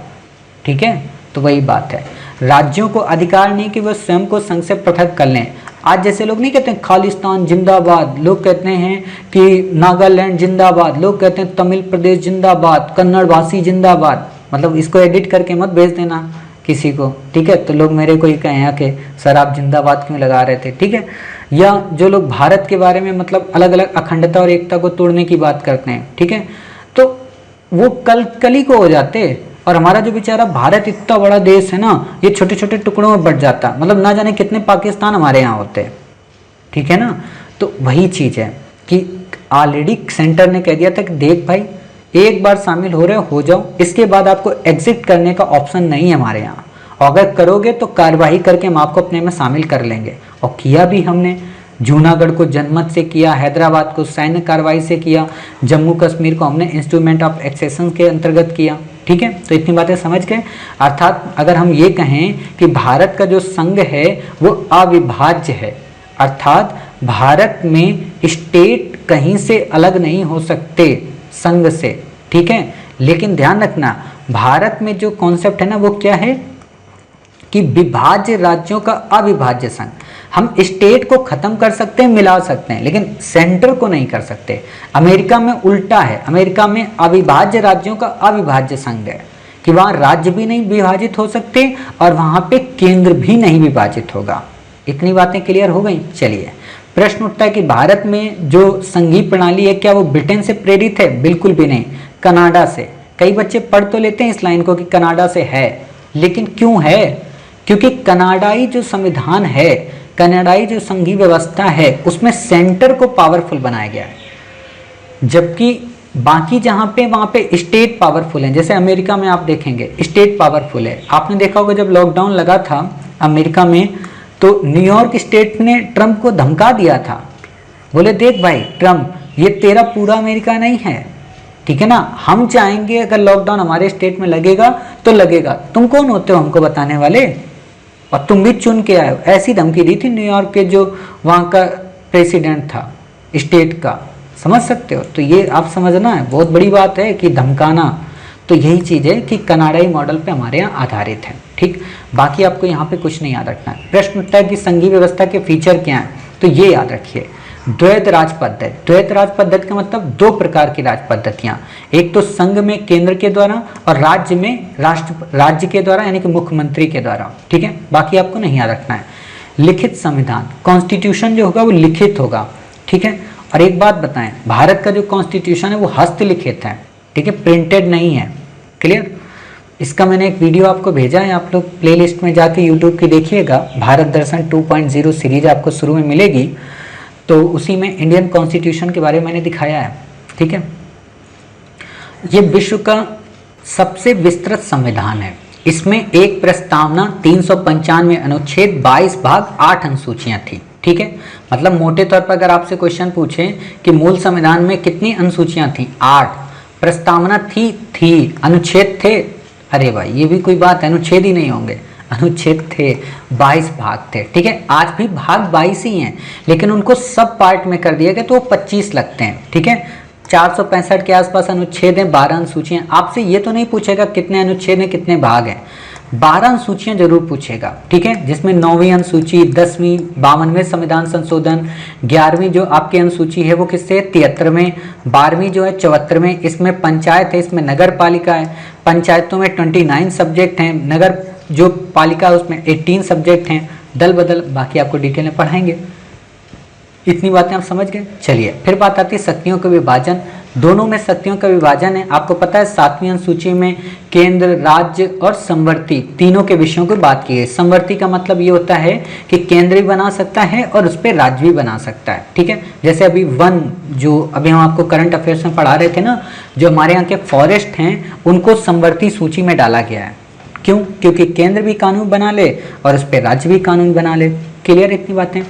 ठीक है। तो वही बात है, राज्यों को अधिकार नहीं कि वह स्वयं को संघ से पृथक कर लें। आज जैसे लोग नहीं कहते हैं खालिस्तान जिंदाबाद, लोग कहते हैं कि नागालैंड जिंदाबाद, लोग कहते हैं तमिल प्रदेश जिंदाबाद, कन्नड़ वासी जिंदाबाद। मतलब इसको एडिट करके मत भेज देना किसी को, ठीक है। तो लोग मेरे को ही कहें कि सर आप जिंदाबाद क्यों लगा रहे थे, ठीक है। या जो लोग भारत के बारे में मतलब अलग अलग अखंडता और एकता को तोड़ने की बात करते हैं, ठीक है, तो वो कली को हो जाते। और हमारा जो बेचारा भारत इतना बड़ा देश है ना, ये छोटे छोटे टुकड़ों में बट जाता, मतलब ना जाने कितने पाकिस्तान हमारे यहाँ होते हैं, ठीक है ना। तो वही चीज़ है कि ऑलरेडी सेंटर ने कह दिया था कि देख भाई एक बार शामिल हो रहे हो जाओ, इसके बाद आपको एग्जिट करने का ऑप्शन नहीं है हमारे यहाँ, अगर करोगे तो कार्यवाही करके हम आपको अपने में शामिल कर लेंगे। और किया भी हमने, जूनागढ़ को जनमत से किया, हैदराबाद को सैन्य कार्रवाई से किया, जम्मू कश्मीर को हमने इंस्ट्रूमेंट ऑफ एक्सेशन के अंतर्गत किया, ठीक है। तो इतनी बातें समझ गए। अर्थात अगर हम ये कहें कि भारत का जो संघ है वो अविभाज्य है, अर्थात भारत में स्टेट कहीं से अलग नहीं हो सकते संघ से, ठीक है। लेकिन ध्यान रखना भारत में जो कॉन्सेप्ट है ना वो क्या है कि विभाज्य राज्यों का अविभाज्य संघ। हम स्टेट को खत्म कर सकते हैं, मिला सकते हैं, लेकिन सेंटर को नहीं कर सकते। अमेरिका में उल्टा है, अमेरिका में अविभाज्य राज्यों का अविभाज्य संघ है कि वहाँ राज्य भी नहीं विभाजित हो सकते और वहाँ पे केंद्र भी नहीं विभाजित होगा। इतनी बातें क्लियर हो गई। चलिए प्रश्न उठता है कि भारत में जो संघीय प्रणाली है क्या वो ब्रिटेन से प्रेरित है? बिल्कुल भी नहीं, कनाडा से। कई बच्चे पढ़ तो लेते हैं इस लाइन को कि कनाडा से है, लेकिन क्यों है? क्योंकि कनाडाई जो संविधान है, कनाडाई जो संघीय व्यवस्था है, उसमें सेंटर को पावरफुल बनाया गया है, जबकि बाकी जहाँ पे वहाँ पे स्टेट पावरफुल है। जैसे अमेरिका में आप देखेंगे स्टेट पावरफुल है। आपने देखा होगा जब लॉकडाउन लगा था अमेरिका में, तो न्यूयॉर्क स्टेट ने ट्रंप को धमका दिया था, बोले देख भाई ट्रंप, ये तेरा पूरा अमेरिका नहीं है, ठीक है ना। हम चाहेंगे अगर लॉकडाउन हमारे स्टेट में लगेगा तो लगेगा, तुम कौन होते हो हमको बताने वाले, और तुम भी चुन के आए हो। ऐसी धमकी दी थी न्यूयॉर्क के जो वहाँ का प्रेसिडेंट था स्टेट का, समझ सकते हो। तो ये आप समझना है, बहुत बड़ी बात है कि धमकाना। तो यही चीज़ है कि कनाडाई मॉडल पे हमारे यहाँ आधारित है, ठीक। बाकी आपको यहाँ पे कुछ नहीं याद रखना है। प्रश्न उठता है कि संघीय व्यवस्था के फीचर क्या हैं, तो ये याद रखिए। द्वैत राज पद्धति, द्वैत राज पद्धति का मतलब दो प्रकार की राज पद्धतियाँ, एक तो संघ में केंद्र के द्वारा और राज्य में राज्य के द्वारा यानी कि मुख्यमंत्री के द्वारा, ठीक है। बाकी आपको नहीं याद रखना है। लिखित संविधान, कॉन्स्टिट्यूशन जो होगा वो लिखित होगा, ठीक है। और एक बात बताएं, भारत का जो कॉन्स्टिट्यूशन है वो हस्तलिखित है, ठीक है, प्रिंटेड नहीं है। क्लियर। इसका मैंने एक वीडियो आपको भेजा है, आप लोग प्लेलिस्ट में जाके यूट्यूब की देखिएगा, भारत दर्शन 2.0 सीरीज आपको शुरू में मिलेगी, तो उसी में इंडियन कॉन्स्टिट्यूशन के बारे में मैंने दिखाया है, ठीक है। ये विश्व का सबसे विस्तृत संविधान है। इसमें एक प्रस्तावना, 395 अनुच्छेद, 22 भाग, 8 अनुसूचियां थी, ठीक है। मतलब मोटे तौर पर अगर आपसे क्वेश्चन पूछे कि मूल संविधान में कितनी अनुसूचियां थी, 8, प्रस्तावना थी, अनुच्छेद थे, अरे भाई ये भी कोई बात है, अनुच्छेद ही नहीं होंगे, अनुच्छेद थे, 22 भाग थे, ठीक है। आज भी भाग 22 ही हैं, लेकिन उनको सब पार्ट में कर दिया गया तो वो 25 लगते हैं, ठीक है। 465 के आसपास अनुच्छेद हैं, 12 अनुसूचियां। आपसे ये तो नहीं पूछेगा कितने अनुच्छेद हैं कितने भाग हैं, 12 अनुसूचियां जरूर पूछेगा, ठीक है। जिसमें 9वीं अनुसूची, 10वीं, 52वें संविधान संशोधन, 11वीं जो आपकी अनुसूची है वो किससे, 73वें, 12वीं जो है 74वें, इसमें पंचायत है, इसमें नगर पालिका है, पंचायतों में 29 सब्जेक्ट हैं, नगर जो पालिका है उसमें 18 सब्जेक्ट हैं, दल बदल, बाकी आपको डिटेल में पढ़ाएंगे। इतनी बातें आप समझ गए। चलिए फिर बात आती है शक्तियों का विभाजन। दोनों में शक्तियों का विभाजन है। आपको पता है 7वीं अनुसूची में केंद्र, राज्य और संवर्ती तीनों के विषयों की बात की है। संवर्ती का मतलब ये होता है कि केंद्र भी बना सकता है और उस पर राज्य भी बना सकता है, ठीक है। जैसे अभी वन, जो अभी हम आपको करंट अफेयर्स में पढ़ा रहे थे ना, जो हमारे यहाँ के फॉरेस्ट हैं उनको संवर्ती सूची में डाला गया है। क्यों? क्योंकि केंद्र भी कानून बना ले और उस पर राज्य भी कानून बना ले। क्लियर इतनी बातें।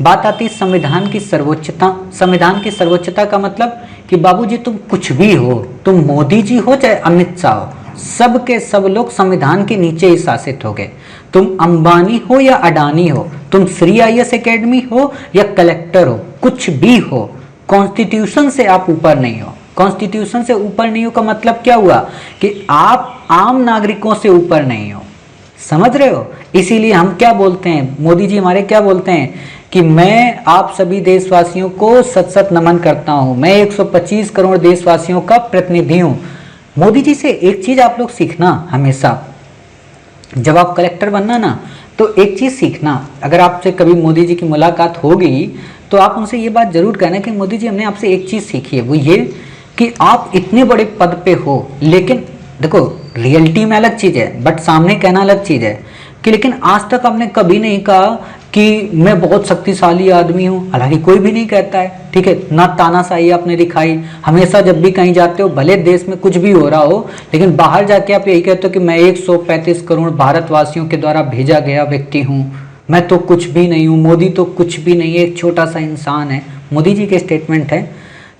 बात आती है संविधान की सर्वोच्चता। संविधान की सर्वोच्चता का मतलब कि बाबूजी तुम कुछ भी हो, तुम मोदी जी हो चाहे अमित शाह हो, सब के सब लोग संविधान के नीचे ही शासित हो गए। तुम अंबानी हो या अडानी हो, तुम श्री IAS एकेडमी हो या कलेक्टर हो, कुछ भी हो, कॉन्स्टिट्यूशन से आप ऊपर नहीं हो। कॉन्स्टिट्यूशन से ऊपर नहीं हो का मतलब क्या हुआ कि आप आम नागरिकों से ऊपर नहीं हो। समझ रहे हो? इसीलिए हम क्या बोलते हैं, मोदी जी हमारे क्या बोलते हैं कि मैं आप सभी देशवासियों को सत सत नमन करता हूं, मैं 125 करोड़ देशवासियों का प्रतिनिधि हूं। मोदी जी से एक चीज आप लोग सीखना हमेशा, जब आप कलेक्टर बनना ना तो एक चीज सीखना, अगर आपसे कभी मोदी जी की मुलाकात होगी तो आप उनसे ये बात जरूर कहना कि मोदी जी हमने आपसे एक चीज सीखी है, वो ये कि आप इतने बड़े पद पे हो, लेकिन देखो रियलिटी में अलग चीज है बट सामने कहना अलग चीज है कि लेकिन आज तक आपने कभी नहीं कहा कि मैं बहुत शक्तिशाली आदमी हूँ। हालांकि कोई भी नहीं कहता है, ठीक है ना, तानाशाही आपने दिखाई। हमेशा जब भी कहीं जाते हो, भले देश में कुछ भी हो रहा हो, लेकिन बाहर जाके आप यही कहते हो कि मैं 135 करोड़ भारतवासियों के द्वारा भेजा गया व्यक्ति हूँ, मैं तो कुछ भी नहीं हूँ, मोदी तो कुछ भी नहीं है, एक छोटा सा इंसान है। मोदी जी के स्टेटमेंट है।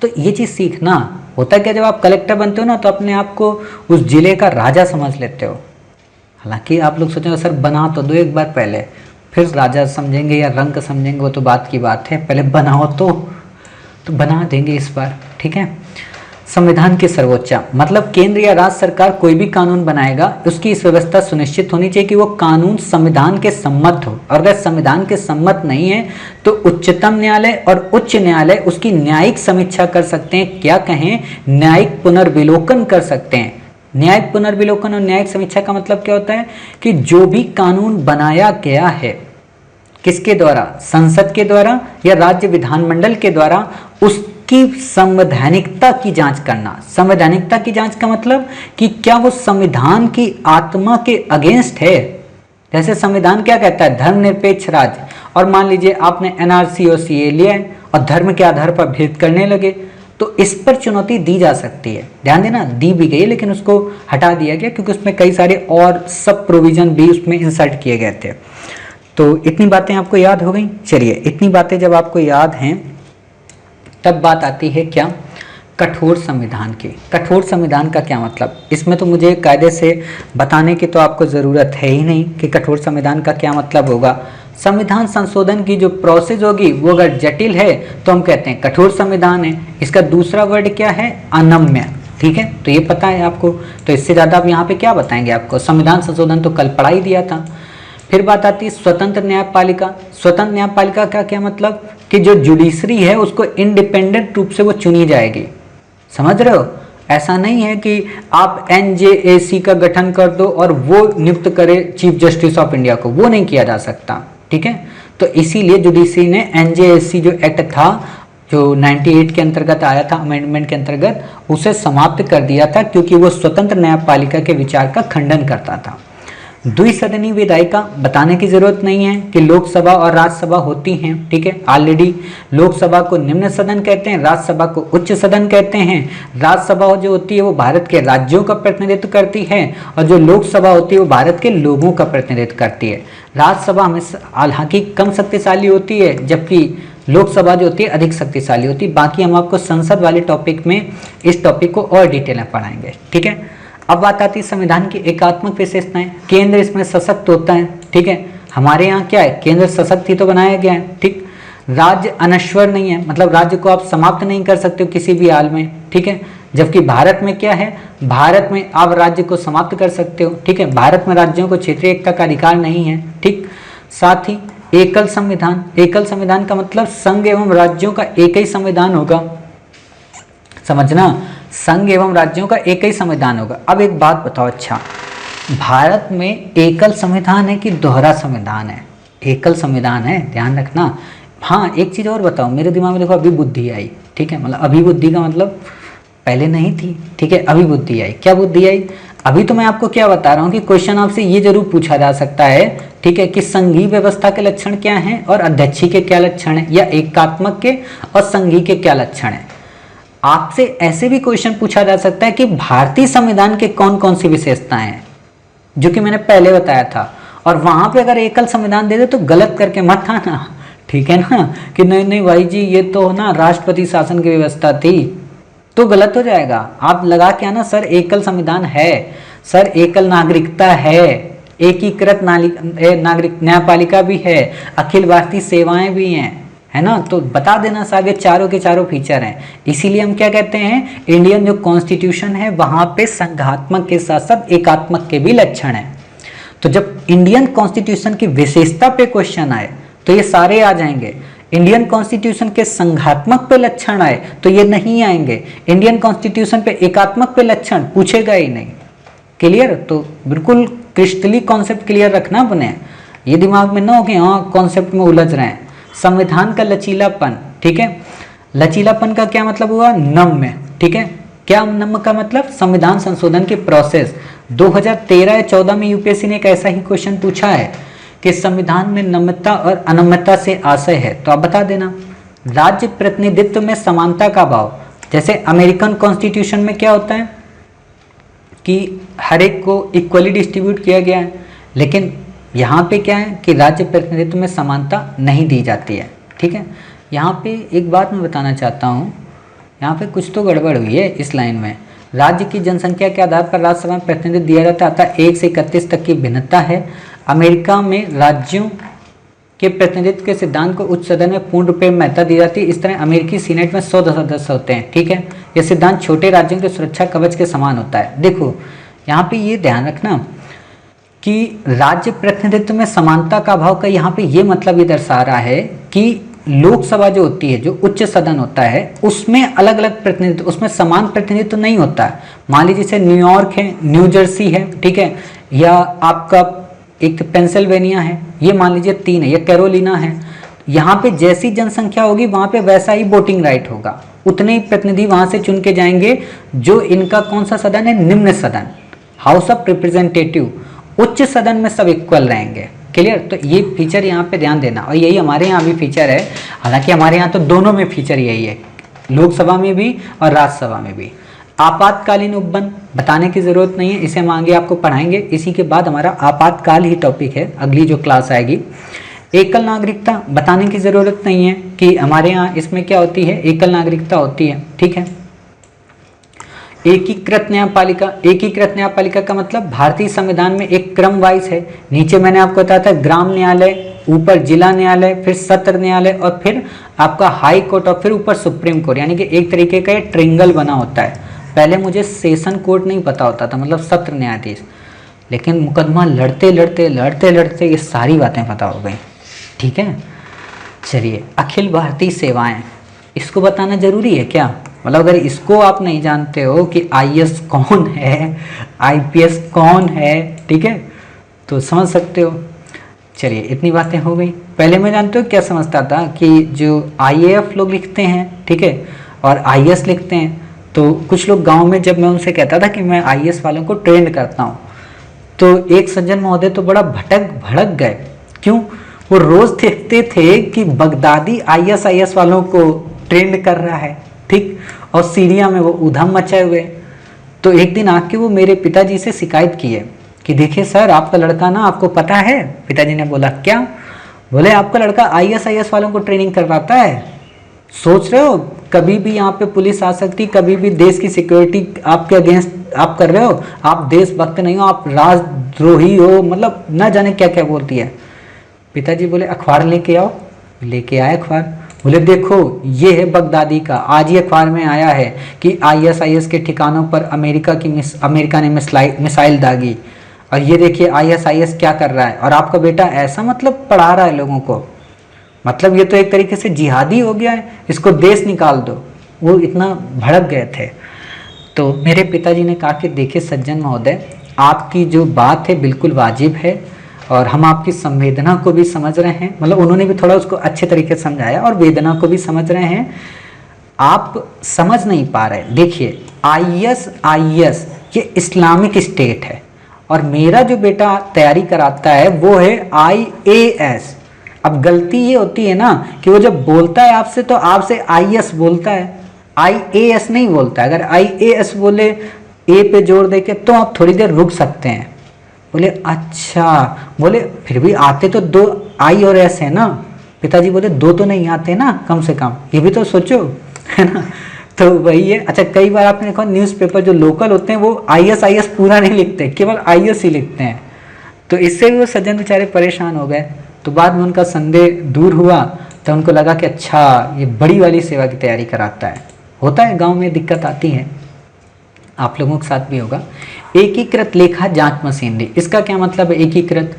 तो ये चीज़ सीखना। होता क्या, जब आप कलेक्टर बनते हो ना तो अपने आप को उस जिले का राजा समझ लेते हो। हालांकि आप लोग सोचेंगे सर बना तो दो एक बार पहले, फिर राजा समझेंगे या रंग समझेंगे, वो तो बात की बात है, पहले बनाओ तो बना देंगे इस बार, ठीक है। संविधान की सर्वोच्चता मतलब केंद्र या राज्य सरकार कोई भी कानून बनाएगा, उसकी इस व्यवस्था सुनिश्चित होनी चाहिए कि वो कानून संविधान के सम्मत हो, और अगर संविधान के सम्मत नहीं है तो उच्चतम न्यायालय और उच्च न्यायालय उसकी न्यायिक समीक्षा कर सकते हैं। क्या कहें, न्यायिक पुनर्विलोकन कर सकते हैं। न्यायिक पुनर्विलोकन और न्यायिक समीक्षा का मतलब क्या होता है कि जो भी कानून बनाया गया है, किसके द्वारा, संसद के द्वारा या राज्य विधानमंडल के द्वारा, उसकी संवैधानिकता की जांच करना। संवैधानिकता की जांच का मतलब कि क्या वो संविधान की आत्मा के अगेंस्ट है। जैसे संविधान क्या कहता है, धर्मनिरपेक्ष राज्य, और मान लीजिए आपने NRC और CA लिया है और धर्म के आधार पर भेद करने लगे, तो इस पर चुनौती दी जा सकती है। ध्यान देना, दी भी गई लेकिन उसको हटा दिया गया क्योंकि उसमें कई सारे और सब प्रोविजन भी उसमें इंसर्ट किए गए थे। तो इतनी बातें आपको याद हो गई। चलिए, इतनी बातें जब आपको याद हैं तब बात आती है क्या कठोर संविधान की। कठोर संविधान का क्या मतलब, इसमें तो मुझे कायदे से बताने की तो आपको ज़रूरत है ही नहीं कि कठोर संविधान का क्या मतलब होगा। संविधान संशोधन की जो प्रोसेस होगी वो अगर जटिल है तो हम कहते हैं कठोर संविधान है। इसका दूसरा वर्ड क्या है, अनम्य। ठीक है, तो ये पता है आपको, तो इससे ज़्यादा आप यहाँ पे क्या बताएंगे आपको। संविधान संशोधन तो कल पढ़ा ही दिया था। फिर बात आती है स्वतंत्र न्यायपालिका। स्वतंत्र न्यायपालिका का क्या मतलब कि जो जुडिशरी है उसको इंडिपेंडेंट रूप से वो चुनी जाएगी। समझ रहे हो, ऐसा नहीं है कि आप NJAC का गठन कर दो और वो नियुक्त करे चीफ जस्टिस ऑफ इंडिया को, वो नहीं किया जा सकता। ठीक है, तो इसीलिए जुडिशरी ने NJAC जो एक्ट था जो 98 के अंतर्गत आया था, अमेंडमेंट के अंतर्गत, उसे समाप्त कर दिया था क्योंकि वो स्वतंत्र न्यायपालिका के विचार का खंडन करता था। द्विसदनीय विधायिका बताने की जरूरत नहीं है कि लोकसभा और राज्यसभा होती हैं। ठीक है, ऑलरेडी लोकसभा को निम्न सदन कहते हैं, राज्यसभा को उच्च सदन कहते हैं। राज्यसभा जो होती है वो भारत के राज्यों का प्रतिनिधित्व करती है और जो लोकसभा होती है वो भारत के लोगों का प्रतिनिधित्व करती है। राज्यसभा हमेशा हालांकि कम शक्तिशाली होती है जबकि लोकसभा जो होती है अधिक शक्तिशाली होती है। बाकी हम आपको संसद वाले टॉपिक में इस टॉपिक को और डिटेल में पढ़ाएंगे। ठीक है, अब बात आती है संविधान की एकात्मक विशेषताएं। केंद्र इसमें सशक्त होता है। ठीक है, हमारे यहाँ क्या है, केंद्र सशक्त ही तो बनाया गया है। ठीक, राज्य अनश्वर नहीं है, मतलब राज्य को आप समाप्त नहीं कर सकते हो किसी भी हाल में। ठीक है, जबकि भारत में क्या है, भारत में आप राज्य को समाप्त कर सकते हो। ठीक है, भारत में राज्यों को क्षेत्रीय एकता का अधिकार नहीं है। ठीक, साथ ही एकल संविधान। एकल संविधान का मतलब संघ एवं राज्यों का एक ही संविधान होगा। समझना, संघ एवं राज्यों का एक ही संविधान होगा। अब एक बात बताओ, अच्छा भारत में एकल संविधान है कि दोहरा संविधान है? एकल संविधान है, ध्यान रखना। हाँ, एक चीज़ और बताओ, मेरे दिमाग में देखो अभी बुद्धि आई। ठीक है, मतलब अभी बुद्धि का मतलब पहले नहीं थी। ठीक है, अभी बुद्धि आई। क्या बुद्धि आई? अभी तो मैं आपको क्या बता रहा हूँ कि क्वेश्चन आपसे ये जरूर पूछा जा सकता है, ठीक है, कि संघीय व्यवस्था के लक्षण क्या हैं और अध्यक्षीय के क्या लक्षण हैं, या एकात्मक के और संघीय के क्या लक्षण हैं। आपसे ऐसे भी क्वेश्चन पूछा जा सकता है कि भारतीय संविधान के कौन कौन सी विशेषताएं हैं, जो कि मैंने पहले बताया था, और वहां पे अगर एकल संविधान दे दे तो गलत करके मत आना। ठीक है ना, कि नहीं नहीं भाई जी ये तो ना राष्ट्रपति शासन की व्यवस्था थी, तो गलत हो जाएगा। आप लगा के आना सर एकल संविधान है, सर एकल नागरिकता है, एकीकृत नागरिक न्यायपालिका भी है, अखिल भारतीय सेवाएं भी हैं, है ना। तो बता देना साहब ये चारों के चारों फीचर हैं। इसीलिए हम क्या कहते हैं, इंडियन जो कॉन्स्टिट्यूशन है वहां पे संघात्मक के साथ साथ एकात्मक के भी लक्षण हैं। तो जब इंडियन कॉन्स्टिट्यूशन की विशेषता पे क्वेश्चन आए तो ये सारे आ जाएंगे। इंडियन कॉन्स्टिट्यूशन के संघात्मक पे लक्षण आए तो ये नहीं आएंगे। इंडियन कॉन्स्टिट्यूशन पे एकात्मक पे लक्षण पूछेगा ही नहीं। क्लियर? तो बिल्कुल क्रिस्टली कॉन्सेप्ट क्लियर रखना अपने, ये दिमाग में ना हो कि हाँ कॉन्सेप्ट में उलझ रहे हैं। संविधान का लचीलापन, ठीक है, लचीलापन का क्या मतलब हुआ, नम्य। ठीक है, क्या नम्य का मतलब, संविधान संशोधन की प्रोसेस 2013 या 14 में यूपीएससी ने एक ऐसा ही क्वेश्चन पूछा है कि संविधान में नम्यता और अनम्यता से आशय है, तो आप बता देना। राज्य प्रतिनिधित्व में समानता का भाव, जैसे अमेरिकन कॉन्स्टिट्यूशन में क्या होता है कि हर एक को इक्वली डिस्ट्रीब्यूट किया गया है, लेकिन यहाँ पे क्या है कि राज्य प्रतिनिधित्व में समानता नहीं दी जाती है। ठीक है, यहाँ पे एक बात मैं बताना चाहता हूँ, यहाँ पे कुछ तो गड़बड़ हुई है इस लाइन में। राज्य की जनसंख्या के आधार पर राज्यसभा में प्रतिनिधित्व दिया जाता है, अतः 1 से 31 तक की भिन्नता है। अमेरिका में राज्यों के प्रतिनिधित्व के सिद्धांत को उच्च सदन में पूर्ण रूप में महत्ता दी जाती है। इस तरह अमेरिकी सीनेट में 100 सदस्य होते हैं। ठीक है, यह सिद्धांत छोटे राज्यों के सुरक्षा कवच के समान होता है। देखो यहाँ पे ये ध्यान रखना कि राज्य प्रतिनिधित्व में समानता का अभाव का यहाँ पे ये मतलब ये दर्शा रहा है कि लोकसभा जो होती है, जो उच्च सदन होता है, उसमें अलग अलग प्रतिनिधित्व, उसमें समान प्रतिनिधित्व नहीं होता है। मान लीजिए जैसे न्यूयॉर्क है, न्यू जर्सी है, ठीक है, या आपका एक पेंसिल्वेनिया है, ये मान लीजिए 3 है, या कैरोलिना है। यहाँ पे जैसी जनसंख्या होगी वहाँ पे वैसा ही वोटिंग राइट होगा, उतने ही प्रतिनिधि वहाँ से चुन के जाएंगे। जो इनका कौन सा सदन है, निम्न सदन, हाउस ऑफ रिप्रेजेंटेटिव। उच्च सदन में सब इक्वल रहेंगे। क्लियर? तो ये फीचर यहाँ पे ध्यान देना, और यही हमारे यहाँ भी फीचर है। हालांकि हमारे यहाँ तो दोनों में फीचर यही है, लोकसभा में भी और राज्यसभा में भी। आपातकालीन उपबंध बताने की जरूरत नहीं है, इसे हम आगे आपको पढ़ाएंगे। इसी के बाद हमारा आपातकाल ही टॉपिक है, अगली जो क्लास आएगी। एकल नागरिकता बताने की जरूरत नहीं है कि हमारे यहाँ इसमें क्या होती है, एकल नागरिकता होती है। ठीक है, एकीकृत न्यायपालिका, एकीकृत न्यायपालिका का मतलब भारतीय संविधान में एक क्रम वाइज है। नीचे मैंने आपको बताया था ग्राम न्यायालय, ऊपर जिला न्यायालय, फिर सत्र न्यायालय और फिर आपका हाई कोर्ट और फिर ऊपर सुप्रीम कोर्ट, यानी कि एक तरीके का ये ट्रिंगल बना होता है। पहले मुझे सेशन कोर्ट नहीं पता होता था, मतलब सत्र न्यायाधीश, लेकिन मुकदमा लड़ते लड़ते लड़ते लड़ते ये सारी बातें पता हो गई। ठीक है, चलिए अखिल भारतीय सेवाएं, इसको बताना जरूरी है क्या? मतलब अगर इसको आप नहीं जानते हो कि आईएएस कौन है, आईपीएस कौन है, ठीक है, तो समझ सकते हो। चलिए इतनी बातें हो गई। पहले मैं जानते हो क्या समझता था कि जो आईएएफ लोग लिखते हैं, ठीक है, और आईएएस लिखते हैं, तो कुछ लोग गांव में जब मैं उनसे कहता था कि मैं आईएएस वालों को ट्रेंड करता हूँ, तो एक सज्जन महोदय तो बड़ा भड़क गए। क्यों? वो रोज देखते थे कि बगदादी आईएएस वालों को ट्रेंड कर रहा है, ठीक, और सीरिया में वो उधम मचाए हुए। तो एक दिन आके वो मेरे पिताजी से शिकायत की है कि देखिए सर, आपका लड़का ना, आपको पता है? पिताजी ने बोला क्या? बोले आपका लड़का आईएएस वालों को ट्रेनिंग करवाता है। सोच रहे हो कभी भी यहाँ पे पुलिस आ सकती, कभी भी देश की सिक्योरिटी आपके अगेंस्ट आप कर रहे हो, आप देशभक्त नहीं हो, आप राजद्रोही हो, मतलब न जाने क्या क्या बोलती है। पिताजी बोले अखबार लेके आओ। लेके आए अखबार। बोले देखो ये है बगदादी का, आज ही अखबार में आया है कि आईएसआईएस के ठिकानों पर अमेरिका ने मिसाइल दागी, और ये देखिए आईएसआईएस क्या कर रहा है, और आपका बेटा ऐसा मतलब पढ़ा रहा है लोगों को, मतलब ये तो एक तरीके से जिहादी हो गया है, इसको देश निकाल दो। वो इतना भड़क गए थे। तो मेरे पिताजी ने कहा कि देखिए सज्जन महोदय, आपकी जो बात है बिल्कुल वाजिब है और हम आपकी संवेदना को भी समझ रहे हैं, मतलब उन्होंने भी थोड़ा उसको अच्छे तरीके से समझाया और वेदना को भी समझ रहे हैं। आप समझ नहीं पा रहे। देखिए आईएस ये इस्लामिक स्टेट है और मेरा जो बेटा तैयारी कराता है वो है आईएएस। अब गलती ये होती है ना कि वो जब बोलता है आपसे तो आपसे आईएएस बोलता है, आईएएस नहीं बोलता। अगर आईएएस बोले ए पे जोर देके तो आप थोड़ी देर रुक सकते हैं। बोले अच्छा, बोले फिर भी आते तो दो आई और एस है ना। पिताजी बोले दो तो नहीं आते ना, कम से कम ये भी तो सोचो, है ना। तो वही है। अच्छा, कई बार आपने देखा न्यूज़पेपर जो लोकल होते हैं वो आईएस पूरा नहीं लिखते, केवल आईएस ही लिखते हैं। तो इससे भी वो सज्जन बेचारे परेशान हो गए। तो बाद में उनका संदेह दूर हुआ तो उनको लगा कि अच्छा ये बड़ी वाली सेवा की तैयारी कराता है। होता है गांव में दिक्कत आती है, आप लोगों के साथ भी होगा। एकीकृत लेखा जांच मशीनरी, इसका क्या मतलब है? एकीकृत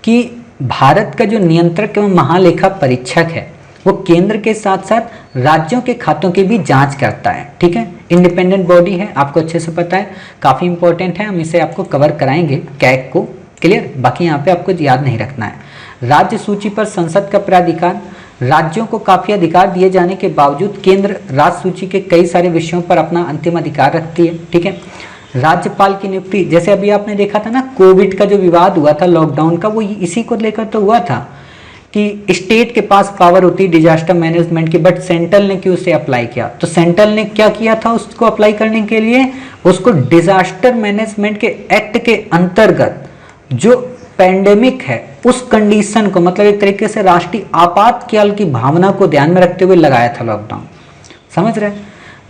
कि भारत का जो नियंत्रक एवं महालेखा परीक्षक है वो केंद्र के साथ साथ राज्यों के खातों की भी जांच करता है। ठीक है, इंडिपेंडेंट बॉडी है, आपको अच्छे से पता है, काफ़ी इंपॉर्टेंट है। हम इसे आपको कवर कराएंगे कैग को, क्लियर। बाकी यहाँ पे आपको याद नहीं रखना है। राज्य सूची पर संसद का प्राधिकार, राज्यों को काफी अधिकार दिए जाने के बावजूद केंद्र राज्य सूची के कई सारे विषयों पर अपना अंतिम अधिकार रखती है। ठीक है, राज्यपाल की नियुक्ति, जैसे अभी आपने देखा था ना कोविड का जो विवाद हुआ था लॉकडाउन का, वो इसी को लेकर तो हुआ था कि स्टेट के पास पावर होती है डिजास्टर मैनेजमेंट की, बट सेंट्रल ने क्यों उसे अप्लाई किया? तो सेंट्रल ने क्या किया था उसको अप्लाई करने के लिए? उसको डिजास्टर मैनेजमेंट के एक्ट के अंतर्गत जो पैंडेमिक है उस कंडीशन को, मतलब एक तरीके से राष्ट्रीय आपातकाल की भावना को ध्यान में रखते हुए लगाया था लॉकडाउन। समझ रहे?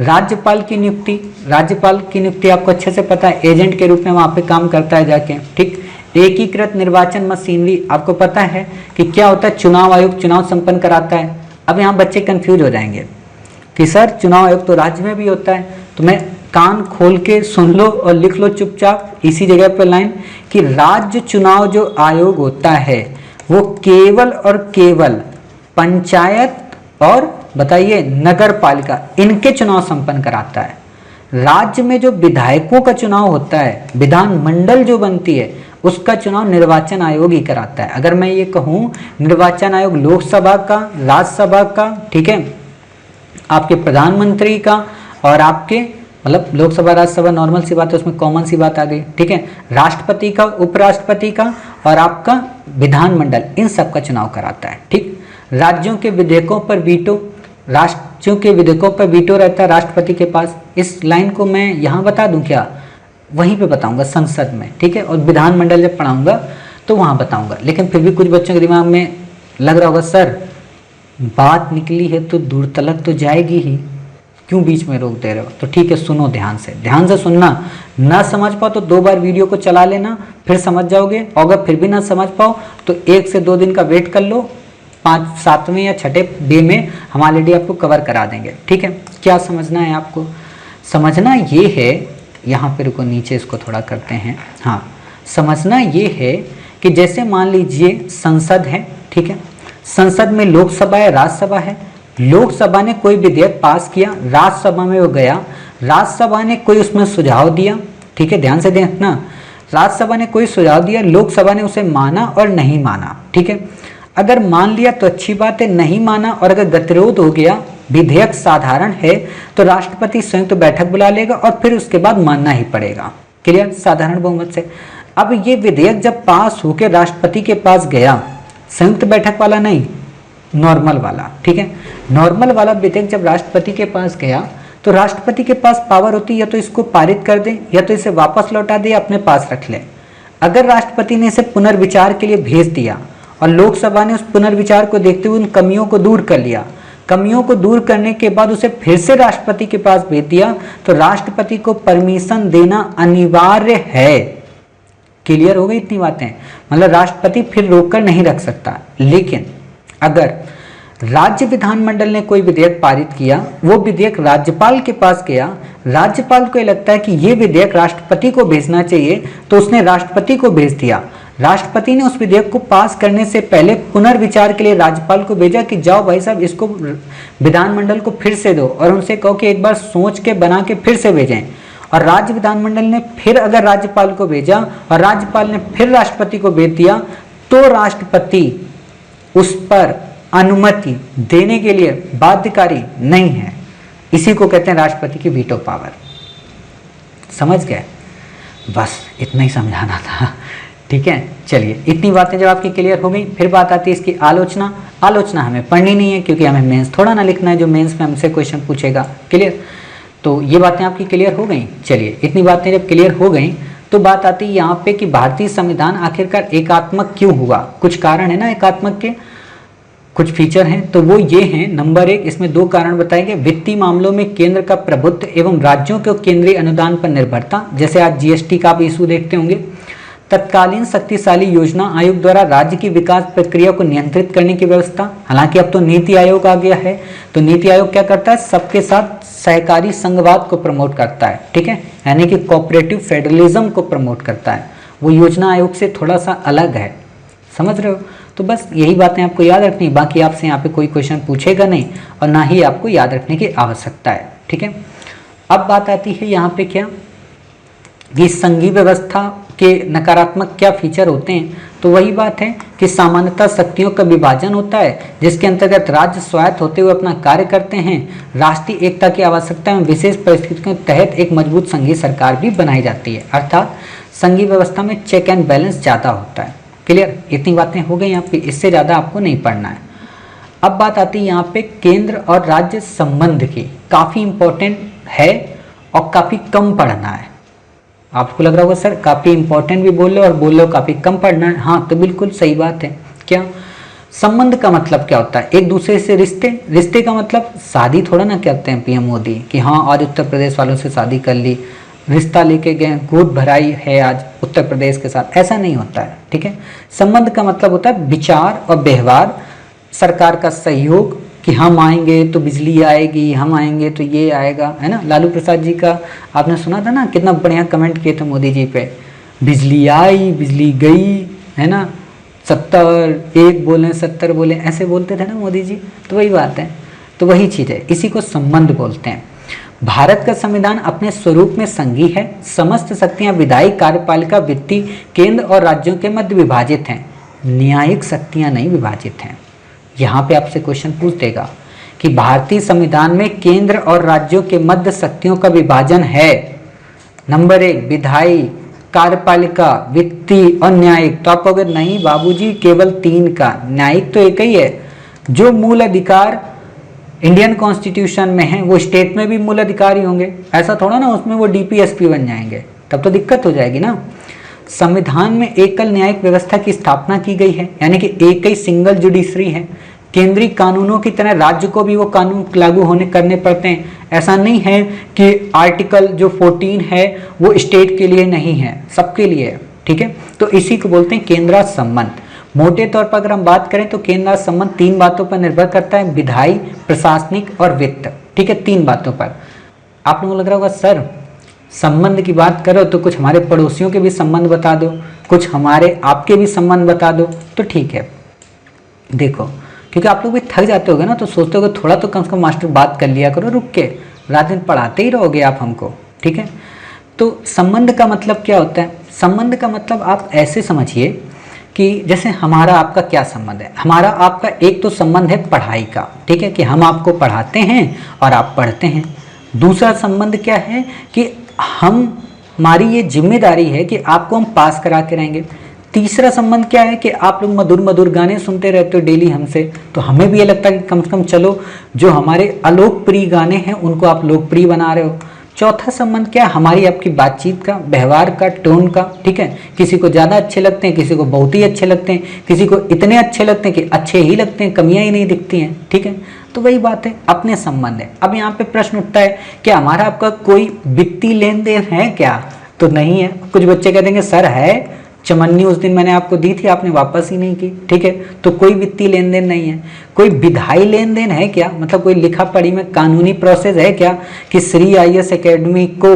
राज्यपाल की नियुक्ति, राज्यपाल की नियुक्ति आपको अच्छे से पता है, एजेंट के रूप में वहां पे काम करता है जाके। ठीक, एकीकृत निर्वाचन मशीनरी, आपको पता है कि क्या होता है? चुनाव आयोग चुनाव संपन्न कराता है। अब यहाँ बच्चे कंफ्यूज हो जाएंगे कि सर चुनाव आयोग तो राज्य में भी होता है। तो मैं कान खोल के सुन लो और लिख लो चुपचाप इसी जगह पर लाइन कि राज्य चुनाव जो आयोग होता है वो केवल और केवल पंचायत और बताइए नगर पालिका इनके चुनाव संपन्न कराता है। राज्य में जो विधायकों का चुनाव होता है, विधानमंडल जो बनती है, उसका चुनाव निर्वाचन आयोग ही कराता है। अगर मैं ये कहूँ निर्वाचन आयोग लोकसभा का, राज्यसभा का, ठीक है, आपके प्रधानमंत्री का और आपके मतलब लोकसभा राज्यसभा नॉर्मल सी बात है, उसमें कॉमन सी बात आ गई। ठीक है, राष्ट्रपति का, उपराष्ट्रपति का और आपका विधानमंडल, इन सब का चुनाव कराता है। ठीक, राज्यों के विधेयकों पर वीटो, राज्यों के विधेयकों पर वीटो रहता है राष्ट्रपति के पास। इस लाइन को मैं यहाँ बता दूं क्या? वहीं पे बताऊंगा संसद में। ठीक है, और विधानमंडल जब पढ़ाऊंगा तो वहाँ बताऊंगा। लेकिन फिर भी कुछ बच्चों के दिमाग में लग रहा होगा सर बात निकली है तो दूर तलक तो जाएगी ही, क्यों बीच में रोक दे रहे हो? तो ठीक है, सुनो ध्यान से सुनना। ना समझ पाओ तो 2 बार वीडियो को चला लेना, फिर समझ जाओगे। और अगर फिर भी ना समझ पाओ तो 1 से 2 दिन का वेट कर लो, 5, 7वें या 6ठे डे में हम ऑलरेडी आपको कवर करा देंगे। ठीक है, क्या समझना है आपको? समझना ये है, यहाँ पे रुको, नीचे इसको थोड़ा करते हैं। हाँ, समझना ये है कि जैसे मान लीजिए संसद है, ठीक है, संसद में लोकसभा है, राज्यसभा है। लोकसभा ने कोई विधेयक पास किया, राज्यसभा में वो गया, राज्यसभा ने कोई उसमें सुझाव दिया। ठीक है, ध्यान से देखना, राज्यसभा ने कोई सुझाव दिया, लोकसभा ने उसे माना और नहीं माना। ठीक है, अगर मान लिया तो अच्छी बात है, नहीं माना और अगर गतिरोध हो गया, विधेयक साधारण है, तो राष्ट्रपति संयुक्त बैठक बुला लेगा और फिर उसके बाद मानना ही पड़ेगा। क्लियर? साधारण बहुमत से। अब ये विधेयक जब पास होकर राष्ट्रपति के पास गया, संयुक्त बैठक वाला नहीं, नॉर्मल वाला, ठीक है, नॉर्मल वाला विधेयक जब राष्ट्रपति के पास गया तो राष्ट्रपति के पास पावर होती है या तो इसको पारित कर दे या तो इसे वापस लौटा दे या अपने पास रख ले। अगर राष्ट्रपति ने इसे पुनर्विचार के लिए भेज दिया और लोकसभा ने उस पुनर्विचार को देखते हुए उन कमियों को दूर कर लिया, कमियों को दूर करने के बाद उसे फिर से राष्ट्रपति के पास भेज दिया, तो राष्ट्रपति को परमिशन देना अनिवार्य है। क्लियर हो गई इतनी बातें? मतलब राष्ट्रपति फिर रोककर नहीं रख सकता। लेकिन अगर राज्य विधानमंडल ने कोई विधेयक पारित किया, वो विधेयक राज्यपाल के पास गया, राज्यपाल को ये लगता है कि ये विधेयक राष्ट्रपति को भेजना चाहिए, तो उसने राष्ट्रपति को भेज दिया। राष्ट्रपति ने उस विधेयक को पास करने से पहले पुनर्विचार के लिए राज्यपाल को भेजा कि जाओ भाई साहब, इसको विधानमंडल को फिर से दो और उनसे कहो कि एक बार सोच के बना के फिर से भेजें। और राज्य विधानमंडल ने फिर अगर राज्यपाल को भेजा और राज्यपाल ने फिर राष्ट्रपति को भेज दिया, तो राष्ट्रपति उस पर अनुमति देने के लिए बाध्यकारी नहीं है। इसी को कहते हैं राष्ट्रपति की वीटो पावर। समझ गए? बस इतना ही समझाना था। ठीक है, चलिए, इतनी बातें जब आपकी क्लियर हो गई, फिर बात आती है इसकी आलोचना। आलोचना हमें पढ़नी नहीं है क्योंकि हमें मेंस थोड़ा ना लिखना है जो मेंस में हमसे क्वेश्चन पूछेगा। क्लियर? तो ये बातें आपकी क्लियर हो गई। चलिए, इतनी बातें जब क्लियर हो गई तो बात आती है यहाँ पे कि भारतीय संविधान आखिरकार एकात्मक क्यों हुआ। कुछ कारण है ना एकात्मक के, कुछ फीचर हैं, तो वो ये हैं। नंबर 1, इसमें 2 कारण बताएंगे। वित्तीय मामलों में केंद्र का प्रभुत्व एवं राज्यों के केंद्रीय अनुदान पर निर्भरता, जैसे आज जीएसटी का आप इशू देखते होंगे। तत्कालीन शक्तिशाली योजना आयोग द्वारा राज्य की विकास प्रक्रिया को नियंत्रित करने की व्यवस्था। हालांकि अब तो नीति आयोग आ गया है, तो नीति आयोग क्या करता है? सबके साथ सहकारी संघवाद को प्रमोट करता है। ठीक है, यानी कि कोऑपरेटिव फेडरलिज्म को प्रमोट करता है। वो योजना आयोग से थोड़ा सा अलग है। समझ रहे हो? तो बस यही बातें आपको याद रखनी, बाकी आपसे यहाँ पे कोई क्वेश्चन पूछेगा नहीं और ना ही आपको याद रखने की आवश्यकता है। ठीक है, अब बात आती है यहाँ पे क्या, ये संघीय व्यवस्था के नकारात्मक क्या फीचर होते हैं। तो वही बात है कि सामान्यतः शक्तियों का विभाजन होता है, जिसके अंतर्गत राज्य स्वायत्त होते हुए अपना कार्य करते हैं। राष्ट्रीय एकता की आवश्यकता में विशेष परिस्थितियों के तहत एक मजबूत संघीय सरकार भी बनाई जाती है, अर्थात संघीय व्यवस्था में चेक एंड बैलेंस ज़्यादा होता है। क्लियर? इतनी बातें हो गई यहाँ पे, इससे ज़्यादा आपको नहीं पढ़ना है। अब बात आती है यहाँ पे केंद्र और राज्य संबंध की, काफ़ी इंपॉर्टेंट है और काफ़ी कम पढ़ना है। आपको लग रहा होगा सर काफ़ी इंपॉर्टेंट भी बोल लो और बोल लो काफ़ी कम पढ़ना है। हाँ, तो बिल्कुल सही बात है। क्या संबंध का मतलब क्या होता है? एक दूसरे से रिश्ते। रिश्ते का मतलब शादी थोड़ा ना कहते हैं पीएम मोदी कि हाँ आज उत्तर प्रदेश वालों से शादी कर ली, रिश्ता लेके गए, गोद भराई है आज उत्तर प्रदेश के साथ, ऐसा नहीं होता है। ठीक है, संबंध का मतलब होता है विचार और व्यवहार, सरकार का सहयोग कि हम आएंगे तो बिजली आएगी, हम आएंगे तो ये आएगा, है ना। लालू प्रसाद जी का आपने सुना था ना, कितना बढ़िया कमेंट किए थे मोदी जी पे, बिजली आई बिजली गई, है ना, 70 1 बोले 70 बोले, ऐसे बोलते थे ना मोदी जी। तो वही बात है, तो वही चीज़ है, इसी को संबंध बोलते हैं। भारत का संविधान अपने स्वरूप में संघीय है। समस्त शक्तियां विधायी, कार्यपालिका, वित्तीय केंद्र और राज्यों के मध्य विभाजित हैं, न्यायिक शक्तियां नहीं विभाजित हैं। यहाँ पे आपसे क्वेश्चन पूछ देगा कि भारतीय संविधान में केंद्र और राज्यों के मध्य शक्तियों का विभाजन है। नंबर 1 विधायी, कार्यपालिका, वित्तीय और न्यायिक। तो आप कहोगे नहीं बाबूजी केवल 3 का, न्यायिक तो एक ही है। जो मूल अधिकार इंडियन कॉन्स्टिट्यूशन में है वो स्टेट में भी मूल अधिकारी होंगे, ऐसा थोड़ा ना उसमें वो डीपीएसपी बन जाएंगे, तब तो दिक्कत हो जाएगी ना। संविधान में एकल न्यायिक व्यवस्था की स्थापना की गई है, यानी कि एक ही सिंगल जुडिशरी है। केंद्रीय कानूनों की तरह राज्य को भी वो कानून लागू होने करने पड़ते हैं। ऐसा नहीं है कि आर्टिकल जो 14 है वो स्टेट के लिए नहीं है, सबके लिए है, ठीक है। तो इसी को बोलते हैं केंद्र संबंध। मोटे तौर पर अगर हम बात करें तो केंद्र संबंध 3 बातों पर निर्भर करता है, विधायी, प्रशासनिक और वित्त, ठीक है, 3 बातों पर। आप लोगों को लग रहा होगा सर संबंध की बात करो तो कुछ हमारे पड़ोसियों के भी संबंध बता दो, कुछ हमारे आपके भी संबंध बता दो, तो ठीक है। देखो क्योंकि आप लोग भी थक जाते होगे ना, तो सोचते होगे थोड़ा तो कम से कम मास्टर बात कर लिया करो रुक के, रात दिन पढ़ाते ही रहोगे आप हमको, ठीक है। तो संबंध का मतलब क्या होता है? संबंध का मतलब आप ऐसे समझिए कि जैसे हमारा आपका क्या संबंध है। हमारा आपका एक तो संबंध है पढ़ाई का, ठीक है, कि हम आपको पढ़ाते हैं और आप पढ़ते हैं। दूसरा संबंध क्या है कि हमारी ये जिम्मेदारी है कि आपको हम पास करा के रहेंगे। तीसरा संबंध क्या है कि आप लोग मधुर मधुर गाने सुनते रहते हो डेली हमसे, तो हमें भी ये लगता है कि कम से कम चलो जो हमारे अलोकप्रिय गाने हैं उनको आप लोकप्रिय बना रहे हो। चौथा संबंध क्या है? हमारी आपकी बातचीत का, व्यवहार का, टोन का, ठीक है। किसी को ज़्यादा अच्छे लगते हैं, किसी को बहुत ही अच्छे लगते हैं, किसी को इतने अच्छे लगते हैं कि अच्छे ही लगते हैं, कमियां ही नहीं दिखती हैं, ठीक है। तो वही बात है, अपने संबंध है। अब यहाँ पे प्रश्न उठता है कि हमारा आपका कोई वित्तीय लेन देन है क्या? तो नहीं है। कुछ बच्चे कह देंगे सर है, चमन्नी उस दिन मैंने आपको दी थी आपने वापस ही नहीं की, ठीक है, तो कोई वित्तीय लेन देन नहीं है। कोई विधायी लेन देन है क्या? मतलब कोई लिखा पढ़ी में कानूनी प्रोसेस है क्या कि श्री IAS एकेडमी को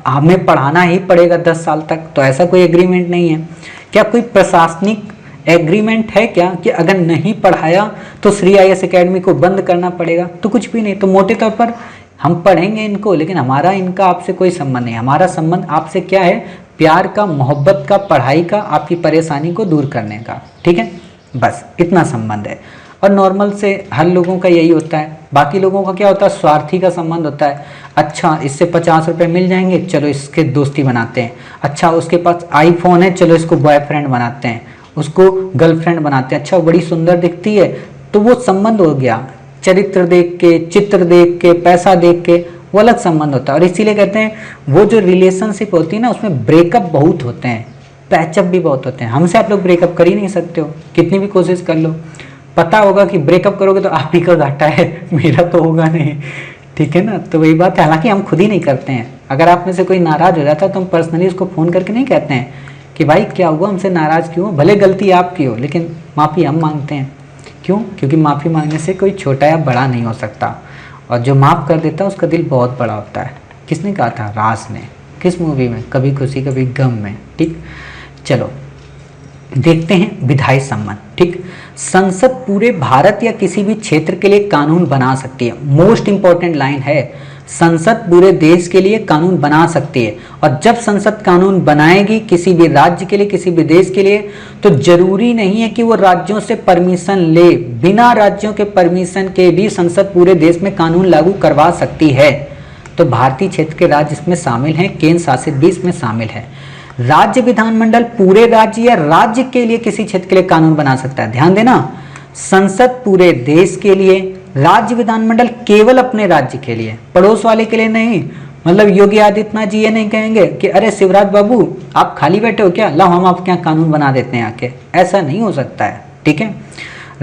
हमें पढ़ाना ही पड़ेगा 10 साल तक? तो ऐसा कोई एग्रीमेंट नहीं है। क्या कोई प्रशासनिक एग्रीमेंट है क्या कि अगर नहीं पढ़ाया तो श्री IAS एकेडमी को बंद करना पड़ेगा? तो कुछ भी नहीं। तो मोटे तौर पर हम पढ़ेंगे इनको, लेकिन हमारा इनका आपसे कोई संबंध नहीं। हमारा संबंध आपसे क्या है? प्यार का, मोहब्बत का, पढ़ाई का, आपकी परेशानी को दूर करने का, ठीक है, बस इतना संबंध है। और नॉर्मल से हर लोगों का यही होता है। बाकी लोगों का क्या होता है? स्वार्थी का संबंध होता है। अच्छा इससे 50 रुपये मिल जाएंगे, चलो इसके दोस्ती बनाते हैं। अच्छा उसके पास आईफोन है, चलो इसको बॉयफ्रेंड बनाते हैं, उसको गर्लफ्रेंड बनाते हैं। अच्छा बड़ी सुंदर दिखती है, तो वो संबंध हो गया। चरित्र देख के, चित्र देख के, पैसा देख के, वो अलग संबंध होता है। और इसीलिए कहते हैं वो जो रिलेशनशिप होती है ना उसमें ब्रेकअप बहुत होते हैं, पैचअप भी बहुत होते हैं। हमसे आप लोग ब्रेकअप कर ही नहीं सकते हो, कितनी भी कोशिश कर लो। पता होगा कि ब्रेकअप करोगे तो आप ही का घाटा है, मेरा तो होगा नहीं, ठीक है ना। तो वही बात है, हालांकि हम खुद ही नहीं करते हैं। अगर आप में से कोई नाराज हो जाता है तो हम पर्सनली उसको फ़ोन करके नहीं कहते हैं कि भाई क्या हुआ, हमसे नाराज़ क्यों? भले गलती आपकी हो लेकिन माफ़ी हम मांगते हैं। क्यों? क्योंकि माफ़ी मांगने से कोई छोटा या बड़ा नहीं हो सकता, और जो माफ़ कर देता है उसका दिल बहुत बड़ा होता है। किसने कहा था? रास ने। किस मूवी में? कभी खुशी कभी गम में, ठीक। चलो देखते हैं विधायी संबंध, ठीक। संसद पूरे भारत या किसी भी क्षेत्र के लिए कानून बना सकती है। मोस्ट इंपॉर्टेंट लाइन है, संसद पूरे देश के लिए कानून बना सकती है। और जब संसद कानून बनाएगी किसी भी राज्य के लिए, किसी भी देश के लिए, तो जरूरी नहीं है कि वो राज्यों से परमिशन ले। बिना राज्यों के परमिशन के भी संसद पूरे देश में कानून लागू करवा सकती है। तो भारतीय क्षेत्र के राज्य इसमें शामिल हैं, केंद्र शासित भी इसमें शामिल है। राज्य विधानमंडल पूरे राज्य या राज्य के लिए किसी क्षेत्र के लिए कानून बना सकता है। ध्यान देना, संसद पूरे देश के लिए, राज्य विधानमंडल केवल अपने राज्य के लिए, पड़ोस वाले के लिए नहीं। मतलब योगी आदित्यनाथ जी ये नहीं कहेंगे कि अरे शिवराज बाबू आप खाली बैठे हो क्या, लाओ हम आपके यहाँ कानून बना देते हैं आके। ऐसा नहीं हो सकता है, ठीक है।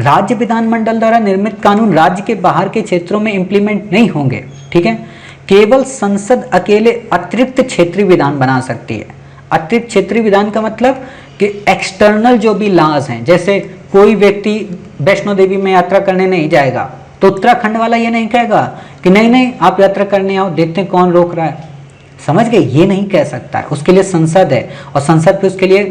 राज्य विधानमंडल द्वारा निर्मित कानून राज्य के बाहर के क्षेत्रों में इंप्लीमेंट नहीं होंगे, ठीक है। केवल संसद अकेले अतिरिक्त क्षेत्रीय विधान बना सकती है। अतिरिक्त क्षेत्रीय विधान का मतलब कि एक्सटर्नल जो भी लॉज हैं, जैसे कोई व्यक्ति वैष्णो देवी में यात्रा करने नहीं जाएगा तो उत्तराखंड वाला ये नहीं कहेगा कि नहीं नहीं आप यात्रा करने आओ, देखते हैं कौन रोक रहा है। समझ गए? ये नहीं कह सकता है, उसके लिए संसद है। और संसद पे उसके लिए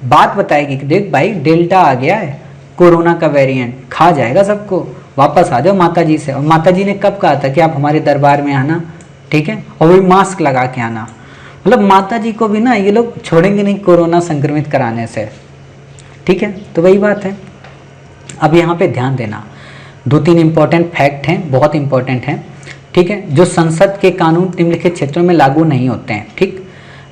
बात बताएगी कि देख भाई डेल्टा आ गया है, कोरोना का वेरिएंट खा जाएगा सबको, वापस आ जाओ माता जी से। और माता जी ने कब कहा था कि आप हमारे दरबार में आना, ठीक है, और वही मास्क लगा के आना। मतलब माता जी को भी ना ये लोग छोड़ेंगे नहीं कोरोना संक्रमित कराने से, ठीक है। तो वही बात है। अब यहाँ पे ध्यान देना, 2-3 इंपॉर्टेंट फैक्ट हैं, बहुत इंपॉर्टेंट हैं, ठीक है, जो संसद के कानून निम्नलिखित क्षेत्रों में लागू नहीं होते हैं, ठीक।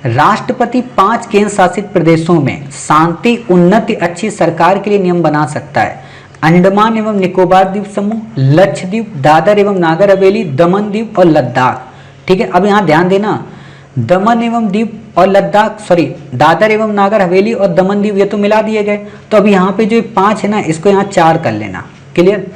राष्ट्रपति 5 केंद्र शासित प्रदेशों में शांति, उन्नति, अच्छी सरकार के लिए नियम बना सकता है। अंडमान एवं निकोबार द्वीप समूह, लक्षद्वीप, दादर एवं नागर हवेली, दमन द्वीप और लद्दाख, ठीक है। अब यहाँ ध्यान देना, दमन एवं द्वीप और लद्दाख, दादर एवं नागर हवेली और दमन द्वीप ये तो मिला दिए गए। तो अब यहाँ पे जो 5 है ना, इसको यहाँ 4 कर लेना। क्लियर।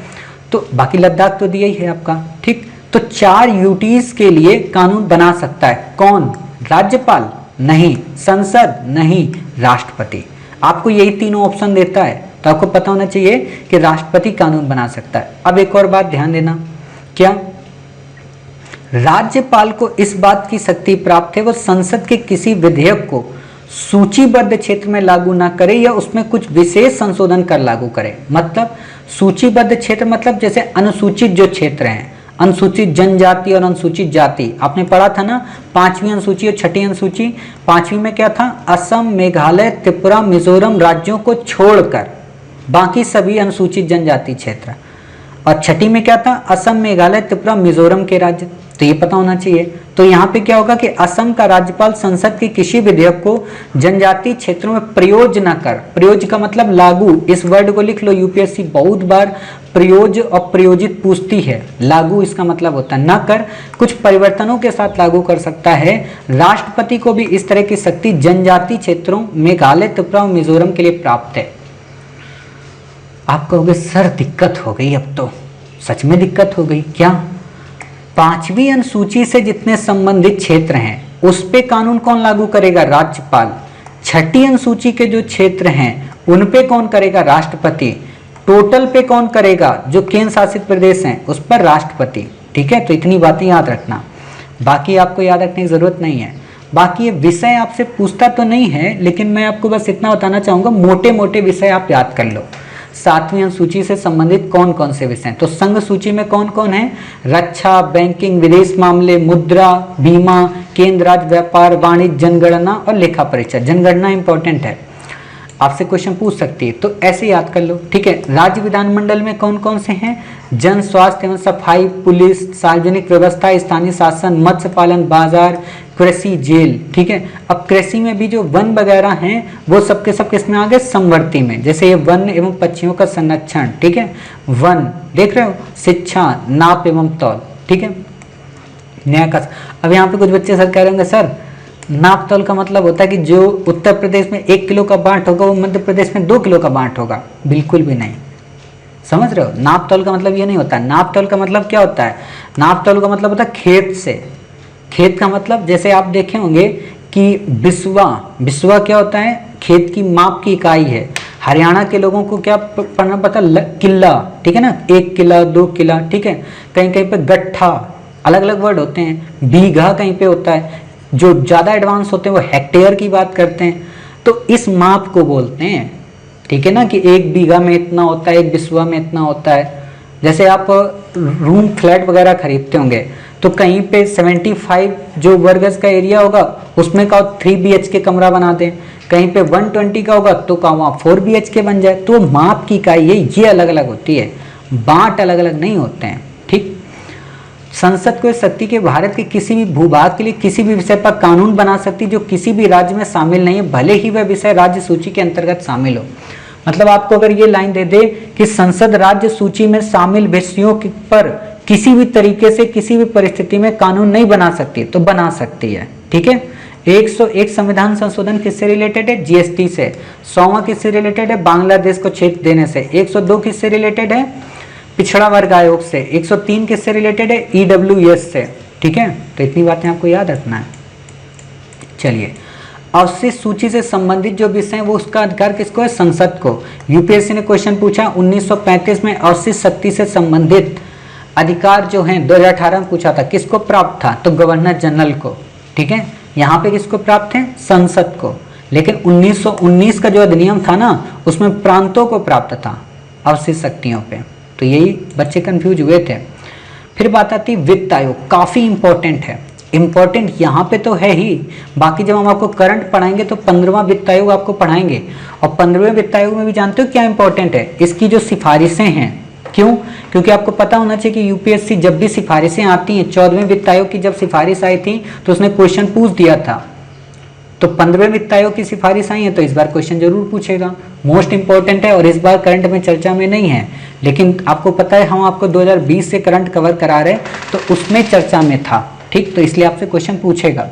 तो बाकी लद्दाख तो दिया ही है आपका, ठीक। तो 4 यूटीज के लिए कानून बना सकता है कौन? राज्यपाल नहीं, संसद नहीं, राष्ट्रपति। आपको यही तीनों ऑप्शन देता है, तो आपको पता होना चाहिए कि राष्ट्रपति कानून बना सकता है। अब एक और बात ध्यान देना, क्या राज्यपाल को इस बात की शक्ति प्राप्त है वो संसद के किसी विधेयक को सूचीबद्ध क्षेत्र में लागू ना करे या उसमें कुछ विशेष संशोधन कर लागू करे। मतलब सूचीबद्ध क्षेत्र मतलब जैसे अनुसूचित जो क्षेत्र हैं, अनुसूचित जनजाति और अनुसूचित जाति, आपने पढ़ा था ना, 5वीं अनुसूची और 6ठी अनुसूची। 5वीं में क्या था? असम, मेघालय, त्रिपुरा, मिजोरम राज्यों को छोड़कर बाकी सभी अनुसूचित जनजाति क्षेत्र। और 6ठी में क्या था? असम, मेघालय, त्रिपुरा, मिजोरम के राज्य। तो ये पता होना चाहिए। तो यहाँ पे क्या होगा कि असम का राज्यपाल संसद के किसी विधेयक को जनजातीय क्षेत्रों में प्रयोज्य न कर, प्रयोज्य का मतलब लागू, इस वर्ड को लिख लो, यूपीएससी बहुत बार प्रयोज्य और प्रयोजित पूछती है। लागू इसका मतलब होता है न कर, कुछ परिवर्तनों के साथ लागू कर सकता है। राष्ट्रपति को भी इस तरह की शक्ति जनजातीय क्षेत्रों मेघालय, त्रिपुरा और मिजोरम के लिए प्राप्त है। आप कहोगे सर दिक्कत हो गई, अब तो सच में दिक्कत हो गई। क्या? 5वीं अनुसूची से जितने संबंधित क्षेत्र हैं उस पे कानून कौन लागू करेगा? राज्यपाल। 6ठी अनुसूची के जो क्षेत्र हैं उन पे कौन करेगा? राष्ट्रपति। टोटल पे कौन करेगा? जो केंद्र शासित प्रदेश हैं उस पर राष्ट्रपति। ठीक है, तो इतनी बातें याद रखना, बाकी आपको याद रखने की जरूरत नहीं है। बाकी ये विषय आपसे पूछता तो नहीं है, लेकिन मैं आपको बस इतना बताना चाहूंगा, मोटे मोटे विषय आप याद कर लो। 7वीं अनुसूची से संबंधित कौन कौन से विषय हैं? तो संघ सूची में कौन कौन है? रक्षा, बैंकिंग, विदेश मामले, मुद्रा, बीमा, केंद्र राज्य व्यापार, वाणिज्य, जनगणना और लेखा परीक्षा। जनगणना इंपॉर्टेंट है, आपसे क्वेश्चन पूछ सकती है, तो ऐसे याद कर लो। ठीक है, राज्य विधानमंडल में कौन कौन से हैं? जन स्वास्थ्य एवं सफाई, पुलिस, सार्वजनिक व्यवस्था, स्थानीय शासन, मत्स्य पालन, बाजार, कृषि, जेल। ठीक है, अब कृषि में भी जो वन वगैरह हैं वो सबके सब किसमें आ गए? समवर्ती में। जैसे ये वन एवं पक्षियों का संरक्षण, ठीक है, वन देख रहे हो, शिक्षा, नाप एवं तौल, ठीक है, न्याय का। अब यहाँ पे कुछ बच्चे सर कह रहे होंगे सर नाप तौल का मतलब होता है कि जो उत्तर प्रदेश में 1 किलो का बांट होगा वो मध्य प्रदेश में 2 किलो का बांट होगा। बिल्कुल भी नहीं, समझ रहे हो? नाप तौल का मतलब ये नहीं होता। नाप तौल का मतलब क्या होता है? नाप तौल का मतलब होता है खेत से। खेत का मतलब जैसे आप देखे होंगे कि बिस्वा, बिस्वा क्या होता है? खेत की माप की इकाई है। हरियाणा के लोगों को क्या पढ़ना पता? किला, ठीक है ना, 1 किला, 2 किला, ठीक है। कहीं कहीं पे गट्ठा, अलग अलग वर्ड होते हैं। बीघा कहीं पे होता है, जो ज़्यादा एडवांस होते हैं वो हेक्टेयर की बात करते हैं। तो इस माप को बोलते हैं, ठीक है ना, कि 1 बीघा में इतना होता है, 1 बिस्वा में इतना होता है। जैसे आप रूम फ्लैट वगैरह खरीदते होंगे तो कहीं पे 75 जो वर्ग गज का एरिया होगा उसमें का 3 BHK कमरा बना दें, कहीं पे 120 का होगा तो का वहाँ 4 BHK बन जाए। तो माप की इकाई ये अलग अलग होती है, बांट अलग अलग नहीं होते हैं। ठीक, संसद को इस शक्ति के भारत के किसी भी भूभाग के लिए किसी भी विषय पर कानून बना सकती जो किसी भी राज्य में शामिल नहीं है, भले ही वह विषय राज्य सूची के अंतर्गत शामिल हो। मतलब आपको अगर ये लाइन दे दे कि संसद राज्य सूची में शामिल विषयों पर किसी भी तरीके से किसी भी परिस्थिति में कानून नहीं बना सकती, तो बना सकती है। ठीक है, 101 संविधान संशोधन किससे रिलेटेड है? GST से। 100वां किससे रिलेटेड है? बांग्लादेश को क्षेत्र देने से। 102 किससे रिलेटेड है? पिछड़ा वर्ग आयोग से। 103 किससे रिलेटेड है? EWS से। ठीक है, तो इतनी बातें आपको याद रखना है। चलिए, अवशिष्ट सूची से संबंधित जो विषय है वो उसका अधिकार किसको है? संसद को। यूपीएससी ने क्वेश्चन पूछा 1935 में अवशिष्ट शक्ति से संबंधित अधिकार जो है 2018 में पूछा था, किसको प्राप्त था? तो गवर्नर जनरल को। ठीक है, यहाँ पे किसको प्राप्त है? संसद को। लेकिन 1919 का जो अधिनियम था ना उसमें प्रांतों को प्राप्त था अवशिष्ट शक्तियों पे। तो यही बच्चे कंफ्यूज हुए थे। फिर बात आती वित्त आयोग, काफी इंपॉर्टेंट है। इंपॉर्टेंट यहाँ पे तो है ही, बाकी जब हम आपको करंट पढ़ाएंगे तो 15वां वित्त आयोग आपको पढ़ाएंगे। और 15वें वित्त आयोग में भी जानते हो क्या इंपॉर्टेंट है? इसकी जो सिफारिशें हैं। क्यों? क्योंकि आपको पता होना चाहिए कि यूपीएससी जब भी सिफारिशें आती हैं, 14वें वित्त आयोग की जब सिफारिश आई थी तो उसने क्वेश्चन पूछ दिया था। तो 15वें वित्त आयोग की सिफारिश आई है तो इस बार क्वेश्चन जरूर पूछेगा, मोस्ट इंपॉर्टेंट है। और इस बार करंट में चर्चा में नहीं है, लेकिन आपको पता है हम आपको 2020 से करंट कवर करा रहे तो उसमें चर्चा में था। ठीक, तो इसलिए आपसे क्वेश्चन पूछेगा।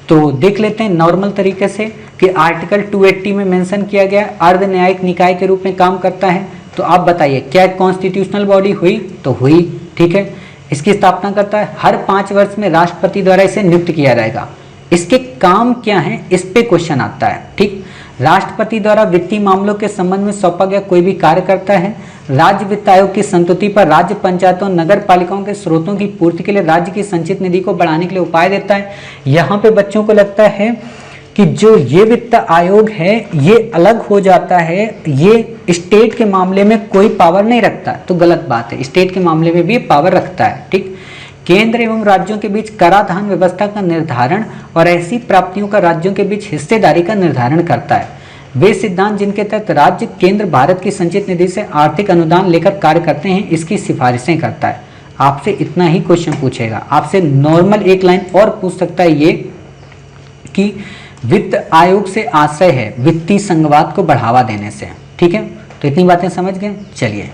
तो देख लेते हैं नॉर्मल तरीके से कि आर्टिकल 280 में मेंशन किया गया अर्ध न्यायिक निकाय के रूप में काम करता है। तो आप बताइए क्या कॉन्स्टिट्यूशनल बॉडी हुई? तो हुई, ठीक है। इसकी स्थापना करता है, हर 5 वर्ष में राष्ट्रपति द्वारा इसे नियुक्त किया जाएगा। इसके काम क्या है, इस पे क्वेश्चन आता है, ठीक। राष्ट्रपति द्वारा वित्तीय मामलों के संबंध में सौंपा गया कोई भी कार्य करता है। राज्य वित्त आयोग की संस्तुति पर राज्य पंचायतों नगर पालिकाओं के स्रोतों की पूर्ति के लिए राज्य की संचित निधि को बढ़ाने के लिए उपाय देता है। यहाँ पे बच्चों को लगता है कि जो ये वित्त आयोग है ये अलग हो जाता है, ये स्टेट के मामले में कोई पावर नहीं रखता, तो गलत बात है। स्टेट के मामले में भी पावर रखता है, ठीक। केंद्र एवं राज्यों के बीच कराधान व्यवस्था का निर्धारण और ऐसी प्राप्तियों का राज्यों के बीच हिस्सेदारी का निर्धारण करता है। वे सिद्धांत जिनके तहत राज्य केंद्र भारत की संचित निधि से आर्थिक अनुदान लेकर कार्य करते हैं, इसकी सिफारिशें करता है। आपसे इतना ही क्वेश्चन पूछेगा। आपसे नॉर्मल एक लाइन और पूछ सकता है ये कि वित्त आयोग से आशय है वित्तीय संघवाद को बढ़ावा देने से, ठीक है। तो इतनी बातें समझ गए। चलिए,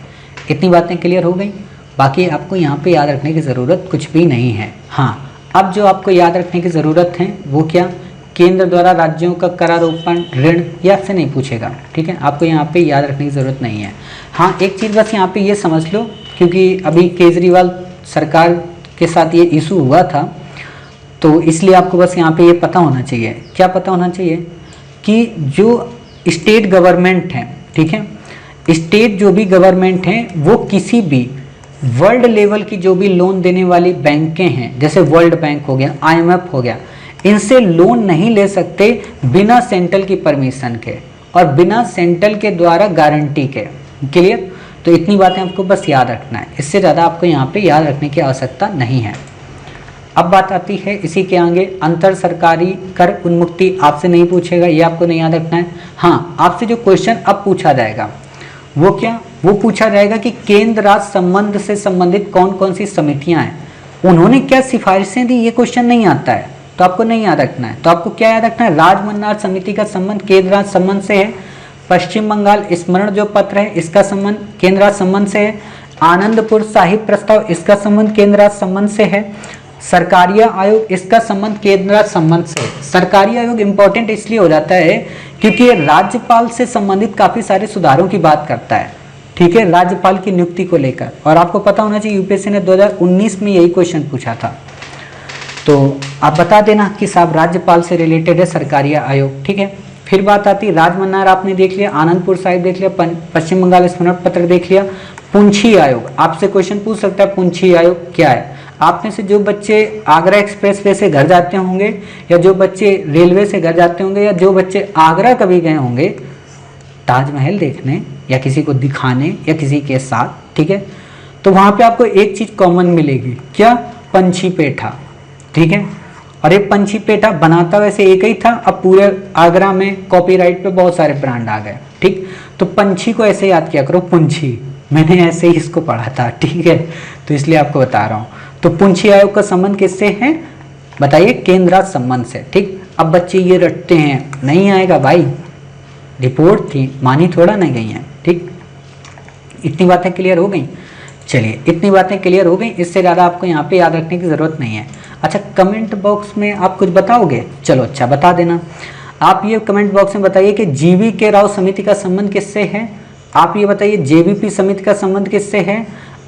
इतनी बातें क्लियर हो गई। बाकी आपको यहाँ पे याद रखने की ज़रूरत कुछ भी नहीं है। हाँ, अब जो आपको याद रखने की ज़रूरत है वो क्या, केंद्र द्वारा राज्यों का करारोपण ऋण, ये आपसे नहीं पूछेगा, ठीक है। आपको यहाँ पे याद रखने की ज़रूरत नहीं है। हाँ, एक चीज़ बस यहाँ पे ये समझ लो, क्योंकि अभी केजरीवाल सरकार के साथ ये इशू हुआ था, तो इसलिए आपको बस यहाँ पे ये पता होना चाहिए। क्या पता होना चाहिए कि जो स्टेट गवर्नमेंट है, ठीक है, स्टेट जो भी गवर्नमेंट है वो किसी भी वर्ल्ड लेवल की जो भी लोन देने वाली बैंकें हैं, जैसे वर्ल्ड बैंक हो गया, IMF हो गया, इनसे लोन नहीं ले सकते बिना सेंट्रल की परमिशन के और बिना सेंट्रल के द्वारा गारंटी के। क्लियर? तो इतनी बातें आपको बस याद रखना है, इससे ज़्यादा आपको यहाँ पे याद रखने की आवश्यकता नहीं है। अब बात आती है इसी के आगे, अंतर सरकारी कर उन्मुक्ति आपसे नहीं पूछेगा, ये आपको नहीं याद रखना है। हाँ, आपसे जो क्वेश्चन अब पूछा जाएगा वो क्या, वो पूछा जाएगा कि केंद्र राज्य संबंध से संबंधित कौन कौन सी समितियां हैं, उन्होंने क्या सिफारिशें दी, ये क्वेश्चन नहीं आता है, तो आपको नहीं याद रखना है। तो आपको क्या याद रखना है, राजमन्नार समिति का संबंध केंद्र राज्य संबंध से है। पश्चिम बंगाल स्मरण जो पत्र है इसका संबंध केंद्र राज्य संबंध से है। आनंदपुर साहिब प्रस्ताव, इसका संबंध केंद्र राज्य संबंध से है। सरकारिया आयोग, इसका संबंध केंद्र राज्य संबंध से है। सरकारिया आयोग इंपॉर्टेंट इसलिए हो जाता है क्योंकि ये राज्यपाल से संबंधित काफी सारे सुधारों की बात करता है, ठीक है, राज्यपाल की नियुक्ति को लेकर। और आपको पता होना चाहिए यूपीएससी ने 2019 में यही क्वेश्चन पूछा था, तो आप बता देना कि साहब राज्यपाल से रिलेटेड है सरकारिया आयोग, ठीक है। फिर बात आती है राजमन्नार आपने देख लिया, आनंदपुर साहिब देख लिया, पश्चिम बंगाल स्मरण पत्र देख लिया। पुंछी आयोग, आपसे क्वेश्चन पूछ सकता है पुंछी आयोग क्या है। आप में से जो बच्चे आगरा एक्सप्रेस वे से घर जाते होंगे, या जो बच्चे रेलवे से घर जाते होंगे, या जो बच्चे आगरा कभी गए होंगे ताजमहल देखने या किसी को दिखाने या किसी के साथ, ठीक है, तो वहाँ पे आपको एक चीज़ कॉमन मिलेगी, क्या, पंछी पेठा, ठीक है। और ये पंछी पेठा बनाता वैसे एक ही था, अब पूरे आगरा में कॉपीराइट पे बहुत सारे ब्रांड आ गए, ठीक। तो पंछी को ऐसे याद किया करो, पुंछी, मैंने ऐसे ही इसको पढ़ा था, ठीक है, तो इसलिए आपको बता रहा हूँ। तो पुंछी आयोग का संबंध किससे है बताइए, केंद्र राज्य संबंध से, ठीक। अब बच्चे ये रटते हैं, नहीं आएगा भाई, रिपोर्ट थी, मानी थोड़ा नहीं गई हैं, ठीक। इतनी बातें क्लियर हो गई। चलिए, इतनी बातें क्लियर हो गई, इससे ज़्यादा आपको यहाँ पे याद रखने की ज़रूरत नहीं है। अच्छा, कमेंट बॉक्स में आप कुछ बताओगे? चलो अच्छा, बता देना। आप ये कमेंट बॉक्स में बताइए कि जीवी के राव समिति का संबंध किससे है। आप ये बताइए जेवीपी समिति का संबंध किससे है।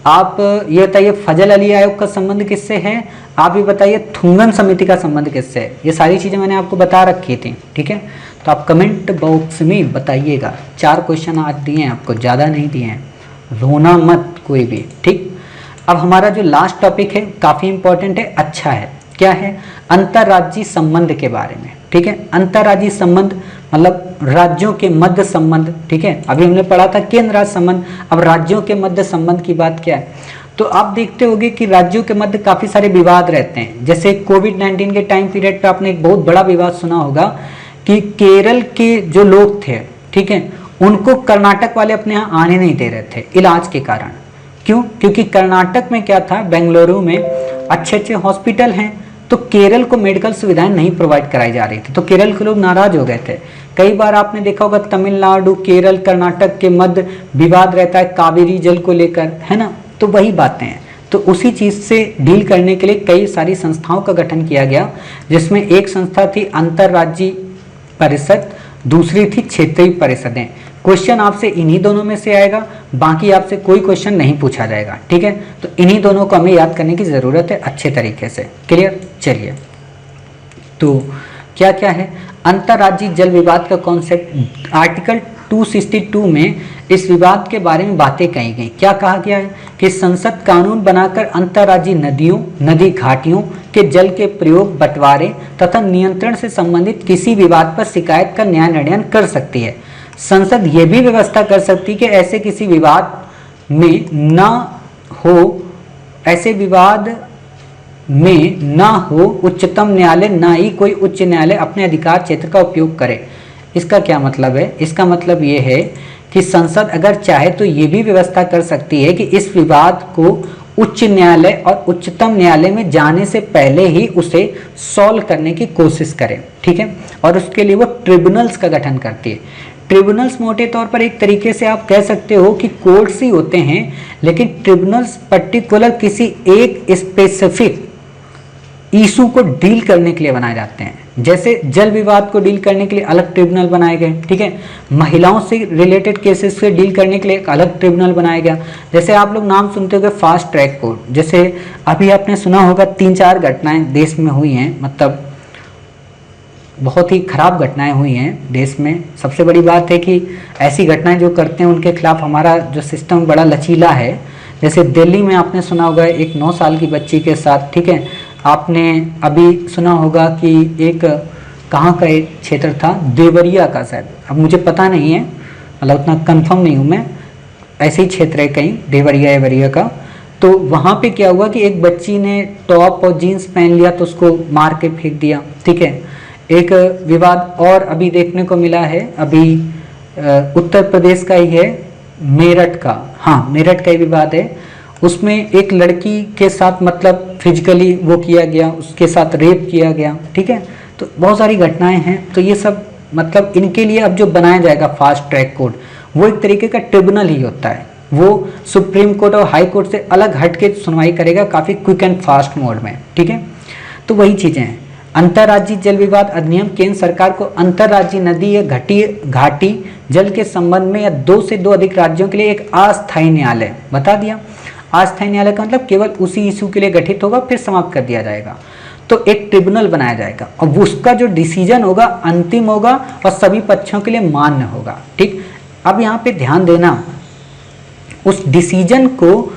आप ये बताइए फजल अली आयोग का संबंध किससे है। आप ये बताइए थुंगन समिति का संबंध किससे है। ये सारी चीज़ें मैंने आपको बता रखी थी, ठीक है। तो आप कमेंट बॉक्स में बताइएगा। 4 क्वेश्चन आज दिए हैं आपको, ज़्यादा नहीं दिए हैं, रोना मत कोई भी, ठीक। अब हमारा जो लास्ट टॉपिक है काफ़ी इंपॉर्टेंट है, अच्छा है। क्या है? अंतर्राज्यीय संबंध के बारे में, ठीक है। अंतर्राज्यीय संबंध मतलब राज्यों के मध्य संबंध, ठीक है। अभी हमने पढ़ा था केंद्र राज्य संबंध, अब राज्यों के मध्य संबंध की बात क्या है। तो आप देखते होंगे कि राज्यों के मध्य काफ़ी सारे विवाद रहते हैं। जैसे कोविड-19 के टाइम पीरियड पे आपने एक बहुत बड़ा विवाद सुना होगा कि केरल के जो लोग थे, ठीक है, उनको कर्नाटक वाले अपने यहाँ आने नहीं दे रहे थे इलाज के कारण। क्यों? क्योंकि कर्नाटक में क्या था, बेंगलुरु में अच्छे अच्छे हॉस्पिटल हैं, तो केरल को मेडिकल सुविधाएं नहीं प्रोवाइड कराई जा रही थी, तो केरल के लोग नाराज हो गए थे। कई बार आपने देखा होगा तमिलनाडु, केरल, कर्नाटक के मध्य विवाद रहता है कावेरी जल को लेकर, है ना। तो वही बातें हैं। तो उसी चीज़ से डील करने के लिए कई सारी संस्थाओं का गठन किया गया, जिसमें एक संस्था थी अंतर्राज्यीय परिषद, दूसरी थी क्षेत्रीय परिषदें। क्वेश्चन आपसे इन्हीं दोनों में से आएगा, बाकी आपसे कोई क्वेश्चन नहीं पूछा जाएगा, ठीक है। तो इन्हीं दोनों को हमें याद करने की ज़रूरत है अच्छे तरीके से। क्लियर? चलिए, तो क्या क्या है अंतर्राज्यीय जल विवाद का कॉन्सेप्ट। आर्टिकल 262 में इस विवाद के बारे में बातें कही गई। क्या कहा गया है कि संसद कानून बनाकर अंतर्राज्यीय नदियों, नदी घाटियों के जल के प्रयोग, बंटवारे तथा नियंत्रण से संबंधित किसी विवाद पर शिकायत का न्याय निर्णय कर सकती है। संसद ये भी व्यवस्था कर सकती है कि ऐसे किसी विवाद में ना हो, ऐसे विवाद में ना हो उच्चतम न्यायालय ना ही कोई उच्च न्यायालय अपने अधिकार क्षेत्र का उपयोग करे। इसका क्या मतलब है? इसका मतलब ये है कि संसद अगर चाहे तो ये भी व्यवस्था कर सकती है कि इस विवाद को उच्च न्यायालय और उच्चतम न्यायालय में जाने से पहले ही उसे सॉल्व करने की कोशिश करे, ठीक है। और उसके लिए वो ट्रिब्यूनल्स का गठन करती है। ट्रिब्यूनल्स मोटे तौर पर एक तरीके से आप कह सकते हो कि कोर्ट्स ही होते हैं, लेकिन ट्रिब्यूनल्स पर्टिकुलर किसी एक स्पेसिफिक इशू को डील करने के लिए बनाए जाते हैं। जैसे जल विवाद को डील करने के लिए अलग ट्रिब्यूनल बनाए गए, ठीक है। महिलाओं से रिलेटेड केसेस से डील करने के लिए एक अलग ट्रिब्यूनल बनाया गया। जैसे आप लोग नाम सुनते होंगे फास्ट ट्रैक कोर्ट, जैसे अभी आपने सुना होगा 3-4 घटनाएं देश में हुई हैं, मतलब बहुत ही खराब घटनाएं हुई हैं देश में। सबसे बड़ी बात है कि ऐसी घटनाएं जो करते हैं उनके खिलाफ हमारा जो सिस्टम बड़ा लचीला है। जैसे दिल्ली में आपने सुना होगा एक 9 साल की बच्ची के साथ, ठीक है। आपने अभी सुना होगा कि एक कहाँ का एक क्षेत्र था, देवरिया का शायद, अब मुझे पता नहीं है, मतलब उतना कंफर्म नहीं हूँ मैं, ऐसे ही क्षेत्र है कहीं देवरिया का। तो वहाँ पे क्या हुआ कि एक बच्ची ने टॉप और जीन्स पहन लिया तो उसको मार के फेंक दिया, ठीक है। एक विवाद और अभी देखने को मिला है, अभी उत्तर प्रदेश का ही है, मेरठ का, हाँ मेरठ का ही विवाद है। उसमें एक लड़की के साथ मतलब फिजिकली वो किया गया, उसके साथ रेप किया गया, ठीक है। तो बहुत सारी घटनाएं हैं। तो ये सब मतलब इनके लिए अब जो बनाया जाएगा फास्ट ट्रैक कोर्ट, वो एक तरीके का ट्रिब्यूनल ही होता है। वो सुप्रीम कोर्ट और हाई कोर्ट से अलग हट के सुनवाई करेगा, काफ़ी क्विक एंड फास्ट मोड में, ठीक है। तो वही चीज़ें हैं। अंतर्राज्यीय जल विवाद अधिनियम केंद्र सरकार को अंतर्राज्यीय नदी या घाटी जल के संबंध में या 2 से 2 अधिक राज्यों के लिए एक अस्थायी न्यायालय, बता दिया। अस्थायी न्यायालय का मतलब केवल उसी इशू के लिए गठित होगा, फिर समाप्त कर दिया जाएगा। तो एक ट्रिब्यूनल बनाया जाएगा और उसका जो डिसीजन होगा अंतिम होगा और सभी पक्षों के लिए मान्य होगा, ठीक। अब यहाँ पे ध्यान देना, उस डिसीजन को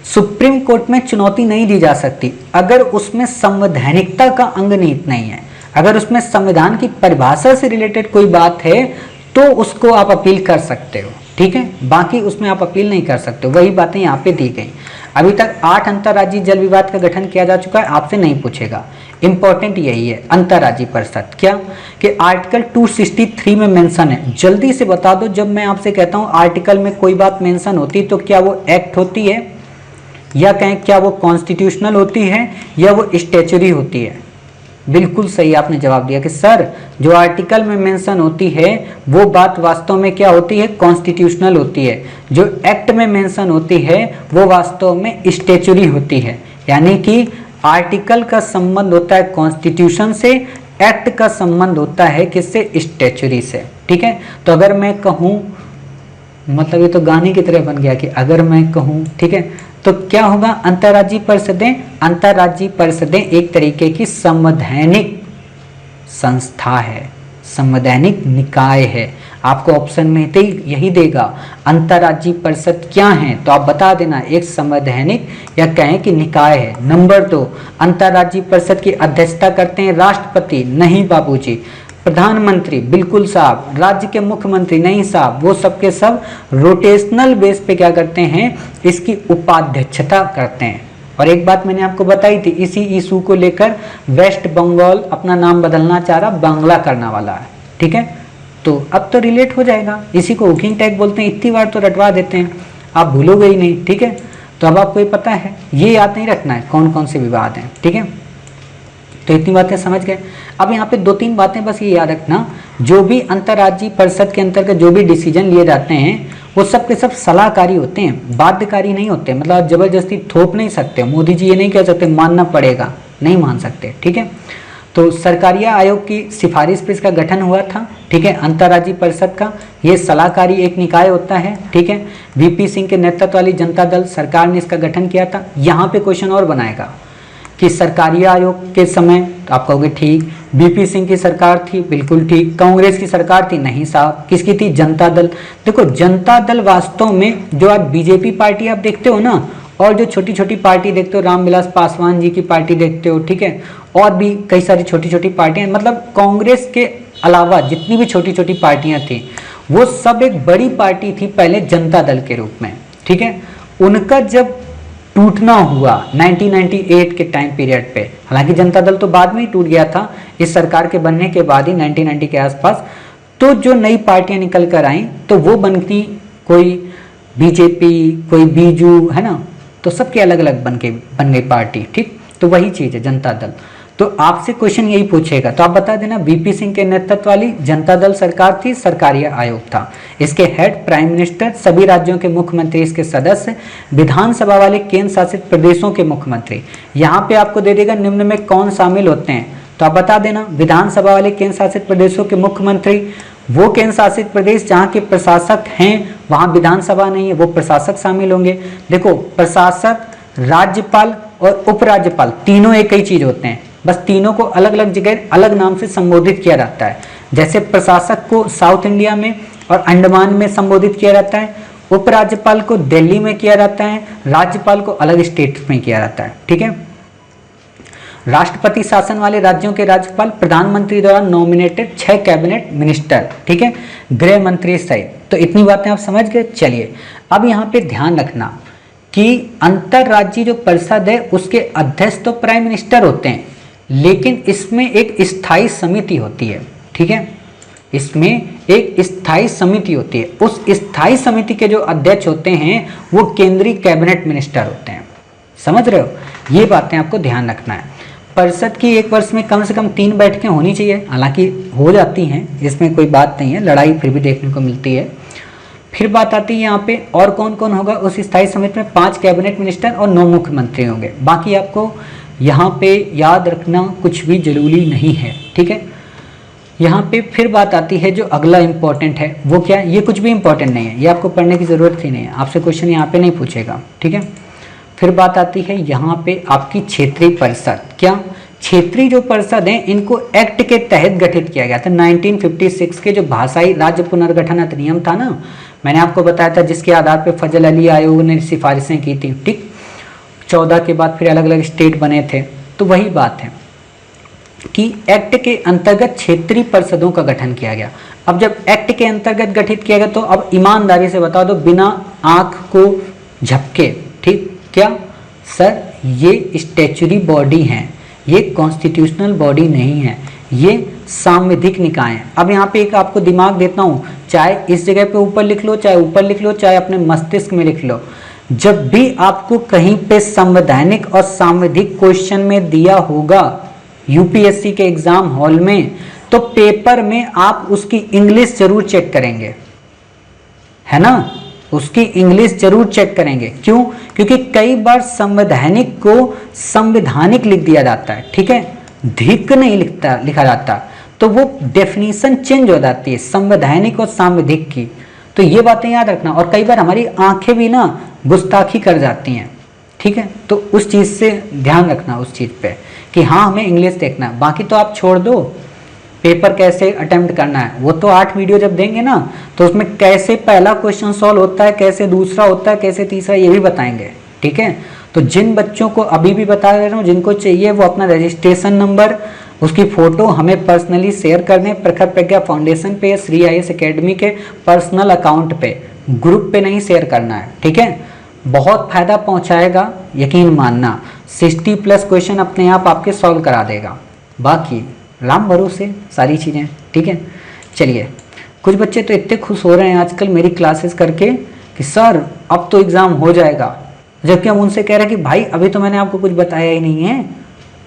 सुप्रीम कोर्ट में चुनौती नहीं दी जा सकती अगर उसमें संवैधानिकता का अंग निहित नहीं है। अगर उसमें संविधान की परिभाषा से रिलेटेड कोई बात है तो उसको आप अपील कर सकते हो, ठीक है। बाकी उसमें आप अपील नहीं कर सकते। वही बातें यहाँ पे दी गई। अभी तक 8 अंतर्राज्यीय जल विवाद का गठन किया जा चुका है, आपसे नहीं पूछेगा। इंपॉर्टेंट यही है अंतर्राज्यीय परिषद, क्या कि आर्टिकल 263 में मेंशन है। जल्दी से बता दो, जब मैं आपसे कहता हूँ आर्टिकल में कोई बात मेंशन होती है तो क्या वो एक्ट होती है, या कहें क्या वो कॉन्स्टिट्यूशनल होती है, या वो स्टैच्यूटरी होती है? बिल्कुल सही आपने जवाब दिया कि सर जो आर्टिकल में मेंशन होती है वो बात वास्तव में क्या होती है, कॉन्स्टिट्यूशनल होती है। जो एक्ट में मेंशन होती है वो वास्तव में स्टैच्यूटरी होती है। यानी कि आर्टिकल का संबंध होता है कॉन्स्टिट्यूशन से, एक्ट का संबंध होता है किससे, स्टैच्यूटरी से, ठीक है। तो अगर मैं कहूँ, मतलब ये तो गाने की तरह बन गया कि अगर मैं कहूँ, ठीक है, तो क्या होगा, अंतर्राज्यीय परिषदें, अंतर्राज्यीय परिषदें एक तरीके की संवैधानिक संस्था है, संवैधानिक निकाय है। आपको ऑप्शन में तो यही देगा अंतर्राज्यीय परिषद क्या है, तो आप बता देना एक संवैधानिक या कहें कि निकाय है। नंबर 2, अंतर्राज्यीय परिषद की अध्यक्षता करते हैं राष्ट्रपति, नहीं बाबूजी। प्रधानमंत्री, बिल्कुल साहब। राज्य के मुख्यमंत्री, नहीं साहब, वो सब के सब रोटेशनल बेस पे क्या करते हैं, इसकी उपाध्यक्षता करते हैं। और एक बात मैंने आपको बताई थी, इसी इशू को लेकर वेस्ट बंगाल अपना नाम बदलना चाह रहा, बांग्ला करना वाला है, ठीक है। तो अब तो रिलेट हो जाएगा, इसी को हुकिंग टैग बोलते हैं। इतनी बार तो रटवा देते हैं, आप भूलोगे ही नहीं, ठीक है। तो अब आपको ये पता है, ये याद नहीं रखना है कौन कौन से विवाद हैं, ठीक है। तो इतनी बातें समझ गए। अब यहाँ पे 2-3 बातें बस ये याद रखना, जो भी अंतर्राज्यीय परिषद के अंतर्गत जो भी डिसीजन लिए जाते हैं वो सब के सब सलाहकारी होते हैं, बाध्यकारी नहीं होते। मतलब आप जबरदस्ती थोप नहीं सकते, मोदी जी ये नहीं कह सकते मानना पड़ेगा, नहीं मान सकते, ठीक है। तो सरकारिया आयोग की सिफारिश पर इसका गठन हुआ था, ठीक है। अंतर्राज्यीय परिषद का ये सलाहकारी एक निकाय होता है, ठीक है। वीपी सिंह के नेतृत्व वाली जनता दल सरकार ने इसका गठन किया था। यहाँ पे क्वेश्चन और बनाएगा कि सरकारिया आयोग के समय, तो आप कहोगे ठीक, वीपी सिंह की सरकार थी, बिल्कुल ठीक। कांग्रेस की सरकार थी, नहीं साहब, किसकी थी? जनता दल। देखो जनता दल वास्तव में जो आज बीजेपी पार्टी आप देखते हो ना, और जो छोटी छोटी पार्टी देखते हो, रामविलास पासवान जी की पार्टी देखते हो, ठीक है, और भी कई सारी छोटी छोटी पार्टियां, मतलब कांग्रेस के अलावा जितनी भी छोटी छोटी पार्टियां थी वो सब एक बड़ी पार्टी थी पहले जनता दल के रूप में, ठीक है। उनका जब टूटना हुआ 1998 के टाइम पीरियड पे, हालांकि जनता दल तो बाद में ही टूट गया था इस सरकार के बनने के बाद ही 1990 के आसपास, तो जो नई पार्टियां निकल कर आई तो वो बनती, कोई बीजेपी, कोई बीजू, है ना, तो सबके अलग अलग बन गई पार्टी, ठीक। तो वही चीज है जनता दल। तो आपसे क्वेश्चन यही पूछेगा, तो आप बता देना वीपी सिंह के नेतृत्व वाली जनता दल सरकार थी, सरकारिया आयोग था। इसके हेड प्राइम मिनिस्टर, सभी राज्यों के मुख्यमंत्री इसके सदस्य, विधानसभा वाले केंद्र शासित प्रदेशों के मुख्यमंत्री। यहाँ पे आपको दे देगा निम्न में कौन शामिल होते हैं, तो आप बता देना विधानसभा वाले केंद्र शासित प्रदेशों के मुख्यमंत्री, वो केंद्र शासित प्रदेश जहाँ के प्रशासक हैं वहाँ विधानसभा नहीं है, वो प्रशासक शामिल होंगे। देखो प्रशासक, राज्यपाल और उपराज्यपाल तीनों एक ही चीज होते हैं, बस तीनों को अलग अलग जगह अलग नाम से संबोधित किया जाता है। जैसे प्रशासक को साउथ इंडिया में और अंडमान में संबोधित किया जाता है, उपराज्यपाल को दिल्ली में किया जाता है, राज्यपाल को अलग स्टेट में किया जाता है, ठीक है। राष्ट्रपति शासन वाले राज्यों के राज्यपाल प्रधानमंत्री द्वारा नॉमिनेटेड 6 कैबिनेट मिनिस्टर, ठीक है, गृह मंत्री सहित। तो इतनी बातें आप समझ गए। चलिए अब यहाँ पे ध्यान रखना कि अंतरराज्यीय जो परिषद है उसके अध्यक्ष तो प्राइम मिनिस्टर होते हैं, लेकिन इसमें एक स्थायी समिति होती है, ठीक है, इसमें एक स्थायी समिति होती है। उस स्थायी समिति के जो अध्यक्ष होते हैं वो केंद्रीय कैबिनेट मिनिस्टर होते हैं। समझ रहे हो? ये बातें आपको ध्यान रखना है। परिषद की एक वर्ष में कम से कम 3 बैठकें होनी चाहिए, हालांकि हो जाती हैं, इसमें कोई बात नहीं है, लड़ाई फिर भी देखने को मिलती है। फिर बात आती है यहाँ पे और कौन कौन होगा उस स्थायी समिति में, 5 कैबिनेट मिनिस्टर और 9 मुख्यमंत्री होंगे। बाकी आपको यहाँ पे याद रखना कुछ भी जरूरी नहीं है, ठीक है। यहाँ पे फिर बात आती है जो अगला इंपॉर्टेंट है, वो क्या है? ये कुछ भी इंपॉर्टेंट नहीं है, ये आपको पढ़ने की जरूरत ही नहीं है, आपसे क्वेश्चन यहाँ पे नहीं पूछेगा, ठीक है। फिर बात आती है यहाँ पे आपकी क्षेत्रीय परिषद। क्या क्षेत्रीय जो परिषद हैं इनको एक्ट के तहत गठित किया गया था। 1956 के जो भाषाई राज्य पुनर्गठन अधिनियम था ना, मैंने आपको बताया था, जिसके आधार पर फजल अली आयोग ने सिफारिशें की थी, ठीक। 14 के बाद फिर अलग अलग स्टेट बने थे। तो वही बात है कि एक्ट के अंतर्गत क्षेत्रीय परिषदों का गठन किया गया। अब जब एक्ट के अंतर्गत गठित किया गया तो अब ईमानदारी से बता दो, बिना आंख को झपके, ठीक, क्या सर ये स्टैच्यूरी बॉडी हैं, ये कॉन्स्टिट्यूशनल बॉडी नहीं है, ये सांविधिक निकाय है। अब यहाँ पे एक आपको दिमाग देता हूँ, चाहे इस जगह पे ऊपर लिख लो, चाहे ऊपर लिख लो, चाहे अपने मस्तिष्क में लिख लो, जब भी आपको कहीं पे संवैधानिक और सांविधिक क्वेश्चन में दिया होगा यूपीएससी के एग्जाम हॉल में, तो पेपर में आप उसकी इंग्लिश जरूर चेक करेंगे, है ना, उसकी इंग्लिश जरूर चेक करेंगे। क्यों? क्योंकि कई बार संवैधानिक को संवैधानिक लिख दिया जाता है, ठीक है, धिक नहीं लिखा जाता, तो वो डेफिनेशन चेंज हो जाती है संवैधानिक और सांविधिक की। तो ये बातें याद रखना। और कई बार हमारी आंखें भी ना गुस्ताखी कर जाती हैं, ठीक है, तो उस चीज़ से ध्यान रखना, उस चीज़ पे कि हाँ हमें इंग्लिश देखना है। बाकी तो आप छोड़ दो, पेपर कैसे अटेम्प्ट करना है वो तो 8 वीडियो जब देंगे ना तो उसमें कैसे पहला क्वेश्चन सॉल्व होता है, कैसे दूसरा होता है, कैसे तीसरा, ये भी बताएंगे, ठीक है। तो जिन बच्चों को अभी भी बता रहा हूँ, जिनको चाहिए वो अपना रजिस्ट्रेशन नंबर, उसकी फ़ोटो हमें पर्सनली शेयर कर दें प्रखर प्रज्ञा फाउंडेशन पे या श्री IAS एकेडमी के पर्सनल अकाउंट पे, ग्रुप पे नहीं शेयर करना है, ठीक है। बहुत फ़ायदा पहुँचाएगा, यकीन मानना। 60+ क्वेश्चन अपने आप आपके सॉल्व करा देगा। बाकी राम भरोसे सारी चीज़ें, ठीक है। चलिए, कुछ बच्चे तो इतने खुश हो रहे हैं आजकल मेरी क्लासेस करके कि सर अब तो एग्ज़ाम हो जाएगा, जबकि हम उनसे कह रहे हैं कि भाई अभी तो मैंने आपको कुछ बताया ही नहीं है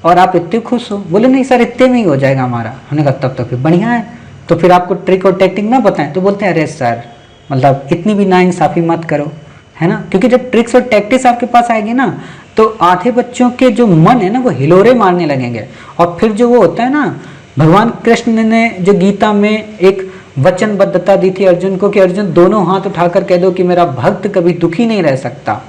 और आप इतने खुश हो। बोले नहीं सर इतने में ही हो जाएगा हमारा। हमने कहा तब तो फिर बढ़िया है, तो फिर आपको ट्रिक और टेक्निक ना बताएं। तो बोलते हैं अरे सर मतलब इतनी भी नाइंसाफ़ी मत करो, है ना, क्योंकि जब ट्रिक्स और टैक्टिक्स आपके पास आएगी ना तो आधे बच्चों के जो मन है ना वो हिलोरे मारने लगेंगे। और फिर जो वो होता है ना, भगवान कृष्ण ने जो गीता में एक वचनबद्धता दी थी अर्जुन को कि अर्जुन दोनों हाथ उठाकर कह दो कि मेरा भक्त कभी दुखी नहीं रह सकता,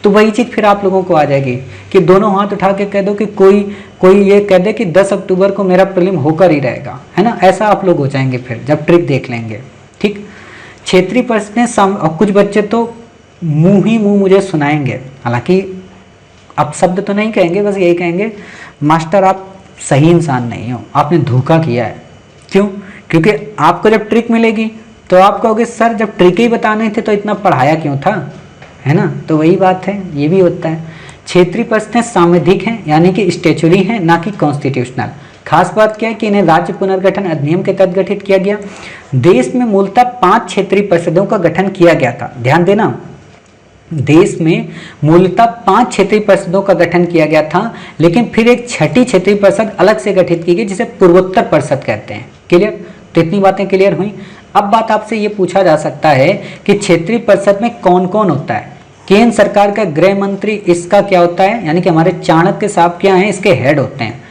तो वही चीज फिर आप लोगों को आ जाएगी कि दोनों हाथ उठा के कह दो कि कोई ये कह दे कि 10 अक्टूबर को मेरा प्रीलिम होकर ही रहेगा, है ना, ऐसा आप लोग हो जाएंगे फिर जब ट्रिक देख लेंगे। ठीक, क्षेत्रीय प्रश्न और कुछ बच्चे तो मुंह ही मुंह मुझे सुनाएंगे, हालांकि अब शब्द तो नहीं कहेंगे, बस यही कहेंगे मास्टर आप सही इंसान नहीं हो, आपने धोखा किया है। क्यों? क्योंकि आपको जब ट्रिक मिलेगी तो आप कहोगे सर जब ट्रिक ही बताने थे तो इतना पढ़ाया क्यों था, है ना, तो वही बात है, ये भी होता है। क्षेत्रीय प्रश्न सांविधिक हैं यानी कि स्टैच्यूरी हैं, ना कि कॉन्स्टिट्यूशनल। खास बात क्या है कि इन्हें राज्य पुनर्गठन अधिनियम के तहत गठित किया गया। देश में मूलतः 5 क्षेत्रीय परिषदों का गठन किया गया था, ध्यान देना, देश में मूलतः 5 क्षेत्रीय परिषदों का गठन किया गया था, लेकिन फिर एक छठी क्षेत्रीय परिषद अलग से गठित की गई जिसे पूर्वोत्तर परिषद कहते हैं। क्लियर? तो इतनी बातें क्लियर हुई। अब बात आपसे ये पूछा जा सकता है कि क्षेत्रीय परिषद में कौन कौन होता है। केंद्र सरकार का गृह मंत्री इसका क्या होता है, यानी कि हमारे चाणक्य साहब क्या हैं, इसके हेड होते हैं।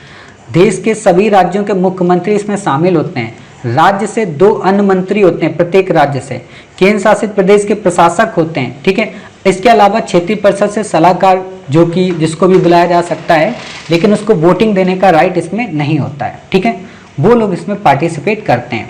देश के सभी राज्यों के मुख्यमंत्री इसमें शामिल होते हैं। राज्य से 2 अन्य मंत्री होते हैं प्रत्येक राज्य से। केंद्र शासित प्रदेश के प्रशासक होते हैं। ठीक है, इसके अलावा क्षेत्रीय परिषद से सलाहकार जो कि जिसको भी बुलाया जा सकता है, लेकिन उसको वोटिंग देने का राइट इसमें नहीं होता है। ठीक है, वो लोग इसमें पार्टिसिपेट करते हैं।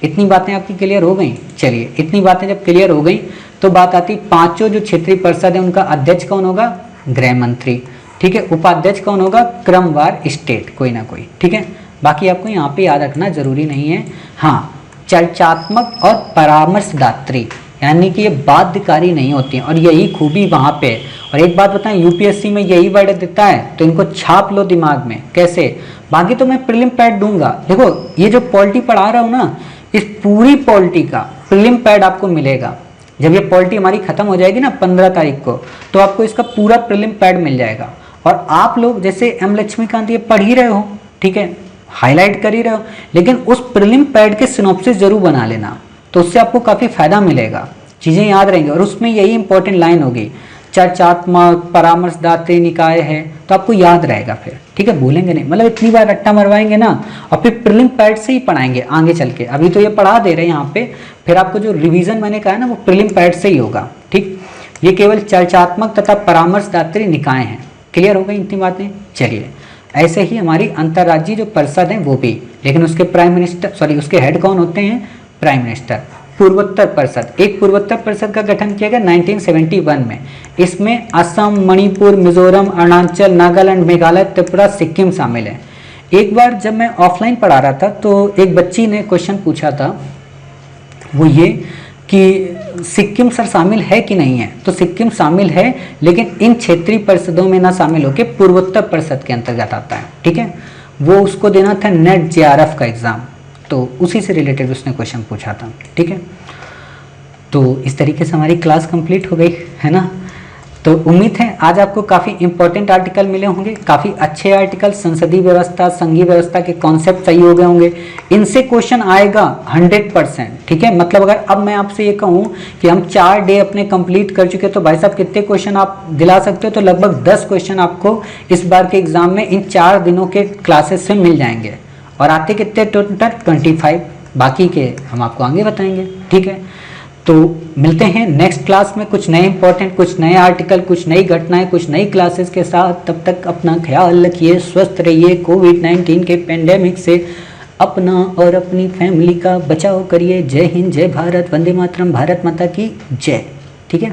इतनी बातें आपकी क्लियर हो गई। चलिए, इतनी बातें जब क्लियर हो गई तो बात आती पांचों जो क्षेत्रीय परिषद है उनका अध्यक्ष कौन होगा, गृह मंत्री। ठीक है, उपाध्यक्ष कौन होगा, क्रमवार स्टेट कोई ना कोई। ठीक है, बाकी आपको यहाँ पे याद रखना जरूरी नहीं है। हाँ, चर्चात्मक और परामर्शदात्री यानी कि ये बाध्यकारी नहीं होती हैं, और यही खूबी वहाँ पे। और एक बात बताएं, यूपीएससी में यही वर्ड देता है तो इनको छाप लो दिमाग में। कैसे? बाकी तो मैं प्रीलिम पैड दूंगा। देखो, ये जो पॉलिटी पढ़ा रहा हूँ ना, इस पूरी पॉलिटी का प्रीलिम पैड आपको मिलेगा। जब ये पॉलिटी हमारी खत्म हो जाएगी ना 15 तारीख को, तो आपको इसका पूरा प्रीलिम पैड मिल जाएगा। और आप लोग जैसे एम लक्ष्मीकांत ये पढ़ ही रहे हो, ठीक है, हाईलाइट कर ही रहे हो, लेकिन उस प्रीलिम पैड के सिनॉप्सिस जरूर बना लेना, तो उससे आपको काफ़ी फायदा मिलेगा, चीज़ें याद रहेंगी। और उसमें यही इंपॉर्टेंट लाइन होगी, चर्चात्मक परामर्शदात्री निकाय है, तो आपको याद रहेगा फिर। ठीक है, भूलेंगे नहीं, मतलब इतनी बार रट्टा मरवाएंगे ना, और फिर प्रीलिम पैड से ही पढ़ाएंगे आगे चल के। अभी तो ये पढ़ा दे रहे हैं यहाँ पे, फिर आपको जो रिवीजन मैंने कहा ना वो प्रीलिम पैड से ही होगा। ठीक, ये केवल चर्चात्मक तथा परामर्शदात्री निकाय हैं। क्लियर हो गई इतनी बातें। चलिए, ऐसे ही हमारी अंतर्राज्यीय जो परिषद है वो भी, लेकिन उसके प्राइम मिनिस्टर उसके हेड कौन होते हैं, प्राइम मिनिस्टर। पूर्वोत्तर परिषद, एक पूर्वोत्तर परिषद का गठन किया गया 1971 में। इसमें असम, मणिपुर, मिजोरम, अरुणाचल, नागालैंड, मेघालय, त्रिपुरा, सिक्किम शामिल है। एक बार जब मैं ऑफलाइन पढ़ा रहा था तो एक बच्ची ने क्वेश्चन पूछा था, वो ये कि सिक्किम सर शामिल है कि नहीं है। तो सिक्किम शामिल है, लेकिन इन क्षेत्रीय परिषदों में ना शामिल होकर पूर्वोत्तर परिषद के अंतर्गत आता है। ठीक है, वो उसको देना था नेट जेआरएफ का एग्जाम, तो उसी से रिलेटेड उसने क्वेश्चन पूछा था। ठीक है, तो इस तरीके से हमारी क्लास कंप्लीट हो गई है ना। तो उम्मीद है आज आपको काफ़ी इंपॉर्टेंट आर्टिकल मिले होंगे, काफ़ी अच्छे आर्टिकल, संसदीय व्यवस्था, संघीय व्यवस्था के कॉन्सेप्ट सही हो गए होंगे। इनसे क्वेश्चन आएगा 100%। ठीक है, मतलब अगर अब मैं आपसे ये कहूँ कि हम 4 डे अपने कंप्लीट कर चुके तो भाई साहब कितने क्वेश्चन आप दिला सकते हो, तो लगभग 10 क्वेश्चन आपको इस बार के एग्जाम में इन 4 दिनों के क्लासेस से मिल जाएंगे। और आते कितने टोटल 25, बाकी के हम आपको आगे बताएंगे। ठीक है, तो मिलते हैं नेक्स्ट क्लास में कुछ नए इंपॉर्टेंट, कुछ नए आर्टिकल, कुछ नई घटनाएं, कुछ नई क्लासेस के साथ। तब तक अपना ख्याल रखिए, स्वस्थ रहिए, कोविड-19 के पेंडेमिक से अपना और अपनी फैमिली का बचाव करिए। जय हिंद, जय भारत, वंदे मातरम, भारत माता की जय। ठीक है।